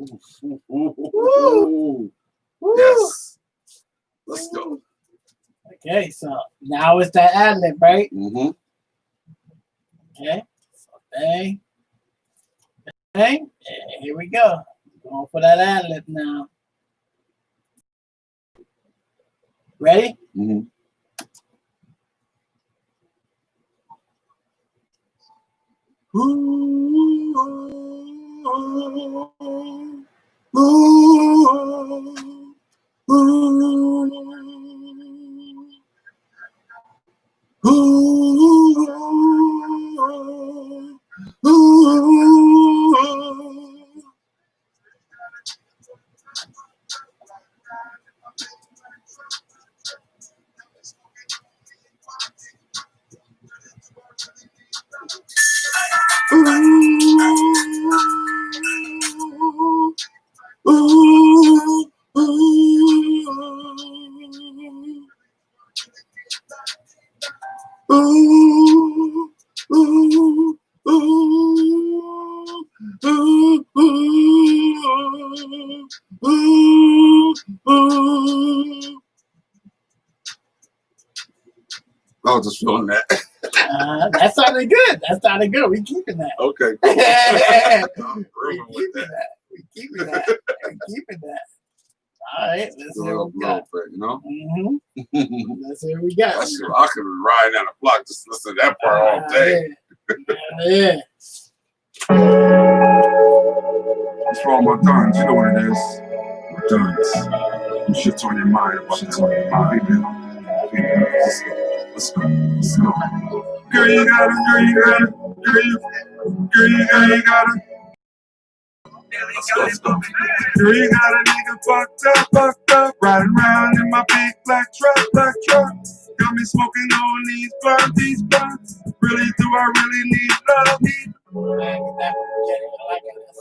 Woo! Yes. Let's go. Okay, so now it's that ad lib, right? Okay. So bang. Bang. And here we go. Going for that ad lib now. Ready? I was just feeling that. That sounded good. That sounded good. We keeping that. Okay. We keeping that. All right, let's see what we got. Bit, you know? Let's see what we got. I could ride down the block just listen to that part all day. Yeah. What's wrong with my thuns? You know what it is. My thuns. You shit's on your mind. Shit's on your mind. Let's go. Let's go. Girl, you got it. Girl, you got it. Girl, you got it. Let's go. Girl, you got a nigga fucked up, riding around in my big black truck. Got me smoking on these blunts. Really, do I really need love?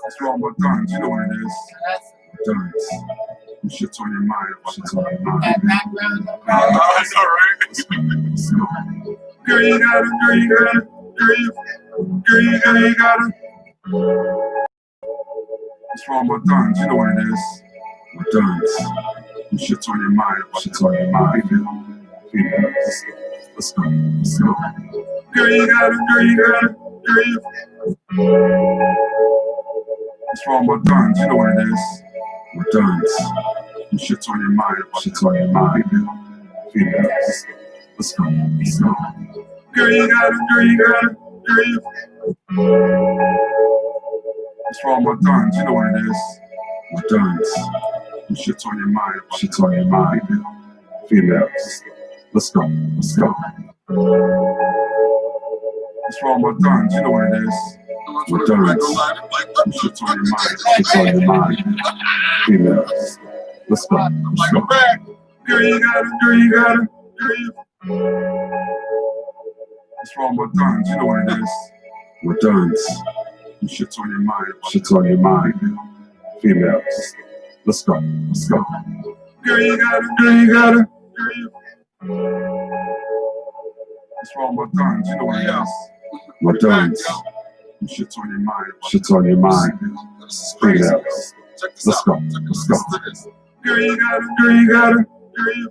What's wrong with guns? You know what it is. Guns. Shit's on your mind. Shit's on your mind. That background. It's all right. Girl, you got it. Girl, you got it. Girl, you got it. What's wrong with guns? You know what it is. Guns. Shit's on your mind. Shit's on your mind. Let's go. Let's go. Girl, you got it. Girl, you got it. What's wrong with guns? You know what it is. Guns. Shit's on your mind. Shit's on your mind. Let's go. Let's go. Girl, you got it. Girl, you got it. It's for all my duns, you know what it is. My duns. Shit's on your mind. Shit's on your mind. Females. Let's go. Let's go. It's for all my duns, you know what it is. My duns. Shit's on your mind. Shit's on your mind. Females. Let's go. Let's go. Girl, you got it. Girl, you got it. Girl, you. It's for all my duns, you know what it is. My duns. Shit's on your mind. Shit's on your mind. Females. Let's go. Let's go. Girl, you got it. Girl, you got it. Girl, you. It's for all my duns, you know what it is. My duns. Shit's on your mind. Shit's on your mind. Females. Let's go. Let's go. Girl, you got it. Girl, you got it. Girl, you.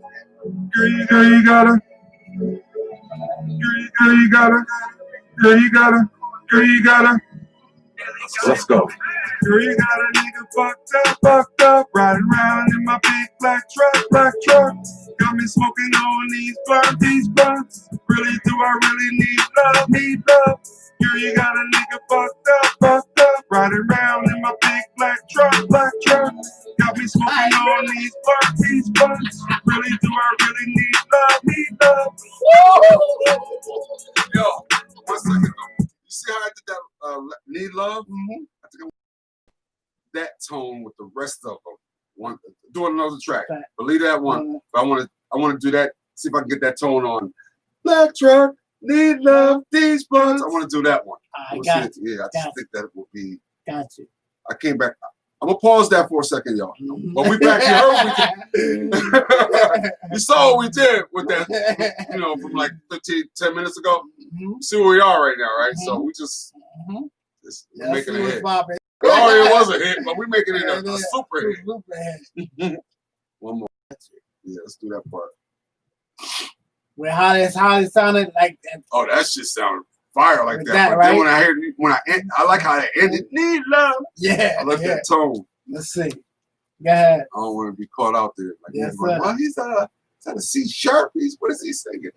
Girl, you got it. Girl, you got it. Girl, you got it. Girl, you got it. Let's go. Girl, you got a nigga fucked up, riding around in my big black truck. Got me smoking on these blunts. Really, do I really need love? Girl, you got a nigga fucked up, riding around in my big black truck. Got me smoking on these blunts. Really, do I really need love? Yo, 1 second though. You see how I did that? Need love. I think that tone with the rest of them. Do another track. But leave that one. But I want to do that. See if I can get that tone on. Black truck, need love, these blunts. I want to do that one. I got you. Yeah, I just think that would be. Got you. I came back. I'm gonna pause that for a second, y'all. But we back here. You saw what we did with that, from like 10 minutes ago. See where we are right now, right? So we just making a hit. Oh, it was a hit, but we're making it a super hit. One more. Yeah, let's do that part. Well, how it sounded like that. Oh, that shit sounded fire like that. But right? then I like how it ended. Need love. Yeah. I like that tone. Let's see. Go ahead. I don't want to be caught out there. Like, yes, well, he's at a C sharp. What is he singing?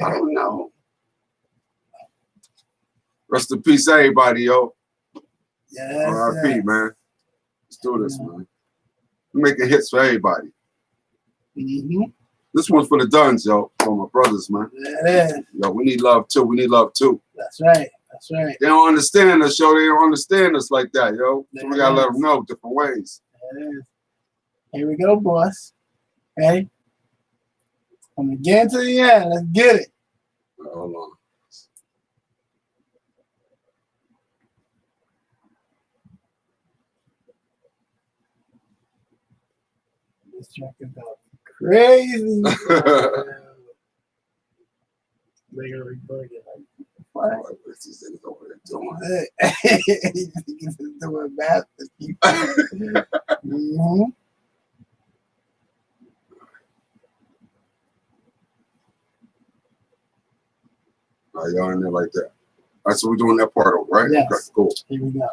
I don't know. Rest in peace, everybody, yo. Yes, R.I.P., man. Let's do this, man. We're making hits for everybody. This one's for the duns, yo. For my brothers, man. Yeah. Yo, we need love too. We need love too. That's right. That's right. They don't understand us, yo. They don't understand us like that, yo. So we gotta let them know different ways. Here we go, boss. Ready? I'm gonna get to the end. Let's get it. Hold on. This track is about crazy. They're gonna record it like what? What's these niggas over there doing? He's doing masterpiece. All right, y'all in there like that. All right, so we're doing that part over, right? Yes. Okay, cool. Here we go.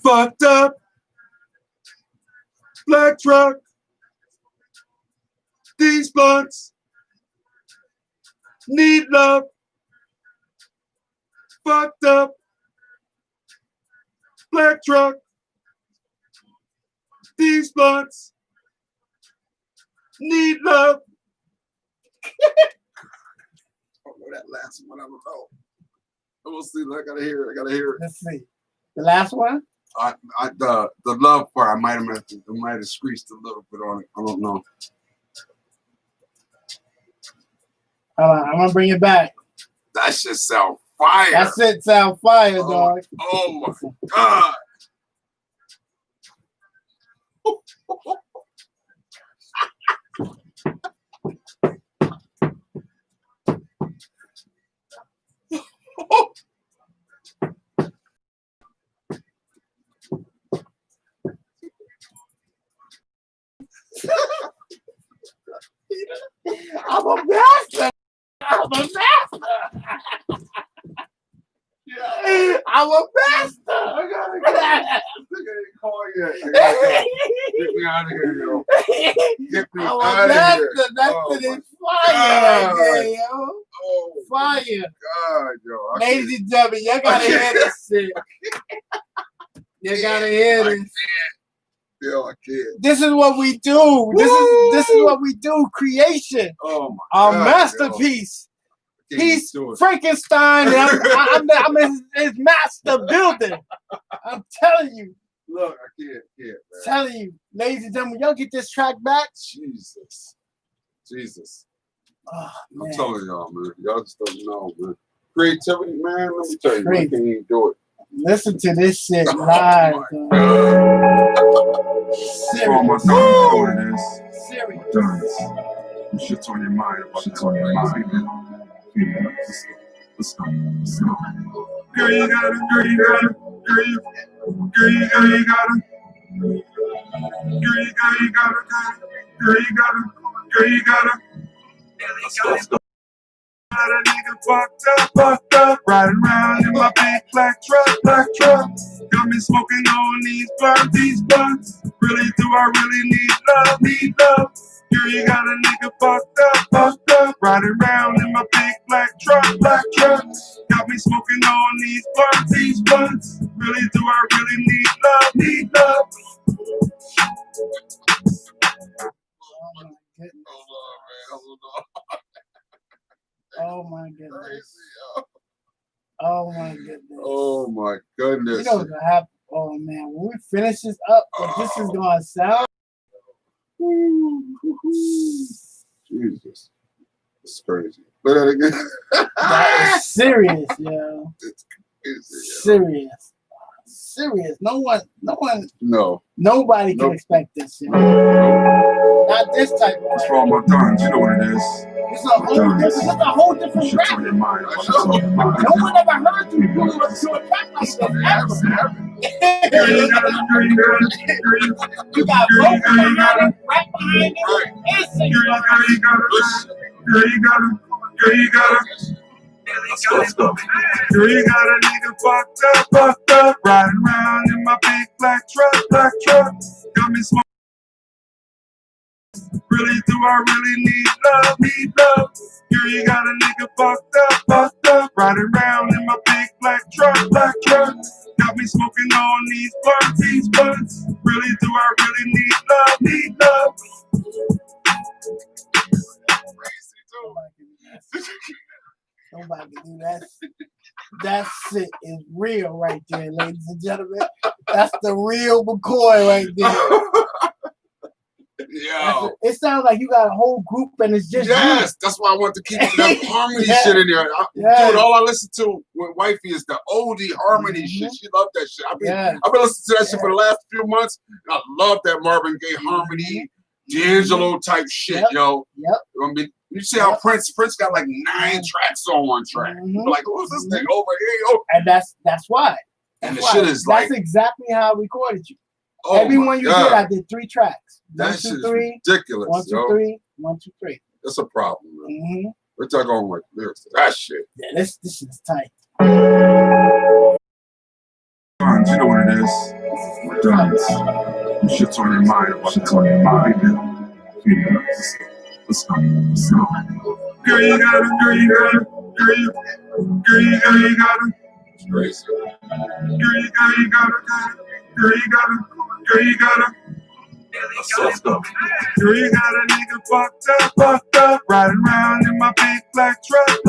Fucked up. Black truck. These blunts. Need love. Fucked up. Black truck. These blunts. Need love. I don't know that last one. I don't know. We'll see. I gotta hear it. Let's see. The last one? The love part, I might have screeched a little bit on it. I don't know. Hold on, I'm gonna bring it back. That shit sound fire. That shit sound fire, dog. Oh my god. ain't called yet. Get me out of here, yo. Get me out of here. That's is fire right there, yo. Oh, fire. God, yo. Ladies and gentlemen, y'all gotta hear this shit. You gotta hear this. Yo, I can't. This is what we do. This is what we do. Creation. Oh my Our God, masterpiece. He's Frankenstein, and I'm his master builder. I'm telling you. Look, I can't, man. Telling you, ladies and gentlemen, y'all get this track back. Jesus. Oh, I'm telling y'all, man. Y'all just don't know, man. Creativity, man. Let me tell you, I can't even do it. Listen to this shit live. Oh my God, you know what it is. Serious. Done. Shit's on your mind. Shit's on your mind. Yeah, let's go. Girl, you got it. Girl, you got it. Girl, you got it. Girl, you got it. Girl, you got it. Girl, you got it. Girl, you got it. Let's go. That nigga fucked up, riding around in my big black truck. Got me smoking on these blunts. Really, do I really need love? Girl, you got a nigga fucked up, riding around in my big black truck. Got me smoking on these blunts. Really, do I really need love? Oh my goodness. Oh my goodness. Oh my goodness. You know what's gonna happen? Oh man, when we finish this up, what this is gonna sound. Jesus. It's crazy. Play that again. That is serious, yo. It's crazy. Serious. Serious. Nobody can expect this, yo. Not this type of What's wrong with guns? You know what it is. It's a whole different rap. On your mind. On your mind. No one ever heard you do a track like this ever. You got vocals behind it, rap behind it, and singing behind it. Girl, you got it. Let's go. Girl, you got a nigga fucked up, riding around in my big black truck. Got me smoking. Really, do I really need love? Girl, you got a nigga fucked up, riding around in my big black truck. Got me smoking on these blunts. Really, do I really need love? Nobody can do that. That shit is real right there, ladies and gentlemen. That's the real McCoy right there. Yo. It sounds like you got a whole group and it's just Yes, that's why I want to keep that harmony shit in there. Dude, all I listen to with wifey is the oldie harmony shit. She loved that shit. I've been listening to that shit for the last few months. And I love that Marvin Gaye harmony, D'Angelo type shit, yo. I mean, you see how Prince got like 9 tracks on one track. You're like, who's this nigga over here, yo? And that's why. And the shit is like, that's exactly how I recorded you. oh Everyone you did, I did 3 tracks. That 1, 2, shit's 3. ridiculous, 1, 2, 3. 1, 2, 3. That's a problem, man. We're talking like lyrics to that shit. Yeah, this is tight. You know what it is. Done. Shit's on your mind. Shit's on your mind. Yeah. Let's go. Girl, you got it. Girl, you got it. Girl, you got it. It's crazy. Girl, you got it. Girl, you got it. Let's go. Girl, you got a nigga fucked up, riding around in my big black truck.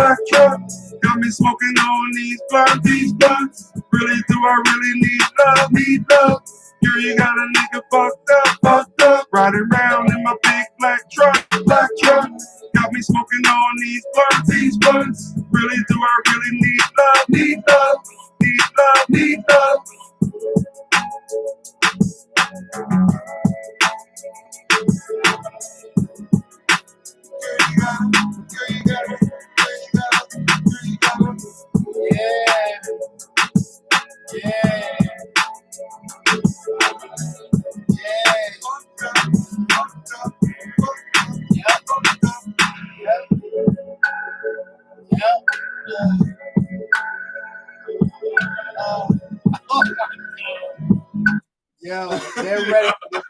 Got me smoking on these blunts. Really, do I really need love? Girl, you got a nigga fucked up, riding around in my big black truck. Got me smoking on these blunts. Really, do I really need love? Need love. Yo, they're ready for this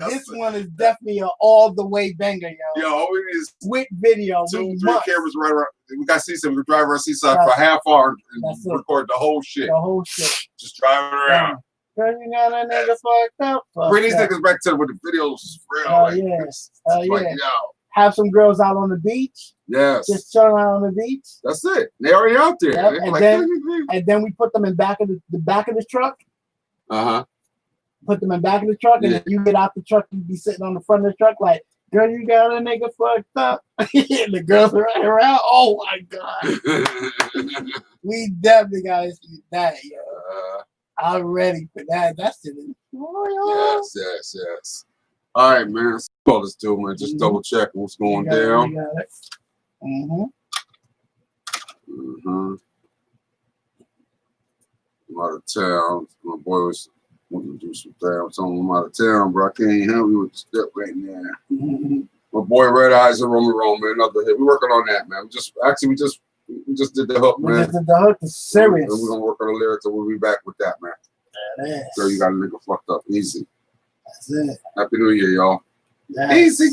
one. This one is definitely an all the way banger, yo. Yo, all we need is with video. 2, 3 cameras right around. We got Seaside. We can drive around Seaside for a half hour and record the whole shit. The whole shit. Just driving around. Girl, you got a nigga fucked up. Bring these niggas back to with the videos. Real, like, yo. Have some girls out on the beach. Yes. Just chilling out on the beach. That's it. They already out there. Yep. And then we put them in back of the back of the truck. Put them in back of the truck, and then you get out the truck, you be sitting on the front of the truck like, girl, you got a nigga fucked up. And the girls are right around. Oh my God. We definitely gotta see that, yo. I'm ready for that. That's it. Yes. All right, man. Let's call this dude, man. Just double check what's going down. I'm out of town. My boy was wanting to do some things. I'm out of town, bro. I can't help you with the step right now. My boy Red Eyes and Roman Rome, man. Another hit. We're working on that, man. We just did the hook, man. We just did the hook. It's serious. We're gonna work on the lyrics, and we'll be back with that, man. Girl, you got a nigga fucked up. Easy. That's it. Happy New Year, y'all. Easy.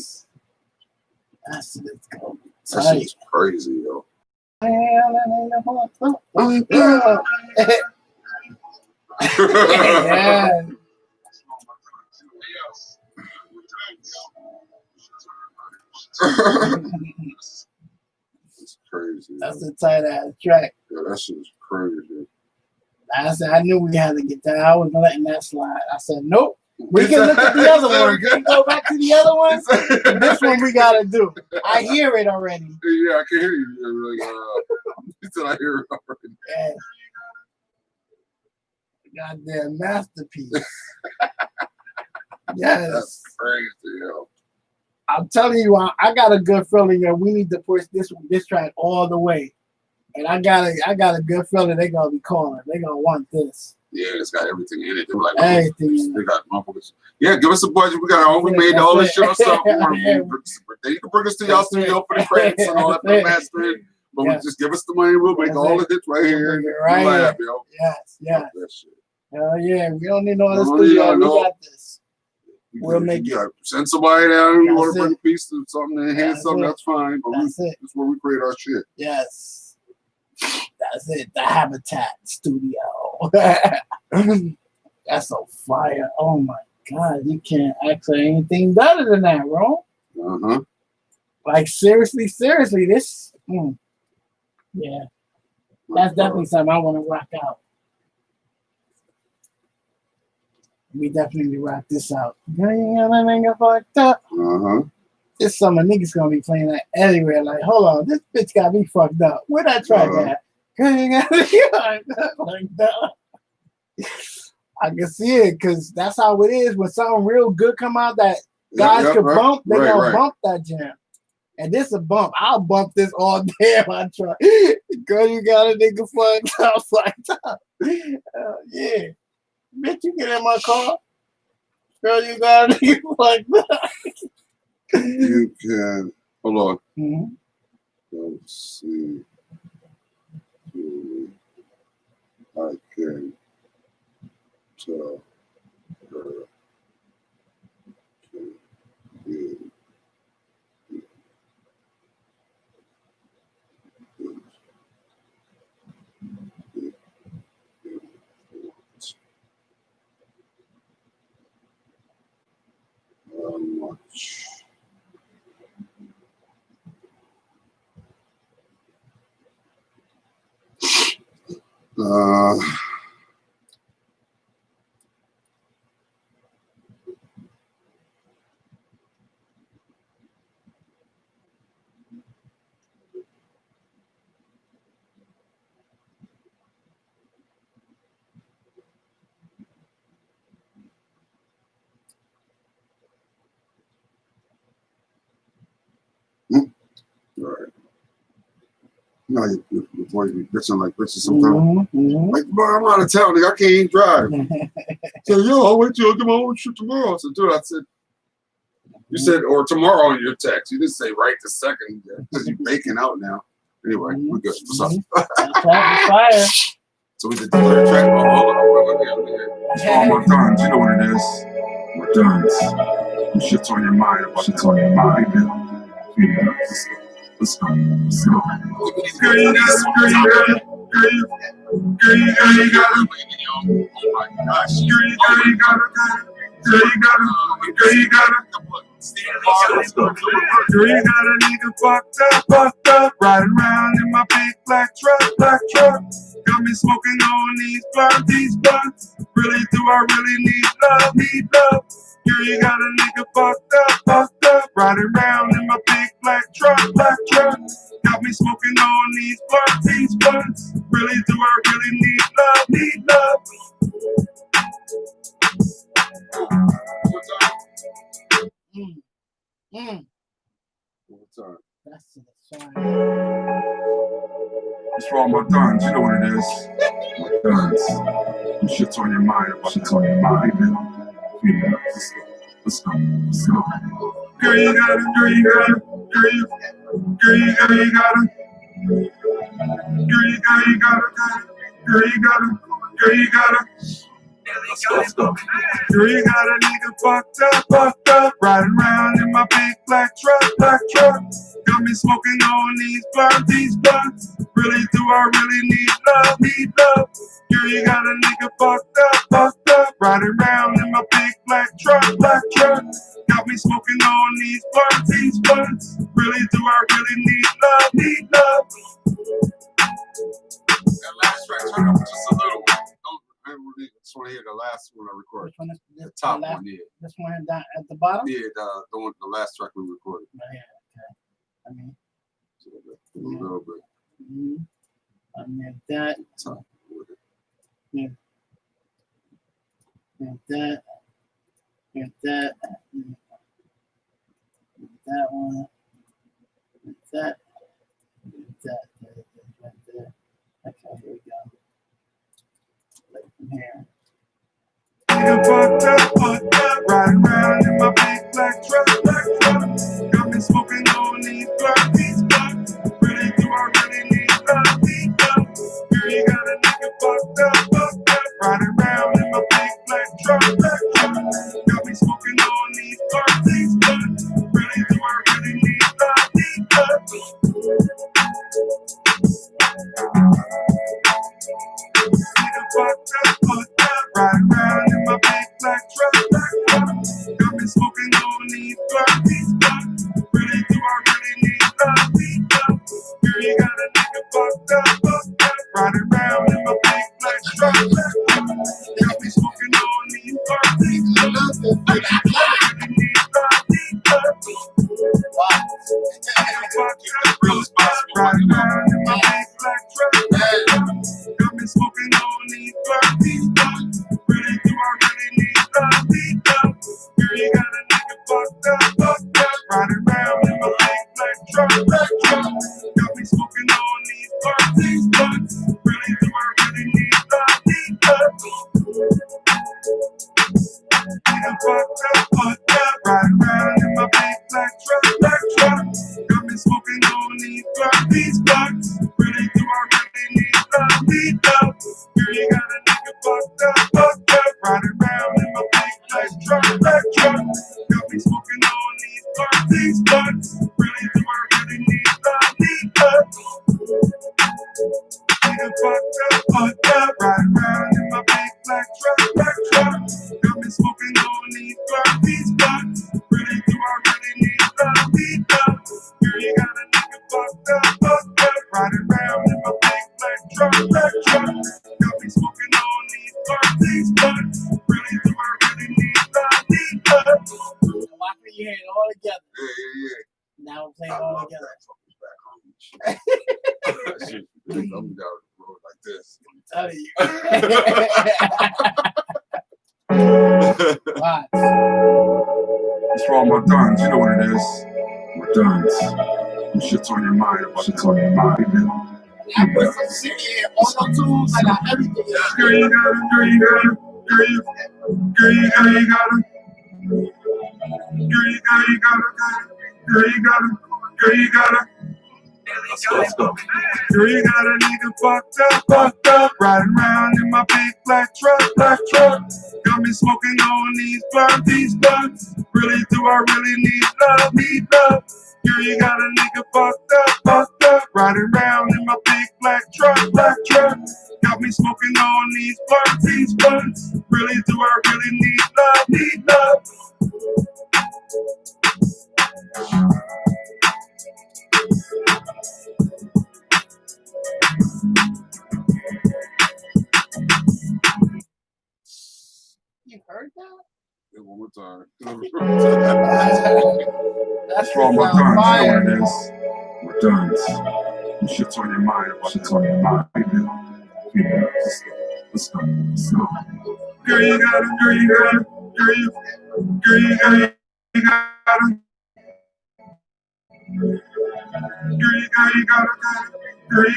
That's it. It's gonna be tight. That shit's crazy, yo. Yeah. It's crazy. That's a tight ass track. Yeah, that shit is crazy. I said I knew we had to get that. I wasn't letting that slide. I said nope. We can look at the other one. We can go back to the other one. This one we gotta do. I hear it already. Yeah, I can hear you. He said I hear it already. Yeah. Goddamn masterpiece. Yes. That's crazy, yo. I'm telling you, I got a good feeling that we need to push this track all the way. And I got a good feeling they're gonna be calling. They're gonna want this. Yeah, it's got everything in it. They're like, everything. They got motherfuckers. Yeah, give us a budget. We got our own. We made all this shit ourselves. You can bring us to y'all studio for the credits and all that for the mastering. But we just give us the money. We'll make all the hits right here. Right here. Yo. Yes. Hell yeah. We don't need no other studio. We got this. We'll make it. Send somebody down. You want to bring a piece of something and hand something, that's fine. But that's where we create our shit. Yes. That's it. The Habitat Studio. That's so fire. Oh my God. You can't ask for anything better than that, bro. Like seriously, this. Yeah. That's definitely something I want to rock out. We definitely rock this out. Fucked up. This summer niggas gonna be playing that anywhere. Like, hold on, this bitch got me fucked up. Where that track at? Like that. I can see it because that's how it is. When something real good come out that guys could bump, they gonna bump that jam. And this a bump. I'll bump this all day on my truck. Girl, you got a nigga fucked up like that. Yeah. Bitch, you get in my car. Girl, you got a nigga fucked up. You can. Hold on. Let's see. I can tell her. Much. Right. You know, your voice be bitching like bitches sometimes. Like, bro, I'm out of town, nigga. I can't even drive. So, yo, I'll wait till I get my own shit tomorrow. So, dude, I said, you said, or tomorrow in your text. You didn't say right this second because you're baking out now. Anyway, we're good. What's up? Fire. So we did the third track. Oh, hold on. It's for all my thuns, you know what it is. My thuns. Shit's on your mind about shit's on your mind. Yeah. Let's go. Let's go. Girl, you got it. Girl, you got it. Girl, you got it. Oh my gosh. Girl, you got it. Girl, you got it. Girl, you got it. Let's go. Girl, you got a nigga fucked up, riding around in my big black truck. Got me smoking on these blunts. Really, do I really need love? Girl, you got a nigga fucked up, riding around in my big black truck. Got me smoking on these blunts. Really, do I really need love? That's the song. It's for all my thuns, you know what it is. My thuns. Shit's on your mind about shit's on your mind. Yeah. Let's go. Girl, you got it. Girl, you got it. Girl, you got it. Girl, you got it. Girl, you got it. Let's go. Girl, you got a nigga fucked up, riding around in my big black truck. Got me smoking on these blunts. Really, do I really need love? Girl, you got a nigga fucked up, riding around in my big black truck. Got me smoking on these blunts. Really, do I really need love? That last track, turn up just a little bit. I just want to hear the last one I recorded. Which one is the top one, yeah. This one down at the bottom? Yeah, the last track we recorded. Yeah, okay. I mean, a little bit. I mean that. Top with it. Yeah. That one. That. Okay, here we go. From here. Nigga fucked up, riding around in my big black truck. Got me smoking on these blunts. Really, do I really need love? Girl, you got a nigga fucked up, riding around in my big black truck. Got me smoking on these blunts. Really, do I really need love? Nigga fucked up, riding around in my big black truck. Got me smoking on these blunts. Really, do I really need love? Girl, you got a nigga fucked up, riding around in my big black truck. Got me smoking on these blunts. Really need love. Real responsible. Riding around in my big black truck. Got me smoking on these blunts. Really, do I really need love? Girl, you got a nigga fucked up, riding around in my big black truck. Got me smoking on these blunts. Really, do I really need love? Nigga fucked up, riding around in my big black truck. Got me smoking on these blunts. Really, do I really need love? Girl, you got a nigga fucked up, riding around in my big black truck. Got me smoking on these blunts. Really, do I really need love? Nigga fucked up, riding around in my big black truck. Got me smoking on these blunts. Really, do I really need love? Girl, you got a nigga fucked up, riding around in my big black truck. Got me smoking on these blunts. Really, do I really need love? Why can you hear it all together? Yeah. Now we're playing all together. Shit, I'm down the road like this. I'm telling you. Watch. It's for all my thuns, you know what it is. My thuns. Shit's on your mind about shit's on your mind. I put some shit in on the tools. I got everything. Girl, you got it. Girl, you got it. Girl, you got it. Girl, you got it. Girl, you got it. Girl, you got it. Girl, you got it. Let's go. Girl, you got a nigga fucked up, riding around in my big black truck. Got me smoking on these blunts. Really, do I really need love? Girl, you got a nigga fucked up, riding around in my big black truck. Got me smoking on these blunts. Really, do I really need love? You heard that? Yeah, one more time. That's For all my on guns, fire. you know what it is. My guns. You shit's on your mind. Shit's on your mind. Yeah. Let's go. Girl, you got it. Girl, you got it. Girl, you got it. Girl, you got it. Girl,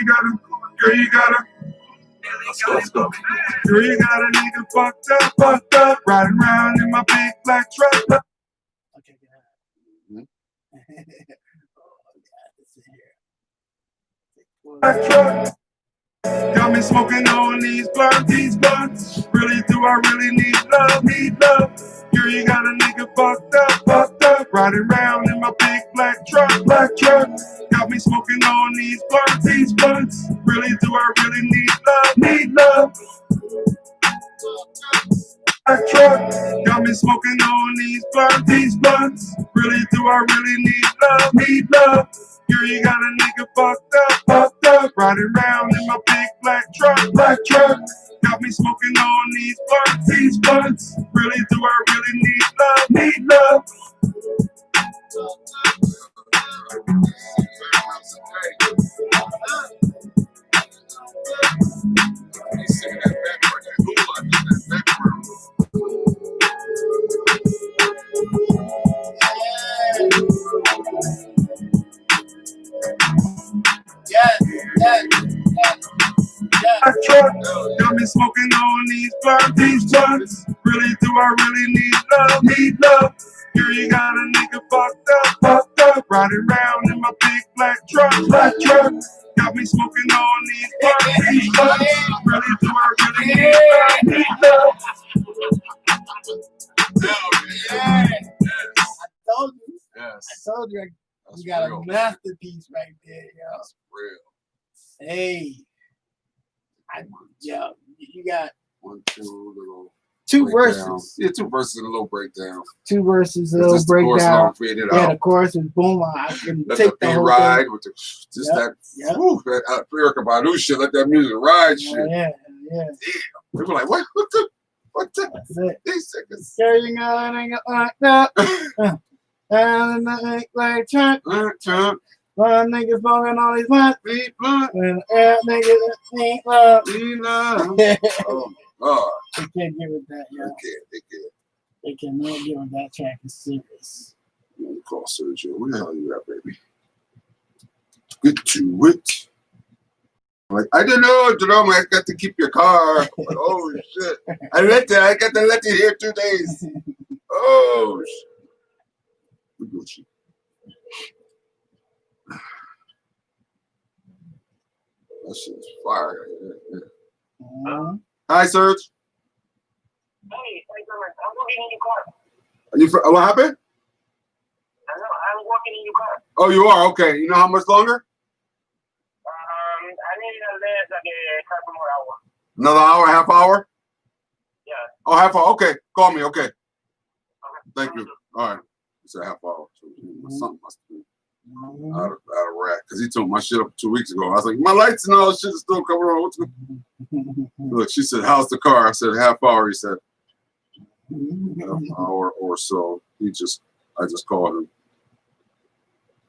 you got it. Let's go. Girl, you got a nigga fucked up, riding around in my big black truck. Okay, get Black truck. Got me smoking on these blunts. Really, do I really need love? Girl, you got a nigga fucked up, riding around in my big black truck. Got me smoking on these blunts. Really, do I really need love? Black truck. Got me smoking on these blunts. Really, do I really need love? Girl, you got a nigga fucked up, riding around in my big black truck. Got me smoking on these blunts. Really, do I really need love? Black truck. Got me smoking on these blunts. Really, do I really need love? Girl, you got a nigga fucked up, riding around in my big black truck. Got me smoking on these blunts. Really, do I really need love? I told you. Yes. I told you. That's You got real. a masterpiece right there, yo. That's real. Hey. You got 1, 2 little two breakdown. verses. Yeah, 2 verses and a little breakdown. Two verses, a It's little just the chorus breakdown. alone fade it Yeah, out. the chorus is boom. I can Let take the the thing whole ride thing. with the just Yep, that. yep. Whew, that Erykah Badu shit. Let that music ride. Shit. Yeah. They were like, what? What the? That's it. These seconds. Carrying on and like that. And the like Trump. One niggas smoking all these blunts. And niggas ain't love. Oh, God. They can't get with that, yo. They can't. They cannot get with that track. It's serious. Let me call Sergio. Where the hell you at, baby? Get to it. Like, I don't know, Jerome. I got to keep your car. Like, oh, shit. I got to let you here 2 days. Oh, shit. Gucci. That shit's fire. Yeah. Hi, Serge. Hey, I'm walking in your car. Are you? What happened? I know, I'm walking in your car. Oh, you are? Okay. You know how much longer? I need at least like a couple more hours. Another hour, half hour? Yeah. Oh, half hour. Okay. Call me. Okay. Thank you. All right. It's a half hour. So something must be out of rack. Because he took my shit up 2 weeks ago. I was like, my lights and all this shit is still coming on. What's good? Look, she said, how's the car? I said, half hour. He said, half hour or so. I just called him.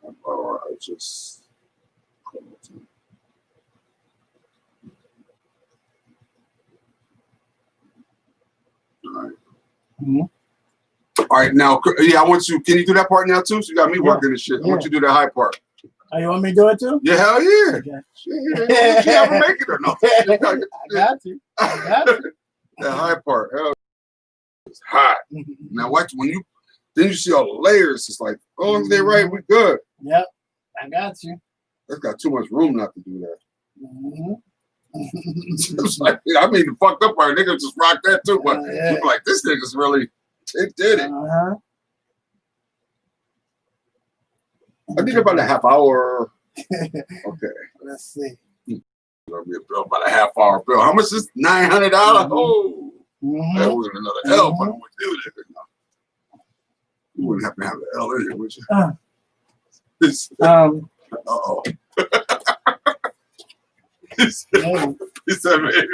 Half hour. I just called him. All right. All right, now, yeah, I want you. Can you do that part now too? So you got me working this shit. I want you to do that high part. Oh, you want me to do it too? Yeah, hell yeah. Okay. Shit, you ever make it or not? I got you. That high part, hell, it's hot. Now watch then you see all the layers. It's like, oh, they right, we good. Yep, I got you. That's got too much room not to do that. Mm-hmm. It's like, I mean, the fucked up part, niggas just rock that too, but Yeah. like, this nigga's really, it did it. I think about a half hour. Okay. Let's see. Gonna be a bill, about a half hour bill. How much is $900? Oh, that was another L if I would do that. You wouldn't have to have the L in here, would you? Uh-oh. He said, maybe.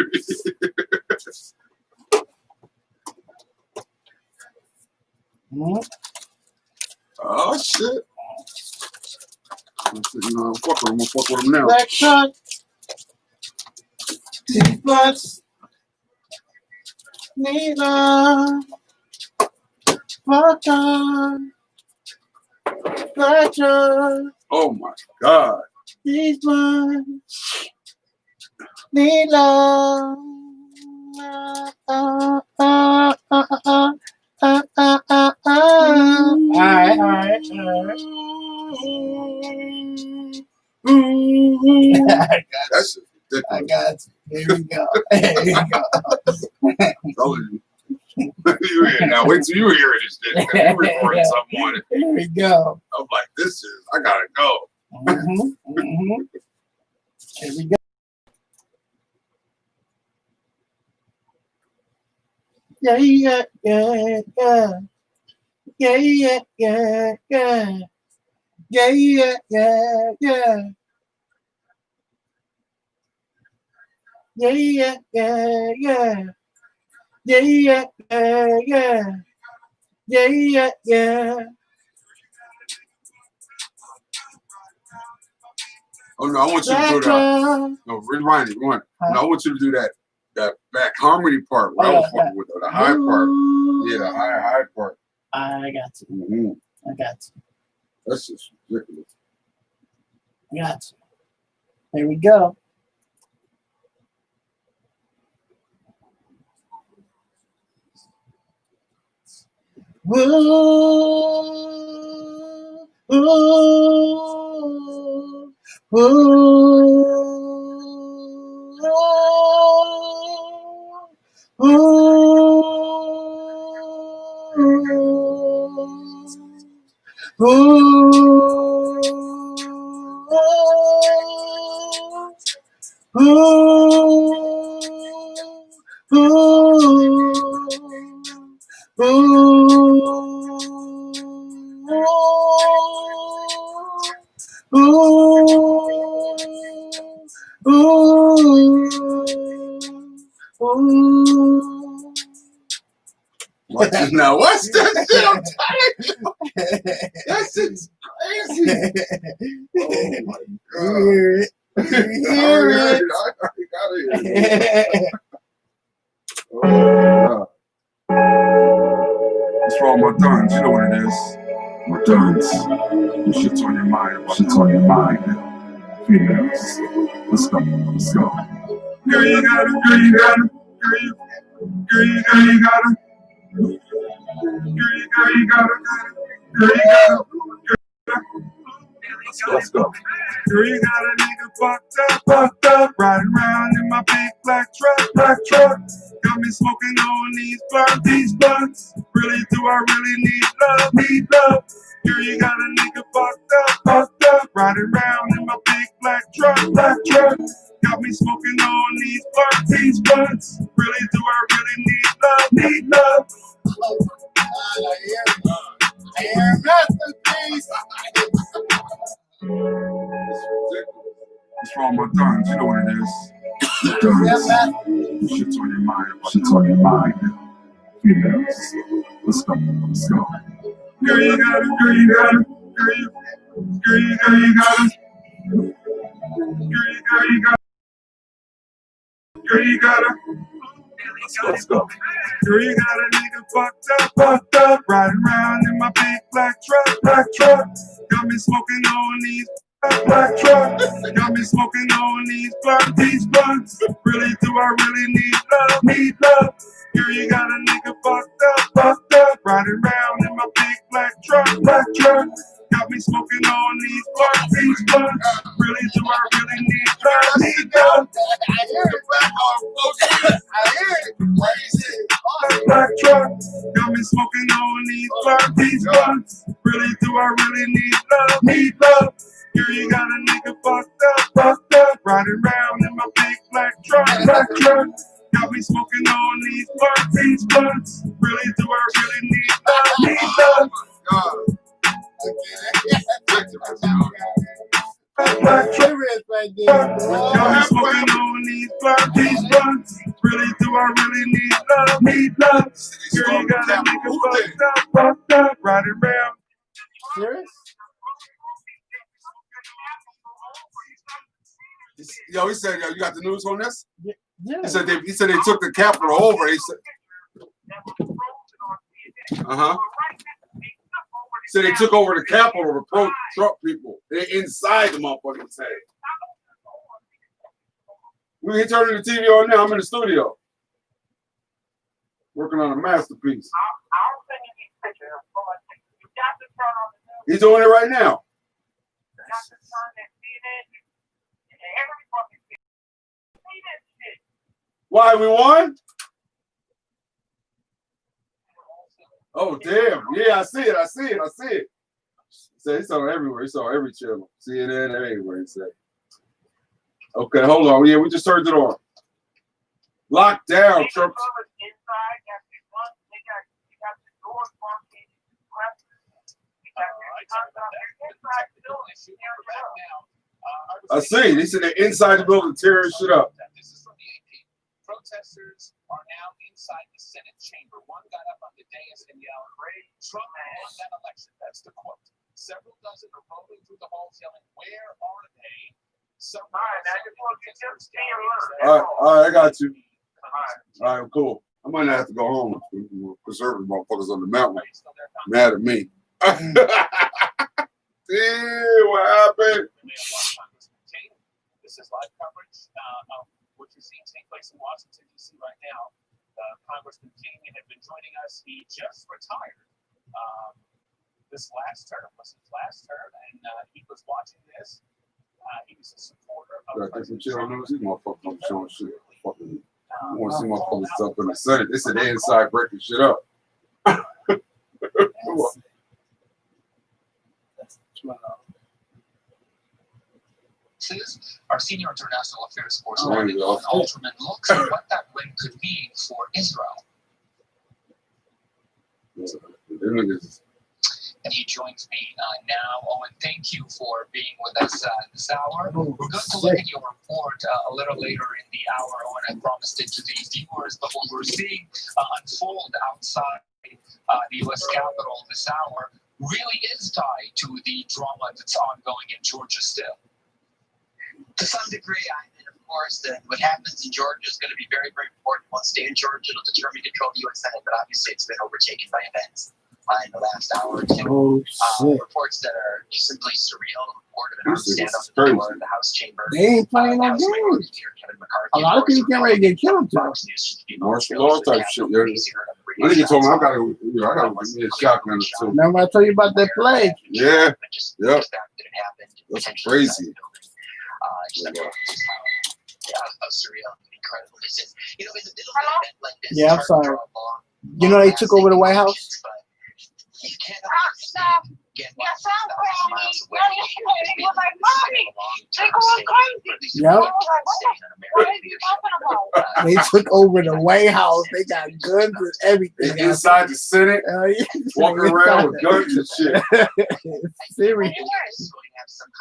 Oh, shit. You know, fuck with him. I'm gonna fuck with him now. Black truck. T-Flux. Nina. Fucker. Black truck. Oh, my God. These ones need love. All right. That's ridiculous. I got you. Here we go. Here we go. I'm telling you. You hear now. Wait till you hear this shit. You recording something on it. Here we go. I'm like, this is, I gotta go. Here we go. Yeah. Yeah. Oh no, I want you to do that. No, rewind it. No, I want you to do that back harmony part where I was fucking with the high part. Yeah, the high part. I got you. I got you. That's just ridiculous. I got you. There we go. What? Now what's that shit? I'm tired. That shit's crazy. Oh my God. You hear it. I already got it. Oh my God. What's wrong with my guns? You know what it is. My guns. Shit's on your mind. Shit's on your mind. Females. Let's go. Let's go. Girl, you got it. Girl, you got it. Girl, you got it. Girl, you got it. Girl, you got it. Let's go. Girl, you got a nigga fucked up, riding around in my big black truck. Got me smoking on these blunts. Really, do I really need love? Girl, you got a nigga fucked up, riding around in my big black truck. Got me smoking on these blunts. Really, do I really need love? I hear masterpiece. What's wrong with my guns? You know what it is. Shit's on your mind. Shit's on your mind. Females. Let's go. Let's go. Girl, you got it. Girl, you got it. Girl, you got it. Girl, you got it. Let's go. Girl, you got a nigga fucked up, riding around in my big black truck. Got me smoking on these black trucks. Got me smoking on these blunts. Really, do I really need love? Girl, you got a nigga fucked up, riding around in my big black truck. Got me smoking on these blunts. Really, do I really need love? Need love. I hear it. Black truck. Got me smoking on these blunts. Really, do I really need love? Need love. Girl, you got a nigga fucked up. Riding around in my big black truck. Got me smoking on these blunts. Really, do I really need love? Need love. Right there. Got me smoking on these blunts. Really, do I really need love? Need love. Girl, you got a nigga fucked up. Riding around. Serious? Yo, he said, yo, you got the news on this? Yeah. He said they took the Capitol over. He said, He said they took over the Capitol to pro-Trump people. They're inside the motherfucking thing. We can turn the TV on now. I'm in the studio. Working on a masterpiece. He's doing it right now. Why, we won? Oh, damn. Yeah, I see it. It's on everywhere. It's on every channel. CNN, everywhere, he said. Okay, hold on. Yeah, we just turned it on. Locked down, Trump. I see. They said they're inside the building tearing shit up. This is from the AP. Protesters are now inside the Senate chamber. One got up on the dais and yelled, Trump won that election. That's the quote. Several dozen are rolling through the halls yelling, where are they? All right, I got you. All right, cool. I might not have to go home. Conservative motherfuckers on the mountain mad at me. Damn, what happened? This is live coverage of what you're seeing take place in Washington, D.C. right now. Congressman King had been joining us. He just retired. This last term was his last term, and he was watching this. He was a supporter of President Trump. These motherfuckers don't show shit. Fucking, I want to see motherfuckers up in the Senate. They said they inside breaking shit up. Our senior international affairs correspondent Alan Alterman looks at what that win could mean for Israel. And he joins me now. Owen, thank you for being with us this hour. We're going to look at your report a little later in the hour. Owen, I promised it to the viewers, but what we're seeing unfold outside the U.S. Capitol this hour really is tied to the drama that's ongoing in Georgia still. To some degree, and of course, what happens in Georgia is going to be very, very important. One state in Georgia will determine control of the U.S. Senate, but obviously it's been overtaken by events in the last hour or two. Reports that are just simply surreal. Report of an armed standoff at the door of the House chamber. They ain't playing no games. A lot of people can't ready to get killed. Martial law type shit. I think you told me I gotta give me a shotgun or two. Remember I told you about that plague? Yeah. Yep. That's crazy. How surreal and incredible this is. You know, it's a little event like this. Yeah, I'm sorry. You know they took over the White House? You can't get 1,000 miles away. He was like, Mommy, they're going crazy. Yep. They took over the White House. They got guns and everything. Inside the Senate, walking around with guns and shit. Serious.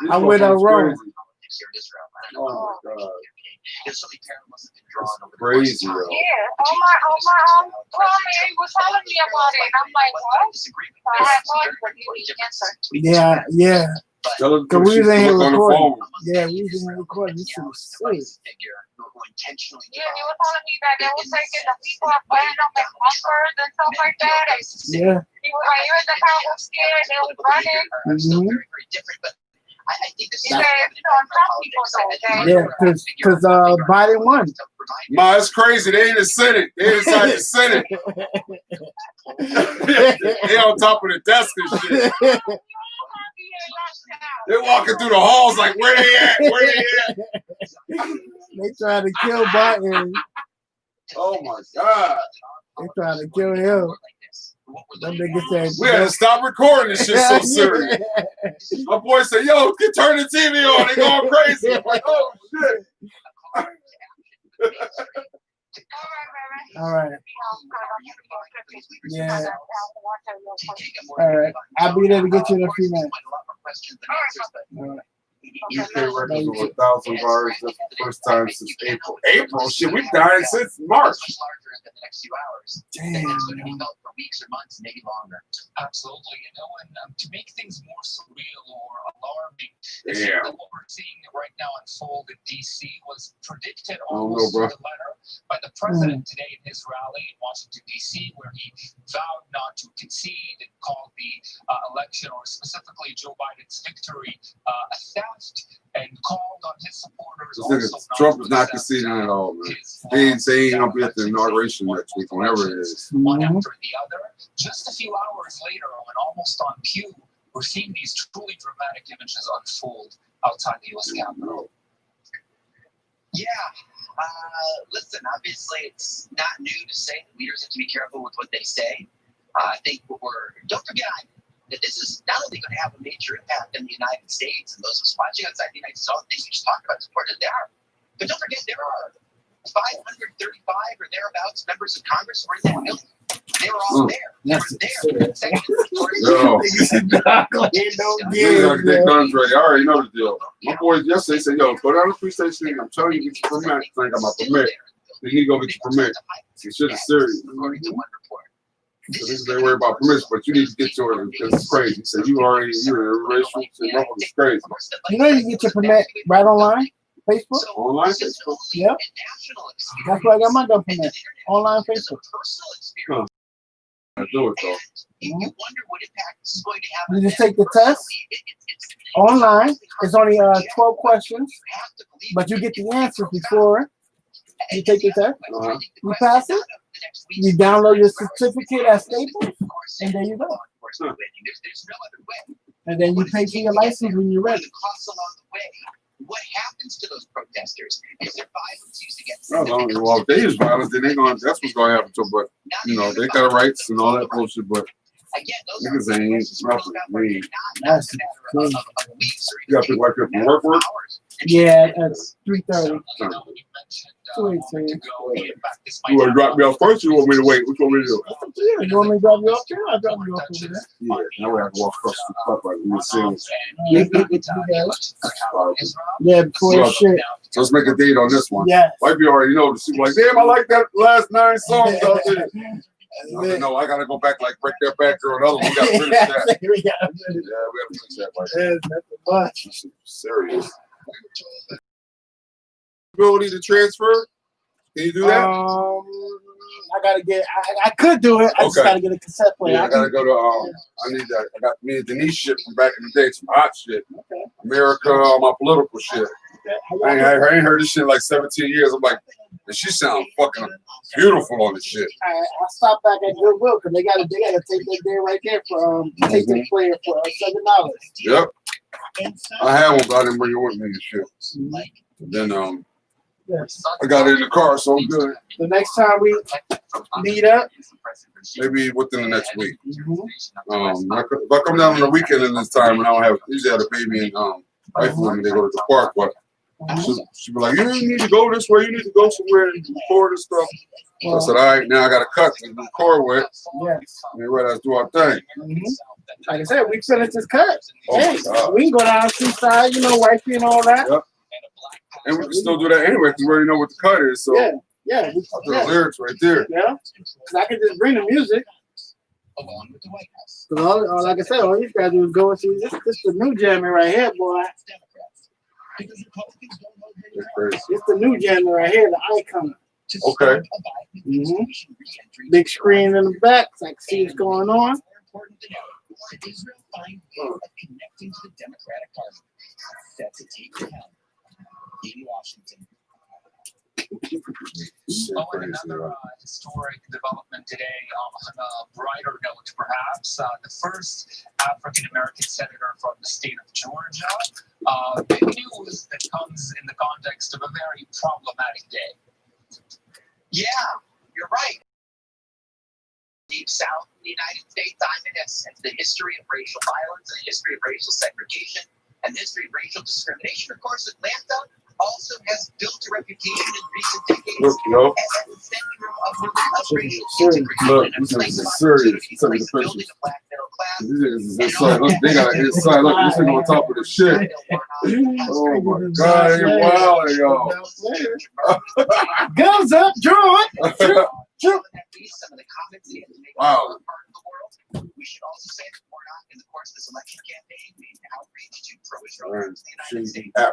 I went on wrong. Oh my God. Crazy, bro. Yeah, on my he was telling me about it, and I'm like, what? So I had to give the answer. Yeah. Because we was in here recording. Yeah, we was in here recording. This shit was serious. Yeah, he was telling me that they were taking the people and putting them in bunkers and stuff like that. Yeah. He was like, even the crowd was scared, they was running. Very different, but I think this is yeah, because Biden won. Ma, it's crazy. They in the Senate. They inside the Senate. They on top of the desk and shit. They're walking through the halls like, where they at? Where they at? They trying to kill Barton. Oh my God. They trying to kill him. That nigga said, we had to stop recording this shit so serious. My boy said, yo, turn the TV on. They going crazy. I'm like, oh shit. All right. Yeah. All right. I'll be there to get you in a few minutes. All right. UK records over 1,000 bars. That's the first time since April. April? Shit, we've died since March. Damn. It's going to be felt for weeks or months, maybe longer. Absolutely. You know, and to make things more surreal or alarming, what we're seeing right now unfold in D.C. was predicted almost to the letter by the president today in his rally in Washington, D.C., where he vowed not to concede and called the election, or specifically Joe Biden's victory, a theft, and called on his supporters also Trump is not conceding at all, man. He ain't saying he's going to be at the inauguration next week, whenever it is. One after the other. Just a few hours later, when almost on cue, we're seeing these truly dramatic images unfold outside the U.S. Capitol. Yeah. Listen, obviously, it's not new to say that leaders have to be careful with what they say. I think don't forget that this is not only going to have a major impact in the United States and those of us watching outside the United States, all the things we just talked about, important as they are. But don't forget, there are 535 or thereabouts members of Congress who are in that building. They were all there. They were there. They guns ready. I already know the deal. My boys yesterday said, yo, go down to the police station. I'm telling you, get your permit. I got my permit. You need to go get your permit. This shit is serious. According to one report. So they worry about permission, but you need to get yours because it's crazy. So you're in racial, it's crazy. You know, you get your permit right online, Facebook. Online Facebook. Yep. That's where I got my gun permit. Online Facebook. Huh. I do it though. You wonder what impact this is going to have. You just take the test online. It's only 12 questions, but you get the answers before you take the test. You pass it. You download your certificate at Staples, and there you go. And then you pay for your license when you're ready. What happens to those protesters? Is there violence used against them? Well, if they use violence, then that's what's going to happen to them. But, you know, they got rights and all that bullshit, but niggas ain't nothing. That's cool. You got people like that from work? Yeah, that's 3:30. 2:18. You want to drop me off first or you want me to wait? Which one we do? Yeah, you want me to drop you off there? I'll drop you off over there. Yeah, now we have to walk across the club like we were saying. Yeah, before shit. So let's make a date on this one. Yeah. Might be already know. The like, damn, I like that last 9 songs out there. No, I gotta go back, like break that back or another one. We gotta finish that. We gotta finish that. Right? That's a bunch. Serious. Ability to transfer? Can you do that? I gotta get. I could do it. I just gotta get a cassette player. Yeah, I gotta go to. I need that. I got me and Denise shit from back in the day. Some hot shit. Okay. America, all my political shit. Okay. I ain't heard this shit in like 17 years. I'm like, and she sounds fucking beautiful on this shit. I stopped back at Goodwill because they gotta take that there right there for take the player for $7. Yep. I had one, but I didn't bring it with me and shit. And then I got it in the car, so I'm good. The next time we meet up, maybe within the next week. If I come down on the weekend in this time, and I don't have usually have a baby and wife with me, they go to the park, but she be like, you don't need to go this way, you need to go somewhere and record and stuff. So I said, all right, now I got to cut and record with. Yes. And let us do our thing. Like I said, we finished this cut. Oh hey, we can go down seaside, wifey and all that. Yep. And we can still do that anyway because we already know what the cut is. So yeah. I'll do the lyrics right there. Yeah. Because I can just bring the music. Along with the White House. Like I said, all you gotta do is go and see this the new jamming right here, boy. It's the new jamming right here, the icon. Okay. Big screen in the back, so I can see what's going on. Israel find way of connecting to the Democratic Party. That's a take down in Washington. Oh, and another historic development today, on a brighter note perhaps, the first African-American senator from the state of Georgia. Big news that comes in the context of a very problematic day. Yeah, you're right. Deep South in the United States, has the history of racial violence, and the history of racial segregation, and the history of racial discrimination. Of course, Atlanta also has built a reputation in recent decades as a center of racial integration and a place of opportunity, a place of building a black middle class. They got his side. Look, this is on top of the shit. Oh my God, you're wild, y'all. Guns up, draw it. Some of the comments he had to make Wow. part of the world. We should also say that we're not, in the course of this election campaign, made an outreach to pro-Israel groups in the United States. And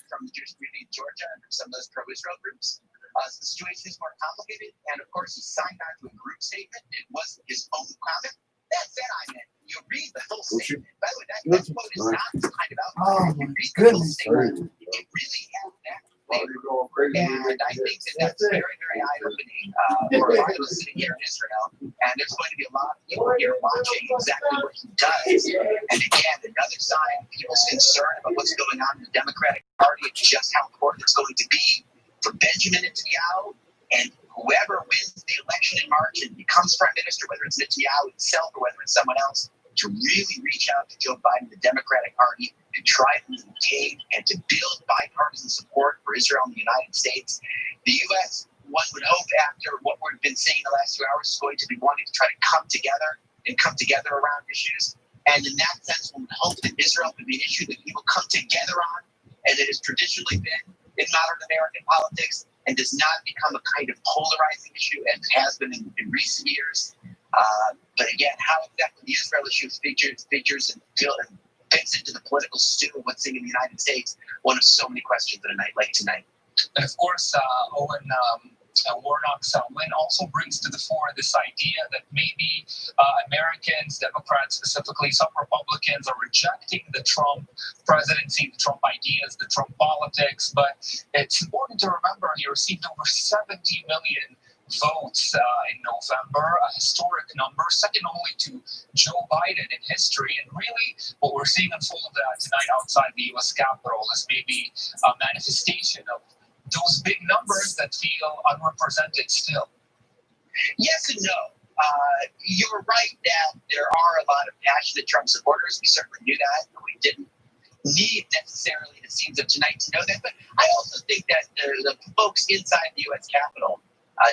from the Jewish community in Georgia and from some of those pro-Israel groups. The situation is more complicated, and of course, he signed on to a group statement. It wasn't his own comment. That said, you read the whole statement. By the way, that quote is not kind of out. You read the whole statement. It really has that. And I think that's very, very eye-opening for a lot of us sitting here in Israel. And there's going to be a lot of people here watching exactly what he does. And again, another sign of people's concern about what's going on in the Democratic Party and just how important it's going to be for Benjamin Netanyahu and whoever wins the election in March and becomes prime minister, whether it's Netanyahu himself or whether it's someone else, to really reach out to Joe Biden, the Democratic Party, to try to maintain and to build bipartisan support for Israel and the United States. The U.S., one would hope, after what we've been seeing in the last 2 hours, is going to be wanting to try to come together around issues. And in that sense, one would hope that Israel would be an issue that we will come together on, and it has traditionally been in modern American politics, and does not become a kind of polarizing issue as it has been in recent years. But again, how exactly the Israel issue figures and fits into the political stew of what's in the United States, one of so many questions on a night like tonight. And of course, Owen, Warnock's win also brings to the fore this idea that maybe Americans, Democrats specifically, some Republicans are rejecting the Trump presidency, the Trump ideas, the Trump politics. But it's important to remember he received over 70 million votes in November, a historic number, second only to Joe Biden in history. And really what we're seeing unfold tonight outside the U.S. Capitol is maybe a manifestation of those big numbers that feel unrepresented still. Yes and no. You're right that there are a lot of passionate Trump supporters. We certainly knew that. We didn't need necessarily the scenes of tonight to know that. But I also think that the folks inside the U.S. Capitol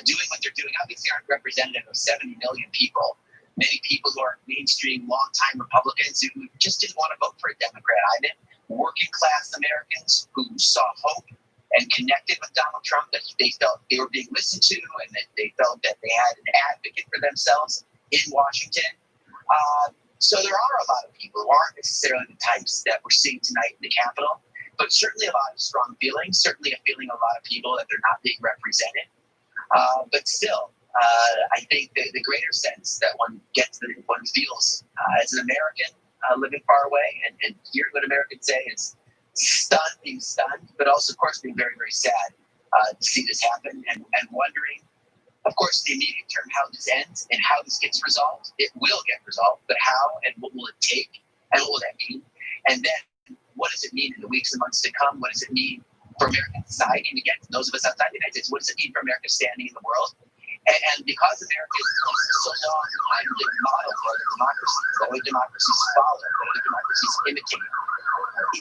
doing what they're doing obviously aren't representative of 70 million people. Many people who are mainstream, long-time Republicans who just didn't want to vote for a Democrat. I mean, working-class Americans who saw hope and connected with Donald Trump, that they felt they were being listened to and that they felt that they had an advocate for themselves in Washington. So there are a lot of people who aren't necessarily the types that we're seeing tonight in the Capitol, but certainly a lot of strong feelings, certainly a feeling of a lot of people that they're not being represented. But still, I think the greater sense that one gets, that one feels as an American living far away and hearing what Americans say is being stunned, but also, of course, being very, very sad to see this happen and wondering, of course, in the immediate term, how this ends and how this gets resolved. It will get resolved, but how and what will it take and what will that mean? And then what does it mean in the weeks and months to come? What does it mean for American society? And again, for those of us outside the United States, what does it mean for America's standing in the world? And because America is so long behind the model for other democracies, the way democracies follow, the way democracies imitate,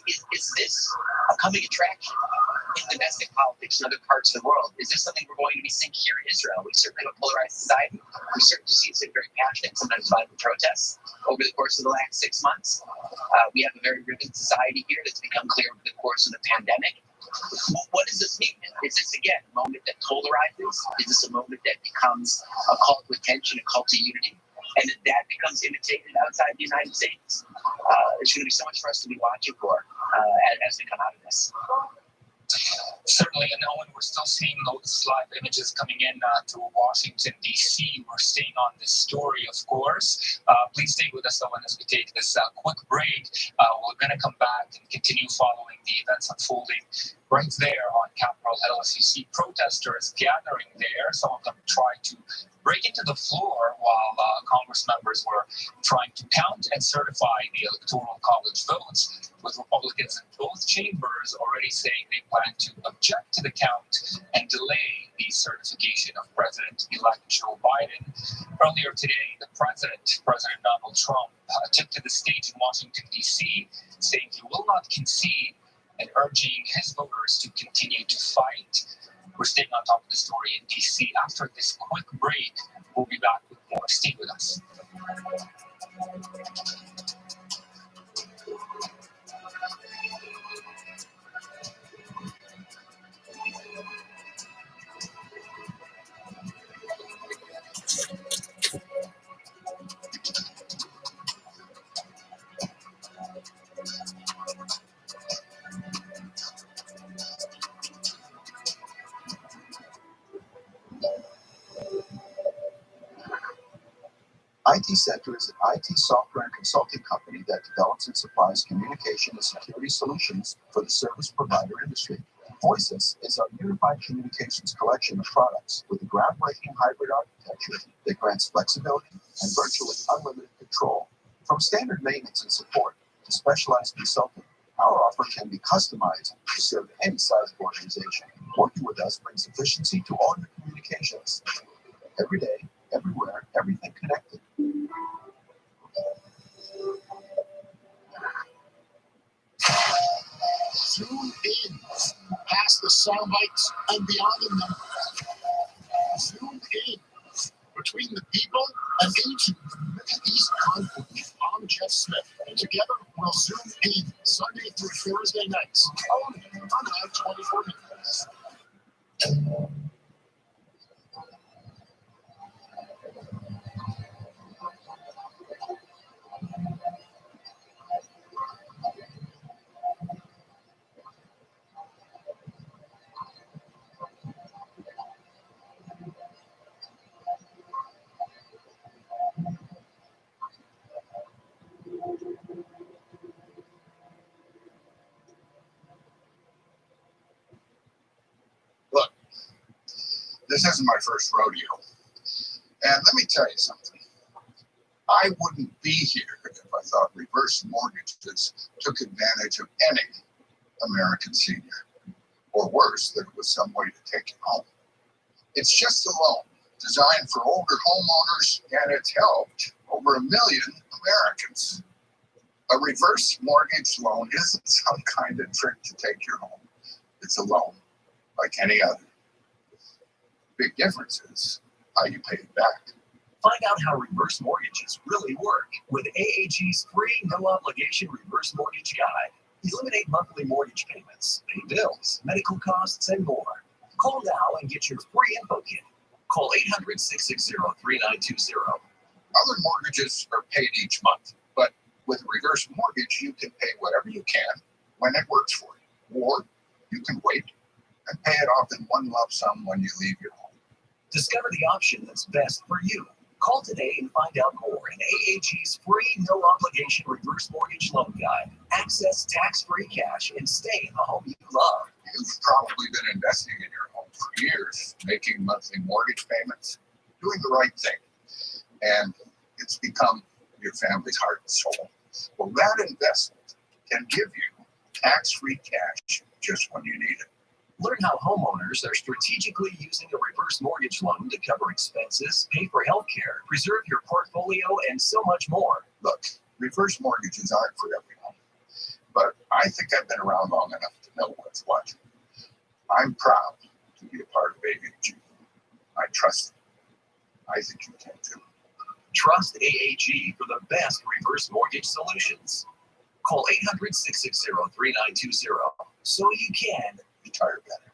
is this a coming attraction in domestic politics in other parts of the world? Is this something we're going to be seeing here in Israel? We certainly have a polarized society. We certainly see some very passionate, sometimes violent protests over the course of the last 6 months. We have a very riven society here that's become clear over the course of the pandemic. What does this mean? Is this, again, a moment that polarizes? Is this a moment that becomes a call to attention, a call to unity? And that becomes imitated outside the United States? There's going to be so much for us to be watching for as we come out of this. Certainly, and Owen, we're still seeing those live images coming in to Washington, D.C. We're staying on this story, of course. Please stay with us, Owen, as we take this quick break. We're going to come back and continue following the events unfolding right there on Capitol Hill. As you see protesters gathering there, some of them tried to break into the floor while Congress members were trying to count and certify the Electoral College votes, with Republicans in both chambers already saying they plan to object to the count and delay the certification of President-elect Joe Biden. Earlier today, the President Donald Trump, took to the stage in Washington, D.C., saying he will not concede and urging his voters to continue to fight. We're staying on top of the story in D.C. After this quick break, we'll be back with more. Stay with us. IT Sector is an IT software and consulting company that develops and supplies communication and security solutions for the service provider industry. Voices is our unified communications collection of products with a groundbreaking hybrid architecture that grants flexibility and virtually unlimited control. From standard maintenance and support to specialized consulting, our offer can be customized to serve any size organization. Working with us brings efficiency to all your communications. Every day, everywhere, everything connected. Zoom in, past the sound bites and beyond the numbers. Zoom in, between the people and into the Middle East conflict. I'm Jeff Smith, and together we'll zoom in Sunday through Thursday nights, only on I-24 News. Look, this isn't my first rodeo. And let me tell you something. I wouldn't be here if I thought reverse mortgages took advantage of any American senior. Or worse, that it was some way to take it home. It's just a loan designed for older homeowners, and it's helped over 1 million Americans. A reverse mortgage loan isn't some kind of trick to take your home. It's a loan, like any other. Big difference is how you pay it back. Find out how reverse mortgages really work with AAG's free no-obligation reverse mortgage guide. Eliminate monthly mortgage payments, pay bills, medical costs, and more. Call now and get your free info kit. Call 800-660-3920. Other mortgages are paid each month, but with a reverse mortgage, you can pay whatever you can when it works for you. Or you can wait and pay it off in one lump sum when you leave your home. Discover the option that's best for you. Call today and find out more in AAG's free no-obligation reverse mortgage loan guide. Access tax-free cash and stay in the home you love. You've probably been investing in your home for years, making monthly mortgage payments, doing the right thing. And it's become your family's heart and soul. Well, that investment can give you tax-free cash just when you need it. Learn how homeowners are strategically using a reverse mortgage loan to cover expenses, pay for health care, preserve your portfolio, and so much more. Look, reverse mortgages aren't for everyone, but I think I've been around long enough to know what's what. I'm proud to be a part of AAG. I trust it. I think you can too. Trust AAG for the best reverse mortgage solutions. Call 800-660-3920 so you can retire better.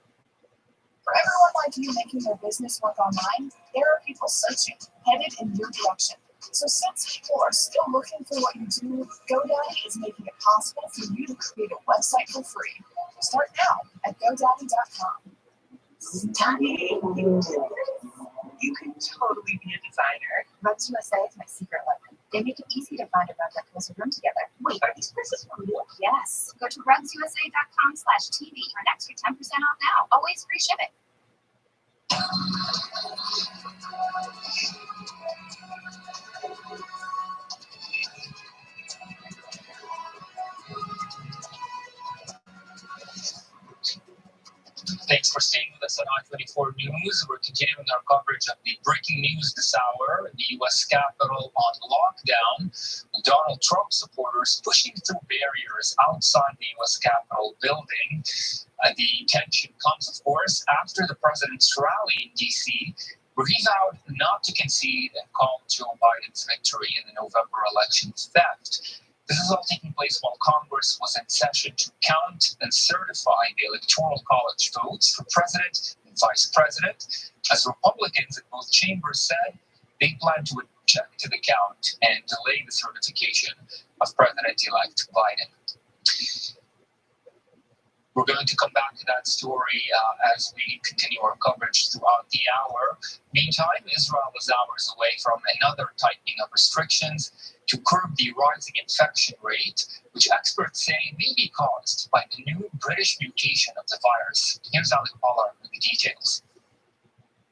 For everyone like you making their business work online, there are people searching, headed in your direction. So since people are still looking for what you do, GoDaddy is making it possible for you to create a website for free. Start now at GoDaddy.com. You can totally be a designer. Rugs USA is my secret weapon. They make it easy to find a rug that goes a room together. Wait, are these prices from you? Yes. Go to rugsusa.com/TV for an extra 10% off now. Always free shipping. Thanks for staying with us on I-24 News. We're continuing our coverage of the breaking news this hour. The U.S. Capitol on lockdown. Donald Trump supporters pushing through barriers outside the U.S. Capitol building. The tension comes, of course, after the president's rally in D.C., where he vowed not to concede and called Joe Biden's victory in the November election theft. This is all taking place while Congress was in session to count and certify the Electoral College votes for president and vice president. As Republicans in both chambers said, they plan to object to the count and delay the certification of President-elect Biden. We're going to come back to that story as we continue our coverage throughout the hour. Meantime, Israel is hours away from another tightening of restrictions to curb the rising infection rate, which experts say may be caused by the new British mutation of the virus. Here's Alec Pollard with the details.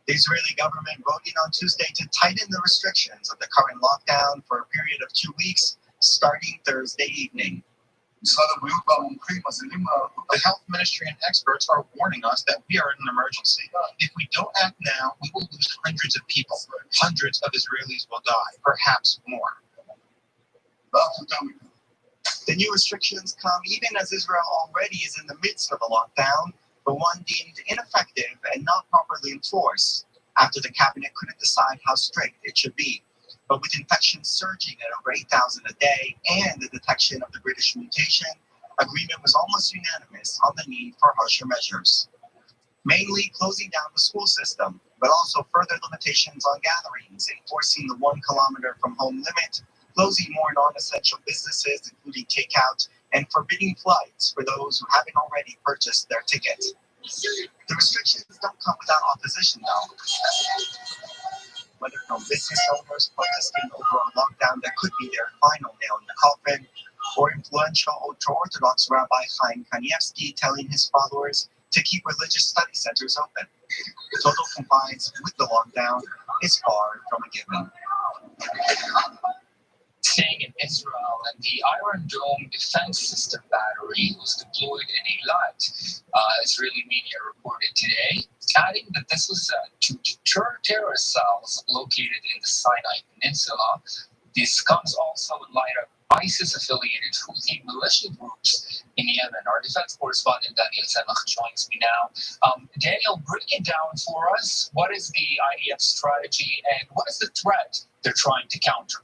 The Israeli government voted on Tuesday to tighten the restrictions of the current lockdown for a period of 2 weeks, starting Thursday evening. The health ministry and experts are warning us that we are in an emergency. If we don't act now, we will lose hundreds of people. Hundreds of Israelis will die, perhaps more. The new restrictions come even as Israel already is in the midst of a lockdown, but one deemed ineffective and not properly enforced after the cabinet couldn't decide how strict it should be. But with infections surging at over 8,000 a day and the detection of the British mutation, agreement was almost unanimous on the need for harsher measures. Mainly closing down the school system, but also further limitations on gatherings, enforcing the 1 kilometer from home limit, closing more non-essential businesses, including takeout, and forbidding flights for those who haven't already purchased their ticket. The restrictions don't come without opposition, though. Whether from business owners protesting over a lockdown that could be their final nail in the coffin, or influential ultra-Orthodox Rabbi Chaim Kanievsky telling his followers to keep religious study centers open. Total compliance with the lockdown is far from a given. Staying in Israel, and the Iron Dome defense system battery was deployed in Eilat, Israeli media reported today, adding that this was to deter terrorist cells located in the Sinai Peninsula. This comes also in light of ISIS-affiliated Houthi militia groups in Yemen. Our defense correspondent Daniel Semach joins me now. Daniel, break it down for us. What is the IDF strategy, and what is the threat they're trying to counter?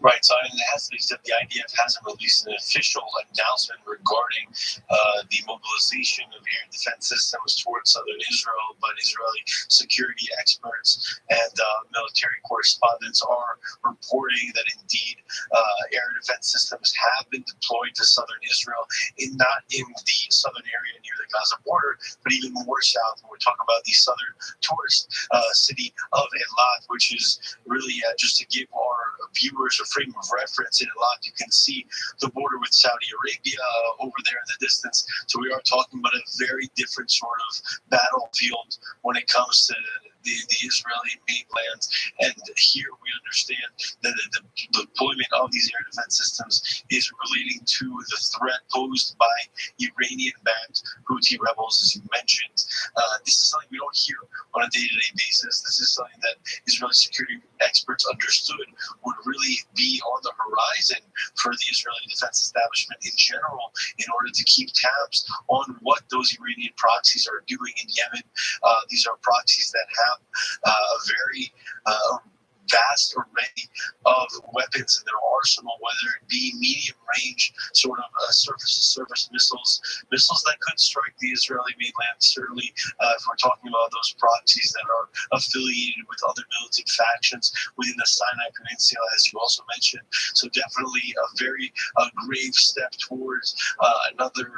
Right, so as they said, the IDF hasn't released an official announcement regarding the mobilization of air defense systems towards southern Israel, but Israeli security experts and military correspondents are reporting that indeed air defense systems have been deployed to southern Israel, not in the southern area near the Gaza border, but even more south. We're talking about the southern tourist city of Eilat, which is really just to give our viewers a frame of reference. In Eilat, you can see the border with Saudi Arabia over there in the distance. So we are talking about a very different sort of battlefield when it comes to the Israeli mainland. And here we understand that the deployment of these air defense systems is relating to the threat posed by Iranian-backed Houthi rebels, as you mentioned. This is something we don't hear on a day-to-day basis. This is something that Israeli security experts understood would really be on the horizon for the Israeli defense establishment in general in order to keep tabs on what those Iranian proxies are doing in Yemen. These are proxies that have a very vast array of weapons in their arsenal, whether it be medium range sort of surface-to-surface missiles that could strike the Israeli mainland. Certainly, if we're talking about those proxies that are affiliated with other militant factions within the Sinai Peninsula, as you also mentioned. So definitely a very grave step towards another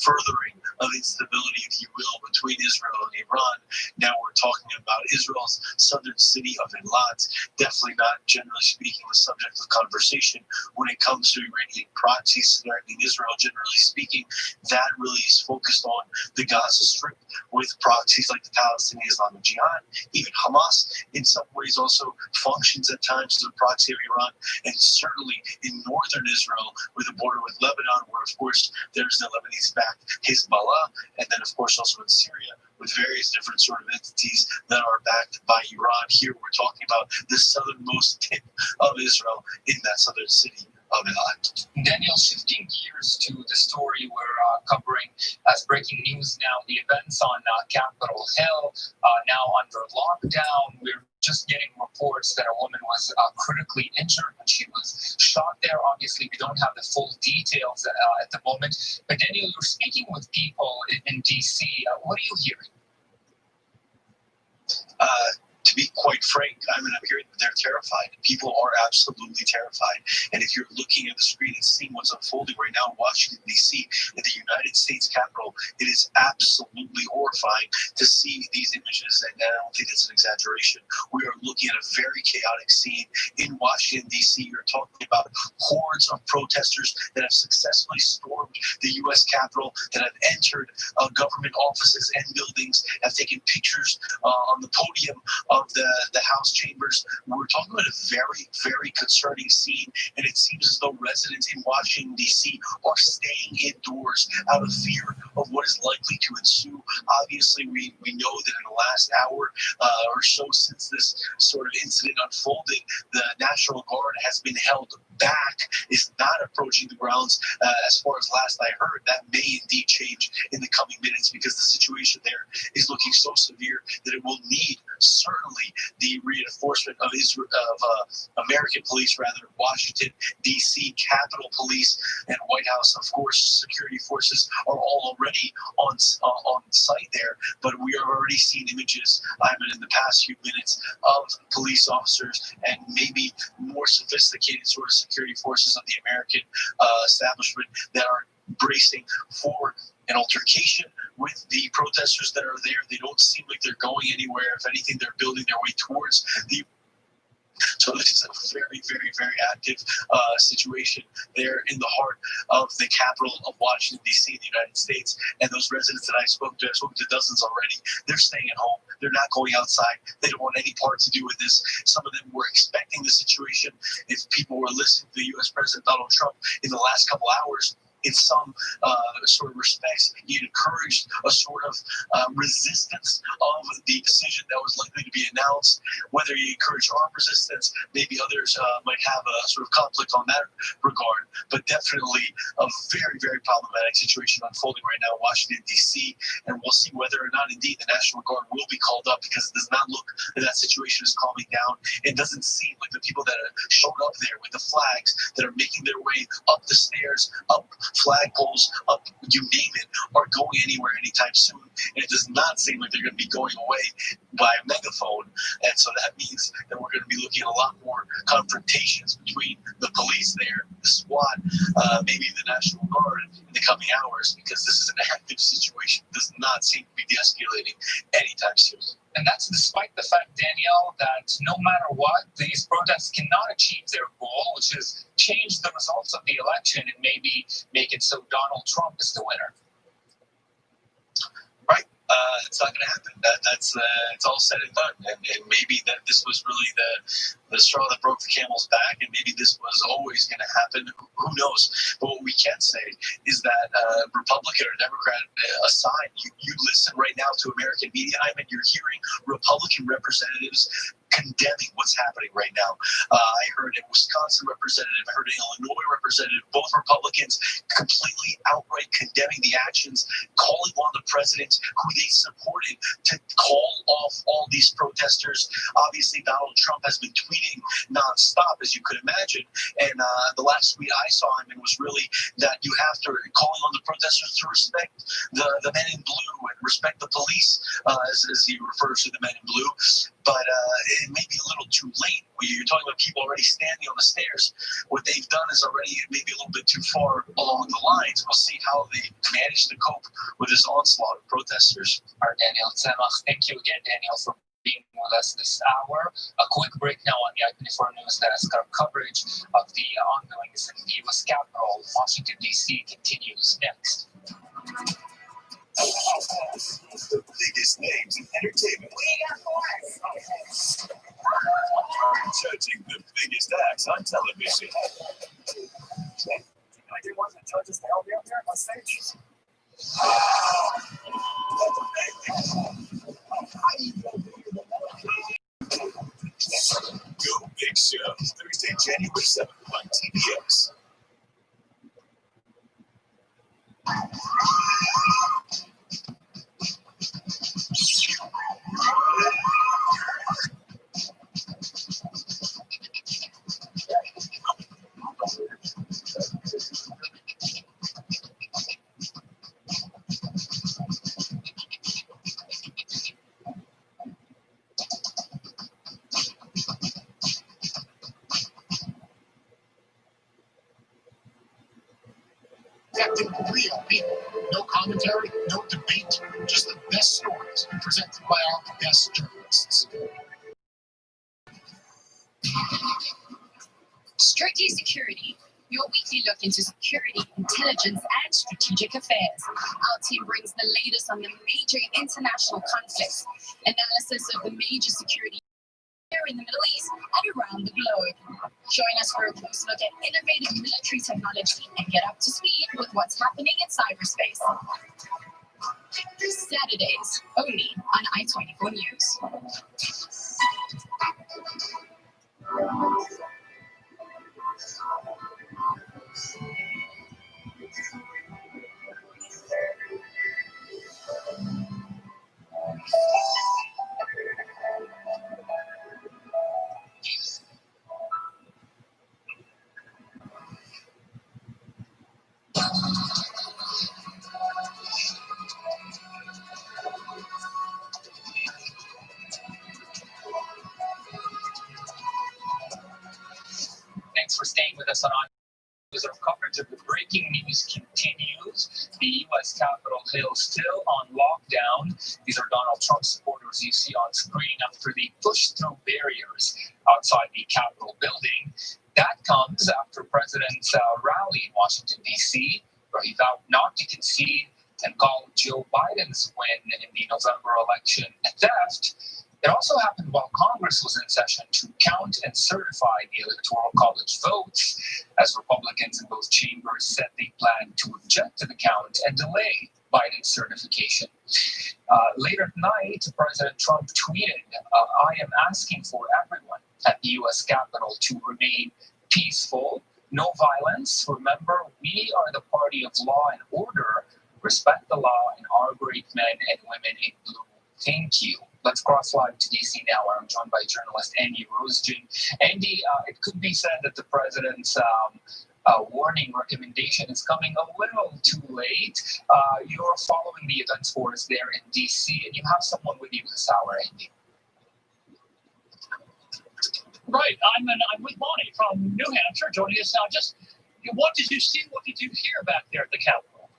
furthering of instability, if you will, between Israel and Iran. Now we're talking about Israel's southern city of Eilat, definitely not, generally speaking, the subject of conversation when it comes to Iranian proxies threatening Israel. Generally speaking, that really is focused on the Gaza Strip with proxies like the Palestinian Islamic Jihad. Even Hamas, in some ways, also functions at times as a proxy of Iran, and certainly in northern Israel with a border with Lebanon, where, of course, there's the Lebanese-backed Hezbollah, and then, of course, also in Syria with various different sort of entities that are backed by Iran. Here we're talking about the southernmost tip of Israel in that southern city of Eilat. Daniel, shifting gears to the story we're covering as breaking news now, the events on Capitol Hill, now under lockdown. We're just getting reports that a woman was critically injured when she was shot there. Obviously, we don't have the full details at the moment. But Daniel, you're speaking with people in D.C. What are you hearing? To be quite frank, I'm hearing that they're terrified. People are absolutely terrified. And if you're looking at the screen and seeing what's unfolding right now in Washington, D.C., in the United States Capitol, it is absolutely horrifying to see these images. And I don't think it's an exaggeration. We are looking at a very chaotic scene in Washington, D.C. You're talking about hordes of protesters that have successfully stormed the U.S. Capitol, that have entered government offices and buildings, have taken pictures on the podium of the House chambers. We're talking about a very, very concerning scene, and it seems as though residents in Washington, D.C. are staying indoors out of fear of what is likely to ensue. Obviously, we know that in the last hour or so since this sort of incident unfolded, the National Guard has been held back, is not approaching the grounds. As far as last I heard, that may indeed change in the coming minutes, because the situation there is looking so severe that it will need certainly the reinforcement of American police, Washington, D.C., Capitol Police, and White House, of course, security forces are all already on site there. But we have already seen images, in the past few minutes, of police officers and maybe more sophisticated sort of security forces of the American establishment that are bracing for an altercation with the protesters that are there. They don't seem like they're going anywhere. If anything, they're building their way towards the. So this is a very, very, very active situation there in the heart of the capital of Washington, D.C. in the United States. And those residents that I've spoken to dozens already, they're staying at home. They're not going outside. They don't want any part to do with this. Some of them were expecting the situation. If people were listening to the U.S. President Donald Trump in the last couple hours, in some sort of respects, he encouraged a sort of resistance of the decision that was likely to be announced. Whether he encouraged armed resistance, maybe others might have a sort of conflict on that regard. But definitely a very, very problematic situation unfolding right now in Washington, D.C. And we'll see whether or not indeed the National Guard will be called up, because it does not look that that situation is calming down. It doesn't seem like the people that have shown up there with the flags, that are making their way up the stairs, up flagpoles, up, you name it, are going anywhere anytime soon. And it does not seem like they're going to be going away by a megaphone. And so that means that we're going to be looking at a lot more confrontations between the police there, the SWAT, maybe the National Guard in the coming hours, because this is an active situation. It does not seem to be de-escalating anytime soon. And that's despite the fact, Danielle, that no matter what, these protests cannot achieve their goal, which is change the results of the election and maybe make it so Donald Trump is the winner. Right. It's not going to happen. That's it's all said and done. And maybe that this was really the straw that broke the camel's back, and maybe this was always going to happen. Who knows? But what we can say is that Republican or Democrat aside, you listen right now to American media, you're hearing Republican representatives condemning what's happening right now. I heard a Wisconsin representative, I heard an Illinois representative, both Republicans completely outright condemning the actions, calling on the president, who they supported, to call off all these protesters. Obviously, Donald Trump has been tweeting nonstop, as you could imagine. And the last tweet I saw him in was really that you have to, calling on the protesters to respect the men in blue and respect the police, as he refers to the men in blue. But it may be a little too late. You're talking about people already standing on the stairs. What they've done is already maybe a little bit too far along the lines. We'll see how they manage to cope with this onslaught of protesters. Our Daniel Tzemach. Thank you again, Daniel, for being with us this hour. A quick break now on the I-24 News Desk. Our coverage of the ongoings in the U.S. Capitol, Washington, D.C. continues next. The biggest names in entertainment. Judging the biggest acts on television. I didn't want the judges to help me up here on stage. Go Big Show, Thursday, January 7th on TBS. Captain Real People. No commentary, no debate, just the best stories presented by our best journalists. Strictly Security, your weekly look into security, intelligence, and strategic affairs. Our team brings the latest on the major international conflicts, analysis of the major security here in the Middle East and around the globe. Join us for a close look at innovative military technology and get up to speed with what's happening in cyberspace. Saturdays, only on I-24 News. Thanks for staying with us on News. Our coverage of the breaking news continues. The U.S. Capitol Hill still on lockdown. These are Donald Trump supporters you see on screen after they pushed through barriers outside the Capitol building. That comes after President's rally in Washington, D.C., where he vowed not to concede and called Joe Biden's win in the November election a theft. It also happened while Congress was in session to count and certify the Electoral College votes, as Republicans in both chambers said they planned to object to the count and delay Biden's certification. Later tonight, President Trump tweeted, I am asking for everyone at the U.S. Capitol to remain peaceful, no violence. Remember, we are the party of law and order. Respect the law and our great men and women in blue. Thank you. Let's cross live to DC now, where I'm joined by journalist Andy Rosegen. Andy, it could be said that the president's warning recommendation is coming a little too late. You're following the events for us there in DC, and you have someone with you this hour, Andy. Right, I'm with Bonnie from New Hampshire, joining us now. Just, what did you see? What did you hear back there at the Capitol?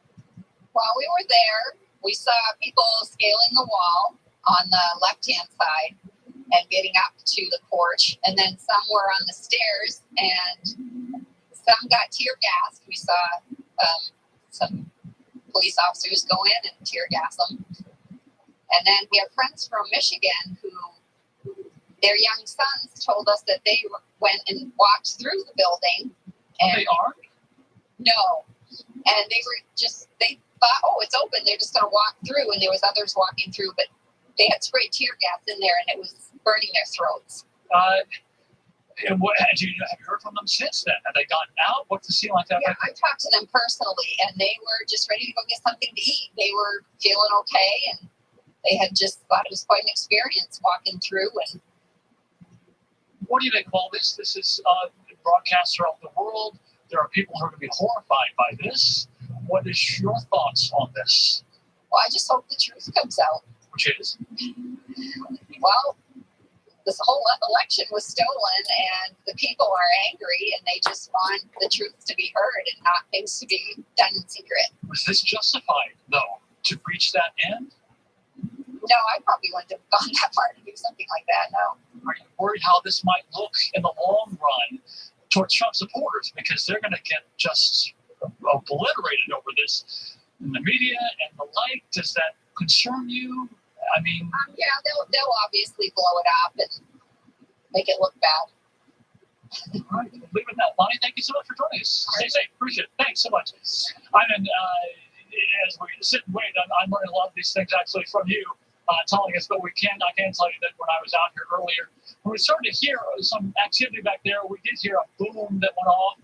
While we were there, we saw people scaling the wall on the left-hand side and getting up to the porch, and then some were on the stairs, and some got tear gassed. We saw some police officers go in and tear gas them. And then we have friends from Michigan who, their young sons told us that they went and walked through the building. And they are? No. And they thought, oh, it's open. They're just going to walk through. And there was others walking through, but they had sprayed tear gas in there, and it was burning their throats. And what have you heard from them since then? Have they gotten out? What's the scene like that? Yeah, I talked to them personally, and they were just ready to go get something to eat. They were feeling okay, and they had just thought it was quite an experience walking through. And what do you make of all this? This is broadcast throughout the world. There are people who are going to be horrified by this. What is your thoughts on this? Well, I just hope the truth comes out. Which is? Well, this whole election was stolen, and the people are angry, and they just want the truth to be heard and not things to be done in secret. Was this justified, though, to reach that end? No, I probably wouldn't have gone that far to do something like that, no. Are you worried how this might look in the long run towards Trump supporters? Because they're going to get just obliterated over this in the media and the like. Does that concern you? I mean... yeah, they'll obviously blow it up and make it look bad. All right, we'll leave it at that. Bonnie, thank you so much for joining us. Stay safe. Appreciate it. Thanks so much. I mean, as we sit and wait, I'm learning a lot of these things actually from you. Telling us, but I can tell you that when I was out here earlier, when we started to hear some activity back there, we did hear a boom that went off.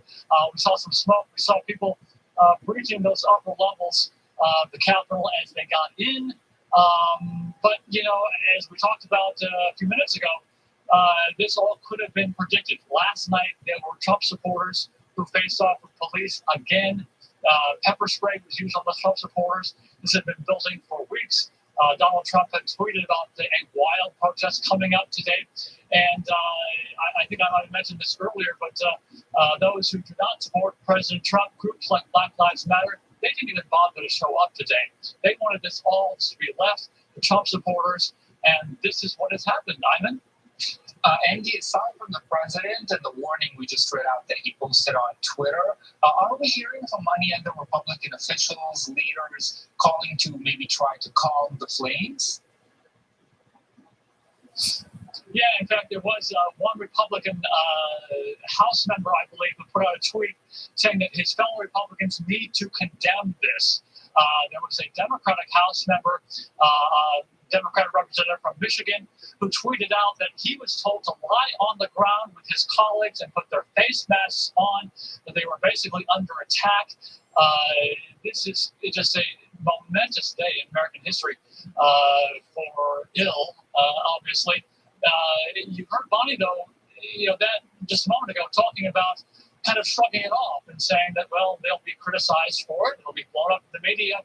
We saw some smoke. We saw people breaching those upper levels of the Capitol as they got in. But, you know, as we talked about a few minutes ago, this all could have been predicted. Last night, there were Trump supporters who faced off with police again. Pepper spray was used on the Trump supporters. This had been building for weeks. Donald Trump had tweeted about a wild protest coming up today. And I think I might have mentioned this earlier, but those who do not support President Trump, groups like Black Lives Matter, they didn't even bother to show up today. They wanted this all to be left to Trump supporters, and this is what has happened, Ivan. Andy, aside from the president and the warning we just read out that he posted on Twitter, are we hearing from any other Republican officials, leaders, calling to maybe try to calm the flames? Yeah, in fact, there was one Republican House member, I believe, who put out a tweet saying that his fellow Republicans need to condemn this. There was a Democratic House member, Democratic representative from Michigan, who tweeted out that he was told to lie on the ground with his colleagues and put their face masks on, that they were basically under attack. This is just a momentous day in American history for ill, obviously. You heard Bonnie, though, you know, that just a moment ago, talking about kind of shrugging it off and saying that, well, they'll be criticized for it, it'll be blown up in the media.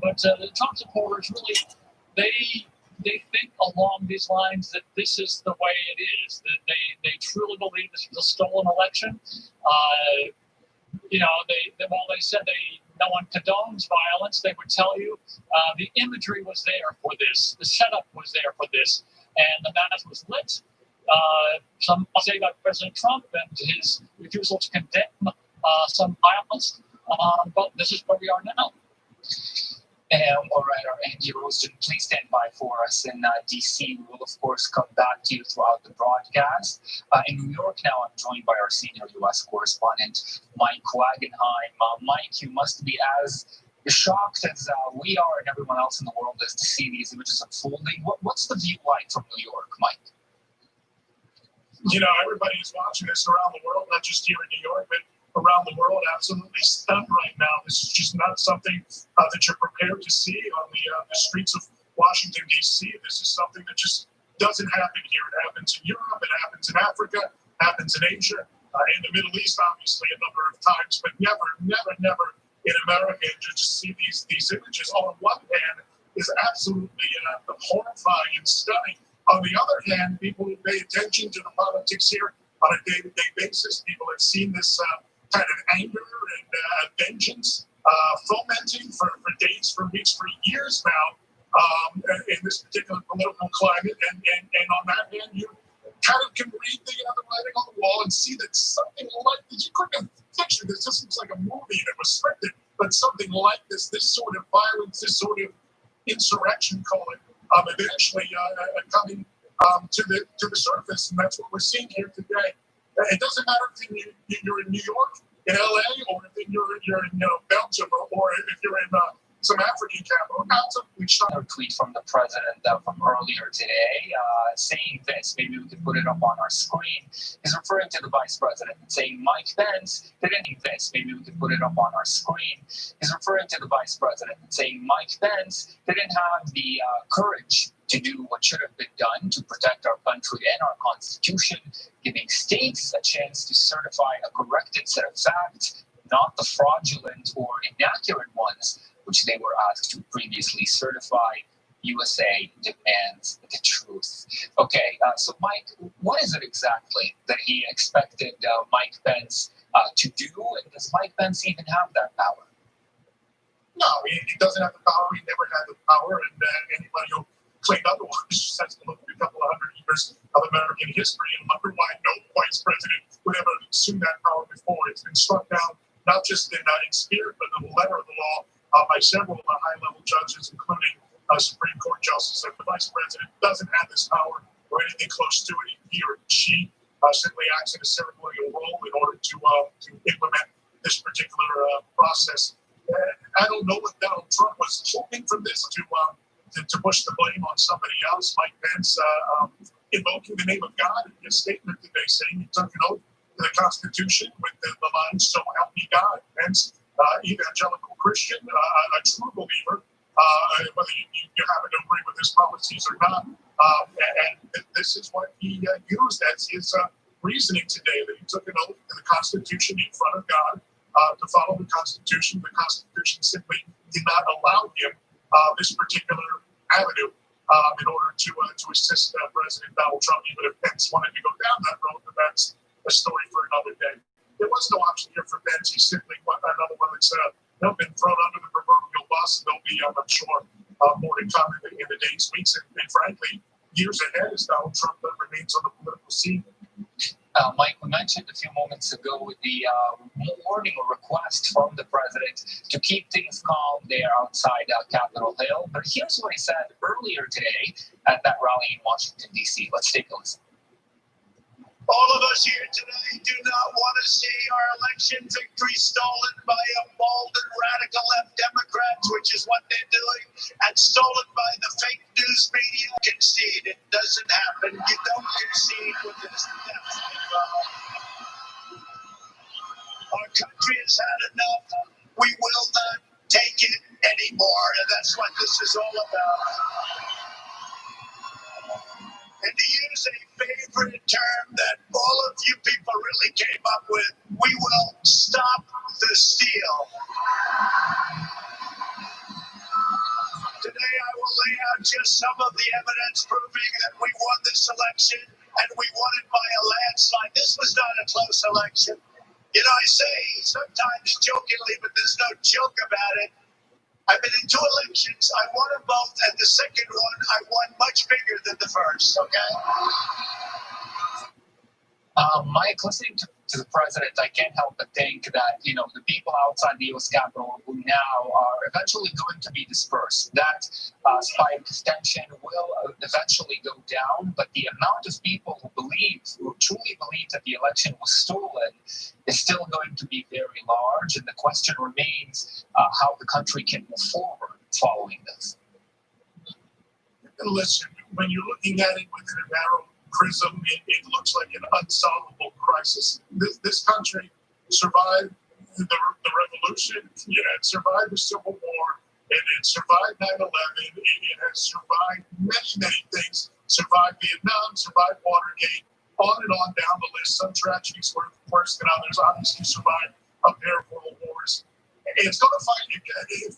But the Trump supporters really, they think along these lines that this is the way it is, that they truly believe this was a stolen election. You know, while they said no one condones violence, they would tell you the imagery was there for this, the setup was there for this, and the match was lit. Some say about President Trump and his refusal to condemn some violence, but this is where we are now. All right, our Andy Rosen, please stand by for us in D.C. We will, of course, come back to you throughout the broadcast. In New York now, I'm joined by our senior U.S. correspondent, Mike Wagenheim. Mike, you must be as shocked as we are and everyone else in the world is to see these images unfolding. What's the view like from New York, Mike? You know, everybody is watching this around the world, not just here in New York, but around the world, absolutely stunned right now. This is just not something that you're prepared to see on the streets of Washington, D.C. This is something that just doesn't happen here. It happens in Europe, it happens in Africa, happens in Asia, in the Middle East, obviously, a number of times, but never in America. And to just see these images on one hand is absolutely horrifying and stunning. On the other hand, people who pay attention to the politics here on a day-to-day basis, people have seen this kind of anger and vengeance fomenting for days, for weeks, for years now in this particular political climate. And on that hand, you kind of can read the writing on the wall and see that something like this, you couldn't have pictured this. This looks like a movie that was scripted, but something like this sort of violence, this sort of insurrection, call it, eventually coming to the surface. And that's what we're seeing here today. It doesn't matter if you're in New York, in LA, or if you're in Belgium, or if you're in some African capital. A tweet from the president from earlier today saying this. Maybe we could put it up on our screen. He's referring to the vice president and saying Mike Pence didn't do this. Maybe we could put it up on our screen. He's referring to the vice president and saying Mike Pence didn't have the courage to do what should have been done to protect our country and our constitution, giving states a chance to certify a corrected set of facts, not the fraudulent or inaccurate ones which they were asked to previously certify. USA demands the truth. Okay, so Mike, what is it exactly that he expected Mike Pence to do? And does Mike Pence even have that power? No, he doesn't have the power. He never had the power. And anybody who claimed otherwise just has to look at a couple of hundred years of American history and wonder why no vice president would ever assume that power before. It's been struck down not just in spirit, but in the letter of the law by several high-level judges, including Supreme Court justice. If the vice president doesn't have this power or anything close to it, he or she simply acts in a ceremonial role in order to implement this particular process. I don't know what Donald Trump was hoping from this to push the blame on somebody else. Mike Pence invoking the name of God in his statement today, saying he took an oath to the Constitution with the line, "So help me God." Pence, evangelical Christian, a true believer. Whether you happen to agree with his policies or not. And this is what he used as his reasoning today, that he took an oath to the Constitution in front of God to follow the Constitution. The Constitution simply did not allow him this particular avenue in order to assist President Donald Trump, even if Pence wanted to go down that road, but that's a story for another day. There was no option here for Pence. He's simply another one that's been thrown under the proverbial bus, and there'll be, I'm sure, more to come in the days, weeks, and frankly, years ahead as Donald Trump remains on the political scene. Mike, we mentioned a few moments ago the warning or request from the president to keep things calm there outside Capitol Hill. But here's what he said earlier today at that rally in Washington, D.C. Let's take a listen. All of us here today do not want to see our election victory stolen by a bold and radical left Democrats, which is what they're doing, and stolen by the fake news media. Concede. It doesn't happen. You don't concede with this. Our country has had enough. We will not take it anymore, and that's what this is all about. And to use a favorite term that all of you people really came up with, we will stop the steal. Today I will lay out just some of the evidence proving that we won this election, and we won it by a landslide. This was not a close election. You know, I say sometimes jokingly, but there's no joke about it. I've been in 2 elections. I won them both, and the second one I won much bigger than the first, okay? Mike, listening to the president, I can't help but think that, the people outside the U.S. Capitol who now are eventually going to be dispersed. That spike of tension will eventually go down, but the amount of people who truly believe that the election was stolen is still going to be very large, and the question remains how the country can move forward following this. And listen, when you're looking at it within a narrow prism, it looks like an unsolvable crisis. This country survived the revolution, it survived the Civil War, and it survived 9/11. It has survived many things. Survived Vietnam, survived Watergate, on and on down the list. Some tragedies were worse than others. Obviously, survived a pair of world wars. It's going to fight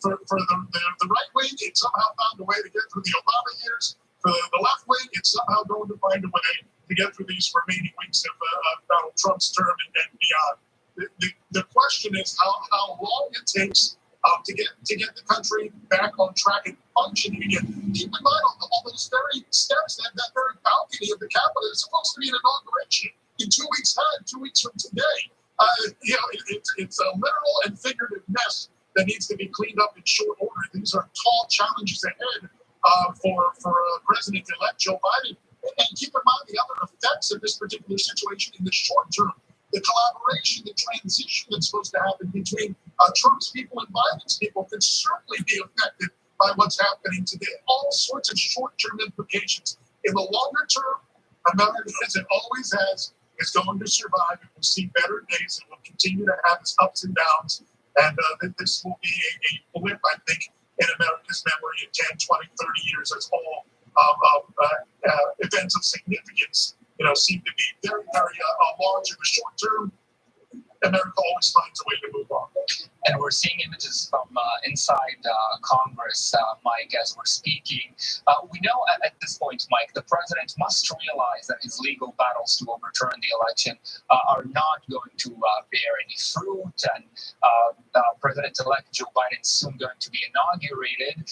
for the right wing. It somehow found a way to get through the Obama years. For the left wing, it's somehow going to find a way to get through these remaining weeks of Donald Trump's term and beyond. The question is how long it takes to get the country back on track and functioning again. Keep in mind all those very steps, that very balcony of the Capitol is supposed to be an inauguration in 2 weeks' time, 2 weeks from today. It's a literal and figurative mess that needs to be cleaned up in short order. These are tall challenges ahead for President-elect Joe Biden. And keep in mind the other effects of this particular situation in the short term. The collaboration, the transition that's supposed to happen between Trump's people and Biden's people can certainly be affected by what's happening today. All sorts of short-term implications. In the longer term, America, as it always has, is going to survive. It will see better days. It will continue to have its ups and downs. And this will be a blip, I think, in America's memory in 10, 20, 30 years as all events of significance, seem to be very, very large in the short term. America always finds a way to move on. And we're seeing images from inside Congress, Mike, as we're speaking. We know at this point, Mike, the president must realize that his legal battles to overturn the election are not going to bear any fruit. And President-elect Joe Biden is soon going to be inaugurated.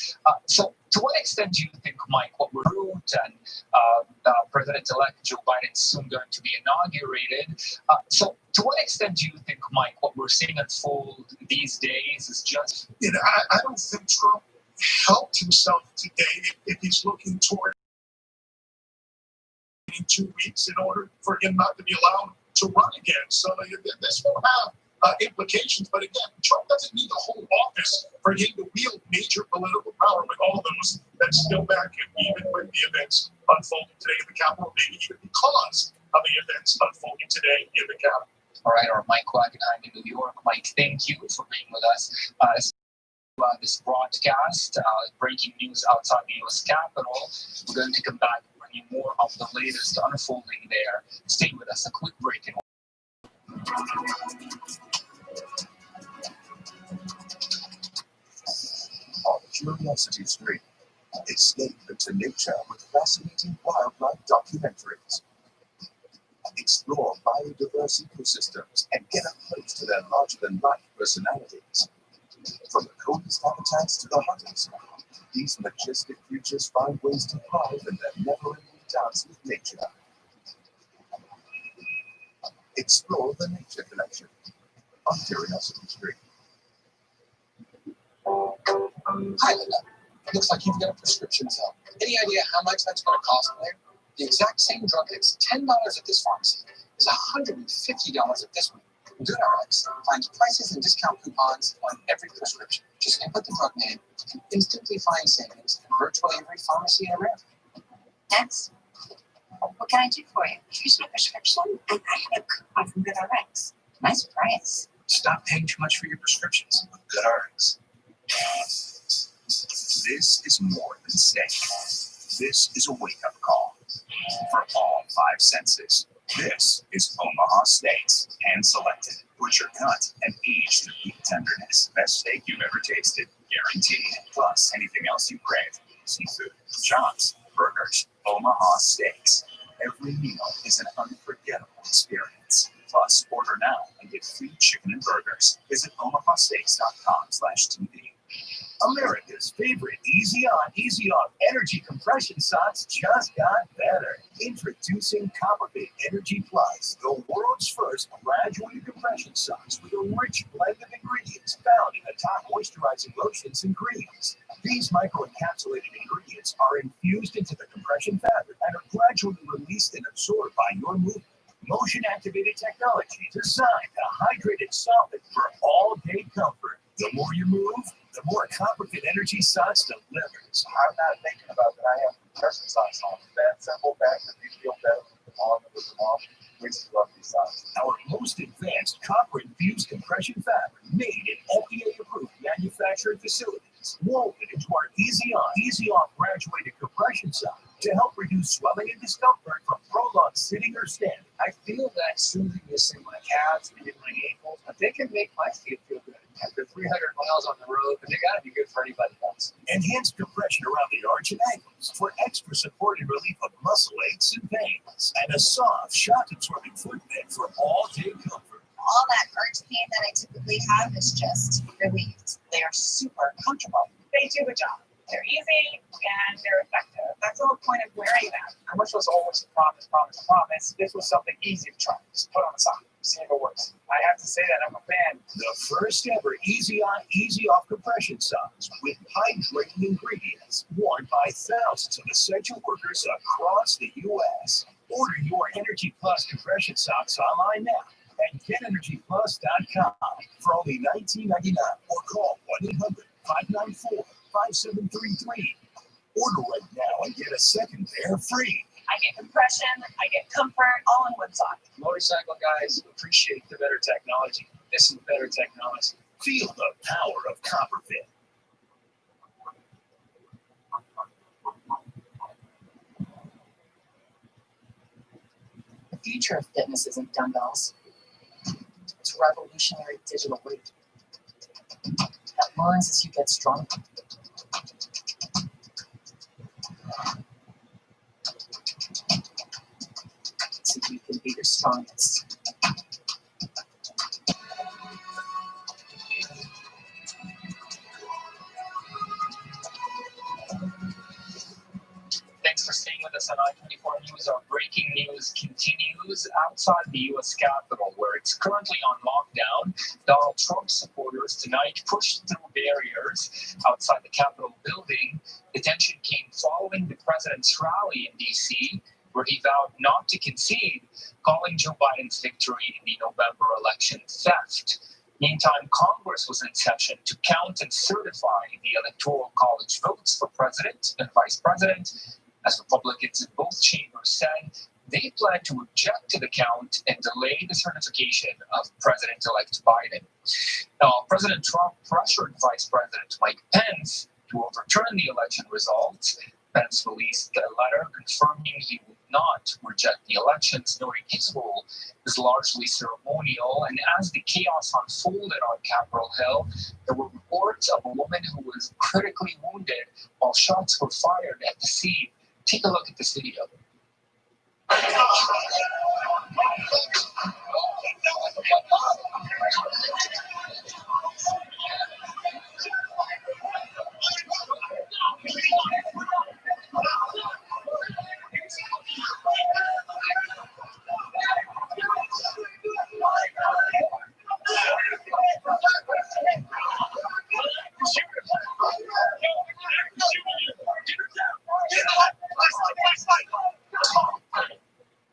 So to what extent do you think, Mike, what we're fruit and President-elect Joe Biden is soon going to be inaugurated? So to what extent do you think, Mike, what we're seeing unfold these days is just... I don't think Trump helped himself today if he's looking toward in 2 weeks in order for him not to be allowed to run again. So this will have implications. But again, Trump doesn't need to hold office for him to wield major political power with all those that still back him, even with the events unfolding today in the Capitol, maybe even because of the events unfolding today in the Capitol. All right, or Mike Wagenheim in New York. Mike, thank you for being with us. This broadcast, breaking news outside the U.S. Capitol. We're going to come back and bring you more of the latest unfolding there. Stay with us. A quick break. On Curiosity Stream, escape into nature with fascinating wildlife documentaries. Explore biodiverse ecosystems and get up close to their larger-than-life personalities. From the coolest habitats to the hottest, these majestic creatures find ways to thrive in their never-ending dance with nature. Explore the Nature Collection on Curiosity Stream. Hi, Linda. Looks like you've got a prescription fill. Any idea how much that's going to cost me? The exact same drug that's $10 at this pharmacy is $150 at this one. GoodRx finds prices and discount coupons on every prescription. Just input the drug name and instantly find savings in virtually every pharmacy in America. Thanks. What can I do for you? Here's my prescription, and I have a coupon from GoodRx. Nice price. Stop paying too much for your prescriptions with GoodRx. This is more than safe. This is a wake-up call for all 5 senses. This is Omaha Steaks, hand-selected, butcher cut, and aged to peak tenderness. Best steak you've ever tasted, guaranteed. Plus anything else you crave: seafood, chops, burgers. Omaha Steaks. Every meal is an unforgettable experience. Plus, order now and get free chicken and burgers. Visit omahasteaks.com/TV. America's favorite easy on, easy off energy compression socks just got better. Introducing Copperfit Energy Plus, the world's first graduated compression socks with a rich blend of ingredients found in the top moisturizing lotions and creams. These microencapsulated ingredients are infused into the compression fabric and are gradually released and absorbed by your movement. Motion-activated technology designed to hydrate and soften for all-day comfort. The more you move, the more Copperfit Energy socks delivers. I'm not thinking about that. I have compression socks on. That simple fact that you feel better with them on. We love these socks. Our most advanced copper-infused compression fabric made in FDA-approved manufacturing facilities, woven into our Easy On, Easy Off graduated compression sock to help reduce swelling and discomfort from prolonged sitting or standing. I feel that soothingness in my calves and in my ankles, but they can make my feet feel good. After 300 miles on the road, but they gotta be good for anybody else. Enhanced compression around the arch and ankles for extra support and relief of muscle aches and pains, and a soft, shock-absorbing footbed for all-day comfort. All that arch pain that I typically have is just relieved. They are super comfortable. They do the job. They're easy and they're effective. That's the whole point of wearing them. Commercial is always a promise. This was something easy to try. Just put on a sock. See if it works. I have to say that I'm a fan. The first ever Easy On, Easy Off compression socks with hydrating ingredients worn by thousands of essential workers across the U.S. Order your Energy Plus compression socks online now at GetEnergyPlus.com for only $19.99 or call 1-800-594-5733. Order right now and get a second pair free. I get compression, I get comfort, all in one sock. Motorcycle guys appreciate the better technology. This is better technology. Feel the power of CopperFit. The future of fitness isn't dumbbells. It's revolutionary digital weight that learns as you get stronger. So you can be your strongest. Thanks for staying with us on I-24 News. Our breaking news continues outside the U.S. Capitol, where it's currently on lockdown. Donald Trump supporters tonight pushed through barriers outside the Capitol building. The tension came following the president's rally in D.C., where he vowed not to concede, calling Joe Biden's victory in the November election theft. Meantime, Congress was in session to count and certify the Electoral College votes for president and vice president. As Republicans in both chambers said, they plan to object to the count and delay the certification of President-elect Biden. Now, President Trump pressured Vice President Mike Pence to overturn the election results. Pence released a letter confirming he would not reject the elections, noting his role is largely ceremonial. And as the chaos unfolded on Capitol Hill, there were reports of a woman who was critically wounded while shots were fired at the scene. Take a look at this video.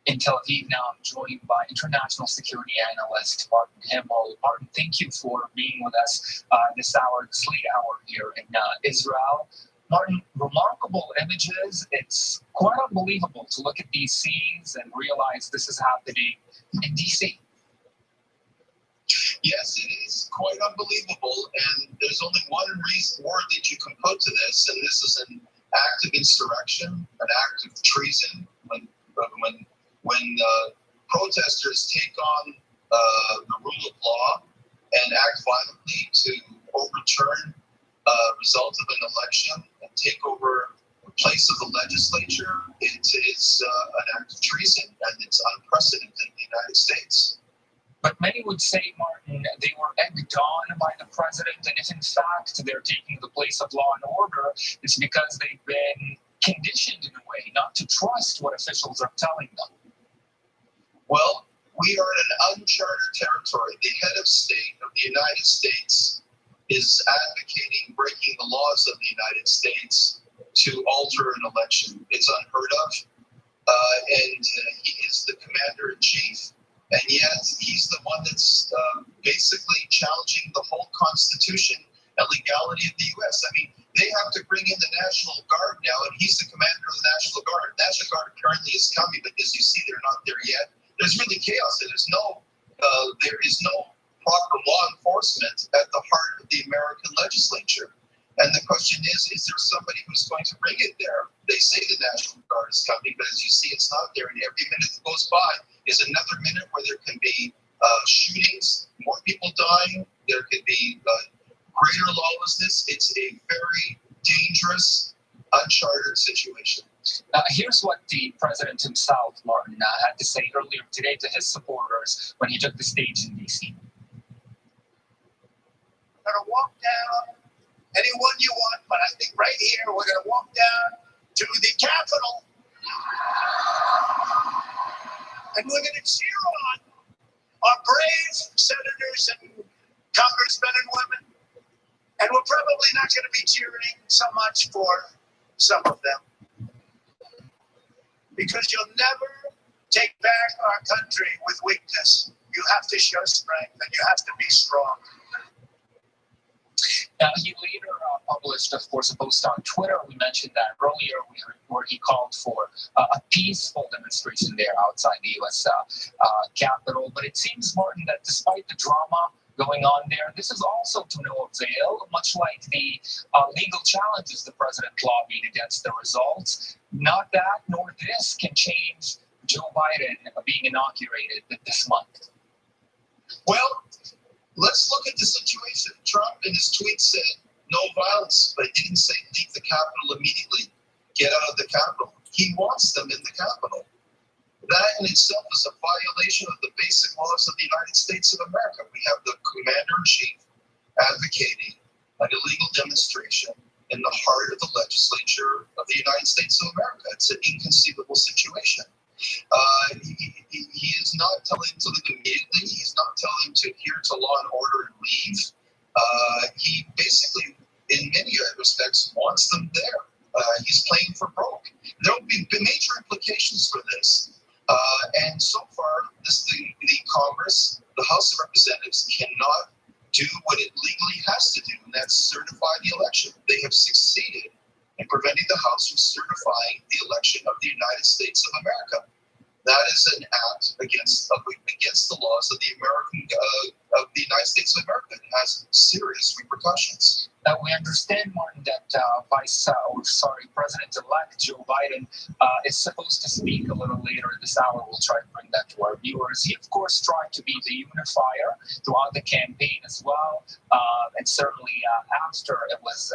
In Tel Aviv now, I'm joined by international security analyst Martin Himmel. Martin, thank you for being with us this hour, this late hour here in Israel. Martin, remarkable images. It's quite unbelievable to look at these scenes and realize this is happening in D.C. Yes, it is quite unbelievable, and there's only one word that you can put to this, and this is an act of insurrection, an act of treason. When protesters take on the rule of law and act violently to overturn result of an election and take over the place of the legislature, it is an act of treason, and it's unprecedented in the United States. But many would say, Martin, they were egged on by the president, and if in fact they're taking the place of law and order, it's because they've been conditioned in a way not to trust what officials are telling them. Well, we are in an uncharted territory. The head of state of the United States is advocating breaking the laws of the United States to alter an election. It's unheard of, and he is the commander-in-chief. And yet he's the one that's basically challenging the whole Constitution and legality of the U.S. I mean, they have to bring in the National Guard now, and he's the commander of the National Guard. National Guard currently is coming, but as you see, they're not there yet. There's really chaos. There is no proper law enforcement at the heart of the American legislature. And the question is there somebody who's going to bring it there? They say the National Guard is coming, but as you see, it's not there. And every minute that goes by is another minute where there can be shootings, more people dying, there could be greater lawlessness. It's a very dangerous, uncharted situation. Here's what the president himself, Martin, had to say earlier today to his supporters when he took the stage in D.C. We're going to walk down anyone you want, but I think right here we're going to walk down to the Capitol. And we're going to cheer on our brave senators and congressmen and women. And we're probably not going to be cheering so much for some of them. Because you'll never take back our country with weakness. You have to show strength and you have to be strong. He later published, of course, a post on Twitter. We mentioned that earlier, where he called for a peaceful demonstration there outside the U.S. Capitol. But it seems, Martin, that despite the drama going on there, this is also to no avail, much like the legal challenges the president lobbied against the results. Not that nor this can change Joe Biden being inaugurated this month. Well, let's look at the situation. Trump in his tweet said no violence, but he didn't say leave the Capitol immediately, get out of the Capitol. He wants them in the Capitol. That in itself is a violation of the basic laws of the United States of America. We have the commander-in-chief advocating an illegal demonstration in the heart of the legislature of the United States of America. It's an inconceivable situation. He is not telling him to leave immediately. He's not telling him to adhere to law and order and leave. He basically, in many respects, wants them there. He's playing for broke. There will be major implications for this. And so far, the Congress, the House of Representatives, cannot do what it legally has to do, and that's certify the election. They have succeeded in preventing the House from certifying the election of the United States of America. That is an act against the laws of the United States of America. It has serious repercussions. Now, we understand, Martin, that President-elect Joe Biden is supposed to speak a little later this hour. We'll try to bring that to our viewers. He, of course, tried to be the unifier throughout the campaign as well. And certainly after it was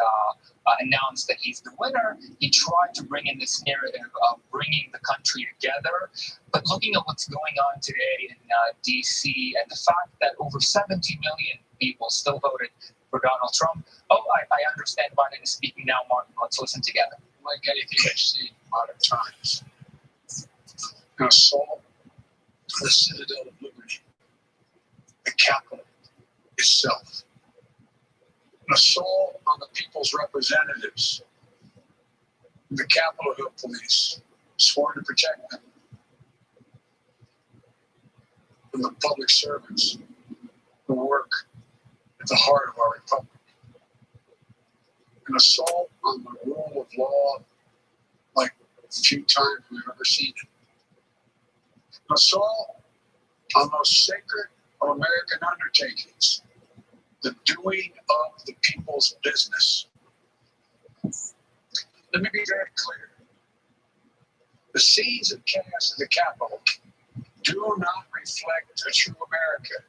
announced that he's the winner, he tried to bring in this narrative of bringing the country together. But looking at what's going on today in D.C. and the fact that over 70 million people still voted for Donald Trump. Oh, I understand Biden is speaking now, Martin. Let's listen together. Like anything I've seen in modern times, an assault on the citadel of liberty, the Capitol itself, an assault on the people's representatives, the Capitol Hill Police, sworn to protect them, and the public servants who work at the heart of our republic. An assault on the rule of law like few times we've ever seen it. An assault on those sacred of American undertakings, the doing of the people's business. Let me be very clear. The scenes of chaos in the Capitol do not reflect a true America,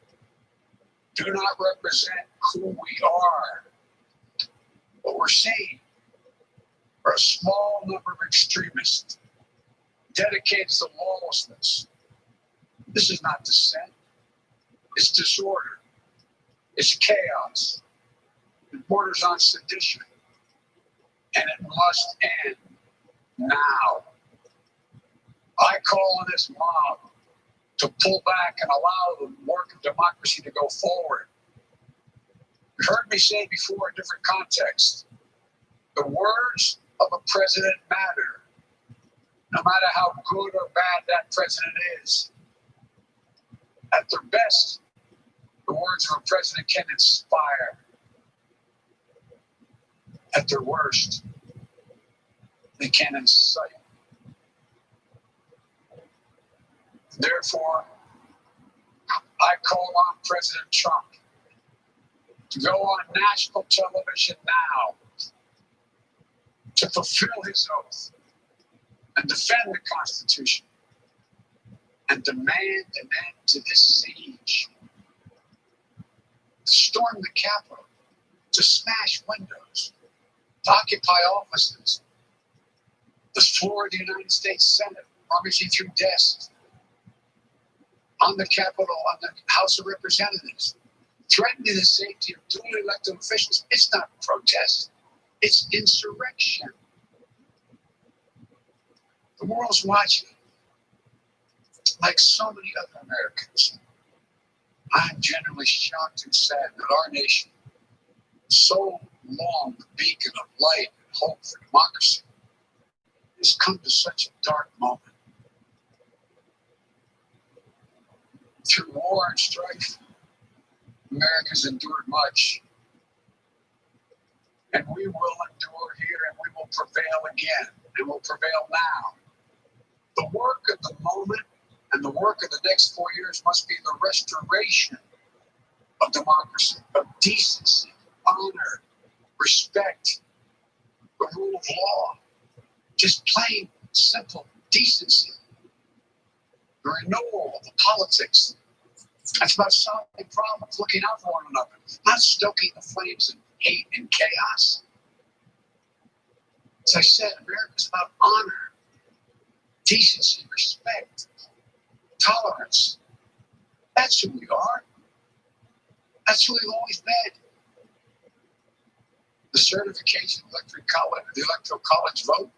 do not represent who we are. What we're seeing are a small number of extremists dedicated to lawlessness. This is not dissent. It's disorder. It's chaos. It borders on sedition. And it must end now. I call on this mob to pull back and allow the work of democracy to go forward. You've heard me say before in different contexts, the words of a president matter, no matter how good or bad that president is. At their best, the words of a president can inspire. At their worst, they can incite. Therefore, I call on President Trump to go on national television now to fulfill his oath and defend the Constitution and demand an end to this siege, to storm the Capitol, to smash windows, to occupy offices, the floor of the United States Senate, rummaging through desks, on the Capitol, on the House of Representatives, threatening the safety of duly elected officials. It's not protest, it's insurrection. The world's watching. Like so many other Americans, I'm genuinely shocked and sad that our nation, so long the beacon of light and hope for democracy, has come to such a dark moment. Through war and strife, America's endured much. And we will endure here, and we will prevail again, and will prevail now. The work of the moment and the work of the next 4 years must be the restoration of democracy, of decency, honor, respect, the rule of law, just plain, simple decency. The renewal of the politics. That's about solving problems, looking out for one another, not stoking the flames of hate and chaos. As I said, America's about honor, decency, respect, tolerance. That's who we are. That's who we've always been. The certification of the electoral college vote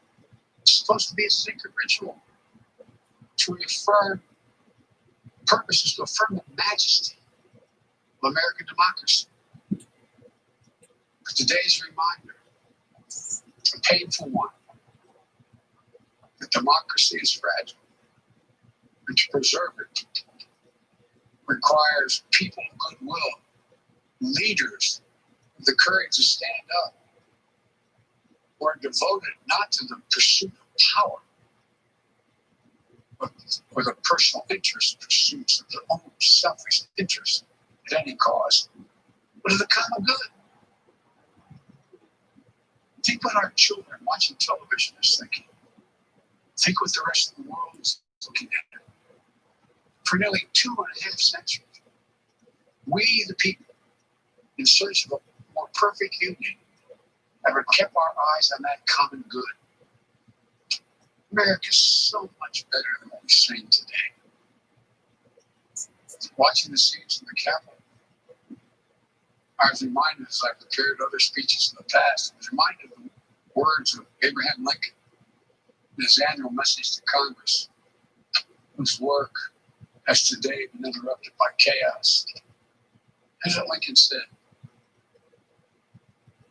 is supposed to be a sacred ritual to affirm purposes, to affirm the majesty of American democracy. But today's reminder, a painful one, that democracy is fragile, and to preserve it requires people of goodwill, leaders with the courage to stand up, who are devoted not to the pursuit of power, but with a personal interest, pursuits of their own selfish interest at any cost, but of the common good. Think what our children watching television is thinking. Think what the rest of the world is looking at. For nearly 2.5 centuries, we, the people, in search of a more perfect union, have kept our eyes on that common good. America's so much better than what we're seeing today. Watching the scenes in the Capitol, I was reminded, as I prepared other speeches in the past, I was reminded of the words of Abraham Lincoln in his annual message to Congress, whose work has today been interrupted by chaos. Here's what Lincoln said.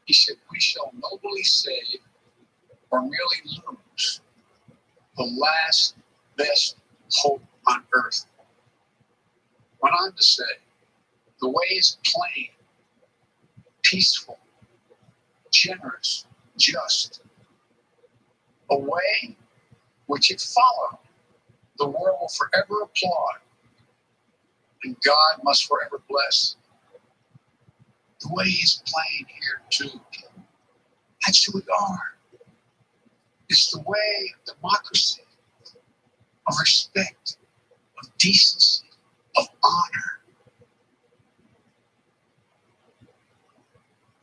He said, "We shall nobly save or merely lose the last best hope on earth." Went on to say, "The way is plain, peaceful, generous, just. A way which if followed, the world will forever applaud, and God must forever bless. The way is plain here too. That's who we are. It's the way of democracy, of respect, of decency, of honor,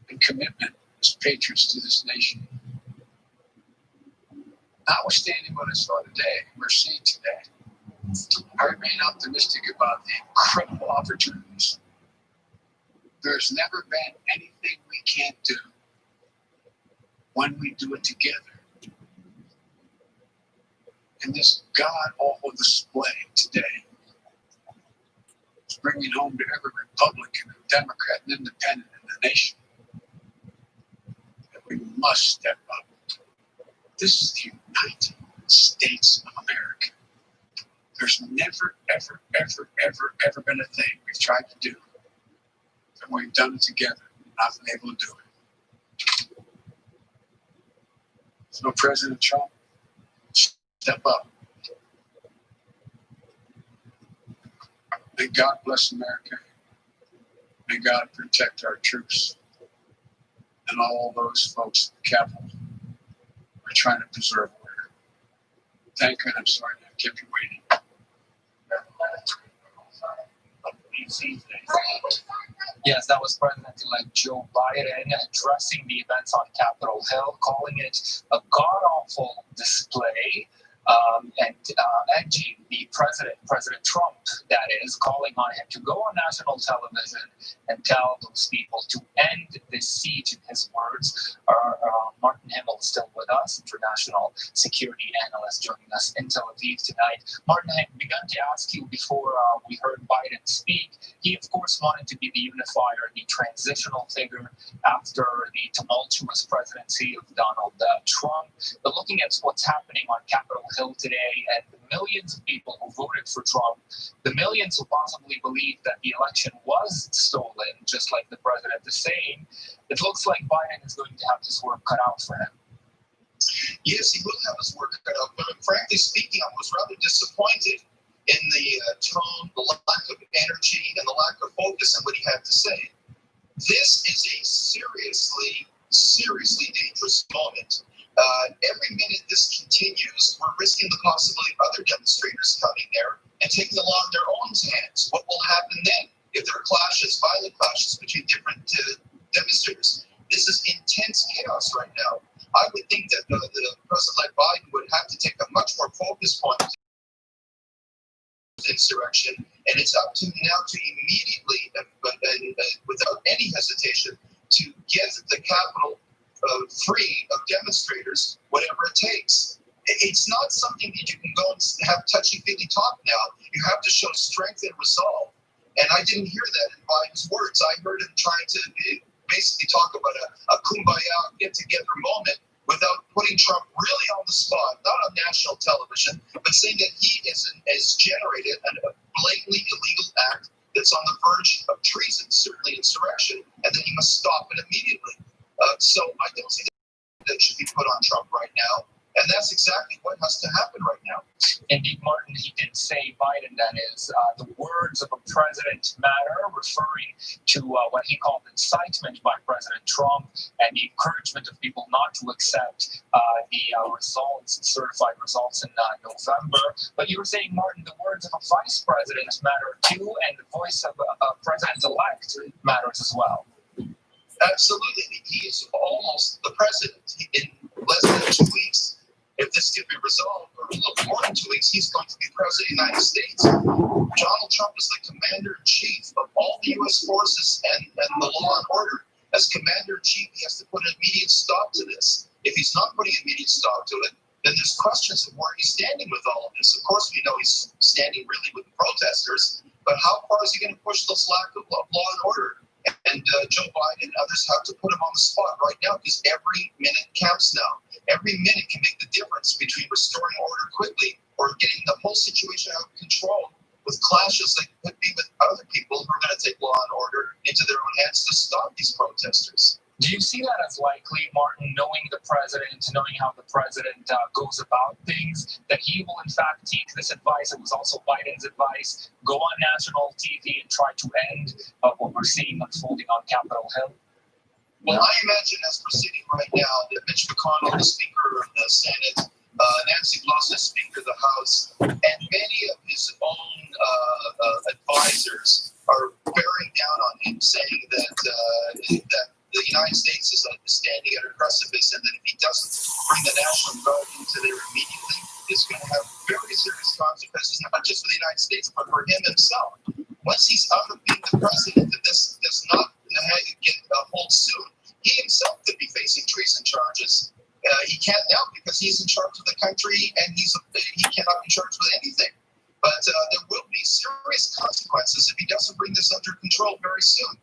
and commitment as patriots to this nation. Notwithstanding what I saw today, we're seeing today, I remain optimistic about the incredible opportunities. There's never been anything we can't do when we do it together. And this God-awful display today is bringing home to every Republican and Democrat and Independent in the nation that we must step up. This is the United States of America. There's never, ever, ever, ever, ever been a thing we've tried to do that we've done it together and not been able to do it. So President Trump, step up. May God bless America. May God protect our troops and all those folks at the Capitol who are trying to preserve order. Thank you, and I'm sorry to have kept you waiting. Yes, that was President-elect Joe Biden addressing the events on Capitol Hill, calling it a god-awful display, and edging the President Trump, that is, calling on him to go on national television and tell those people to end this siege, in his words. Martin Himmel is still with us, international security analyst, joining us in Tel Aviv tonight. Martin, I began to ask you before we heard Biden speak. He, of course, wanted to be the unifier, the transitional figure after the tumultuous presidency of Donald Trump. But looking at what's happening on Capitol Hill today, and the millions of people who voted for Trump, the millions who possibly believe that the election was stolen, just like the president is saying, it looks like Biden is going to have his work cut out for him. Yes, he will have his work cut out. But frankly speaking, I was rather disappointed in the tone, the lack of energy, and the lack of focus in what he had to say. This is a seriously dangerous moment. Every minute this continues, we're risking the possibility of other demonstrators coming there and taking the law in their own hands. What will happen then if there are clashes, violent clashes between different demonstrators? This is intense chaos right now. I would think that the President-elect Biden would have to take a much more focused point of insurrection, and it's up to him now to immediately, without any hesitation, to get the Capitol free of demonstrators, whatever it takes. It's not something that you can go and have touchy-feely talk now. You have to show strength and resolve. And I didn't hear that in Biden's words. I heard him trying to basically talk about a kumbaya get-together moment without putting Trump really on the spot, not on national television, but saying that he has generated a blatantly illegal act that's on the verge of treason, certainly insurrection, and that he must stop it immediately. So I don't see that should be put on Trump right now. And that's exactly what has to happen right now. Indeed, Martin, he did say, Biden, that is, the words of a president matter, referring to what he called incitement by President Trump and the encouragement of people not to accept the results, certified results in November. But you were saying, Martin, the words of a vice president matter too, and the voice of a president-elect matters as well. Absolutely. He is almost the president. In less than 2 weeks, if this can be resolved, or a little more than 2 weeks, he's going to be president of the United States. Donald Trump is the commander-in-chief of all the U.S. forces and the law and order. As commander-in-chief, he has to put an immediate stop to this. If he's not putting an immediate stop to it, then there's questions of where he's standing with all of this. Of course, we know he's standing really with the protesters, but how far is he going to push this lack of law and order? And Joe Biden and others have to put him on the spot right now, because every minute counts now. Every minute can make the difference between restoring order quickly or getting the whole situation out of control with clashes that could be with other people who are going to take law and order into their own hands to stop these protesters. Do you see that as likely, Martin, knowing the president, knowing how the president goes about things, that he will in fact take this advice? It was also Biden's advice, go on national TV and try to end what we're seeing unfolding on Capitol Hill? Well, I imagine as proceeding right now that Mitch McConnell, the Speaker of the Senate, Nancy Pelosi, Speaker of the House, and many of his own advisors are bearing down on him, saying that the United States is standing at a precipice, and that if he doesn't bring the National Guard into there immediately, it's going to have very serious consequences, not just for the United States, but for him himself. Once he's out of being the president, and this does not get a hold soon, he himself could be facing treason charges. He can't now because he's in charge of the country, and he cannot be charged with anything. But there will be serious consequences if he doesn't bring this under control very soon.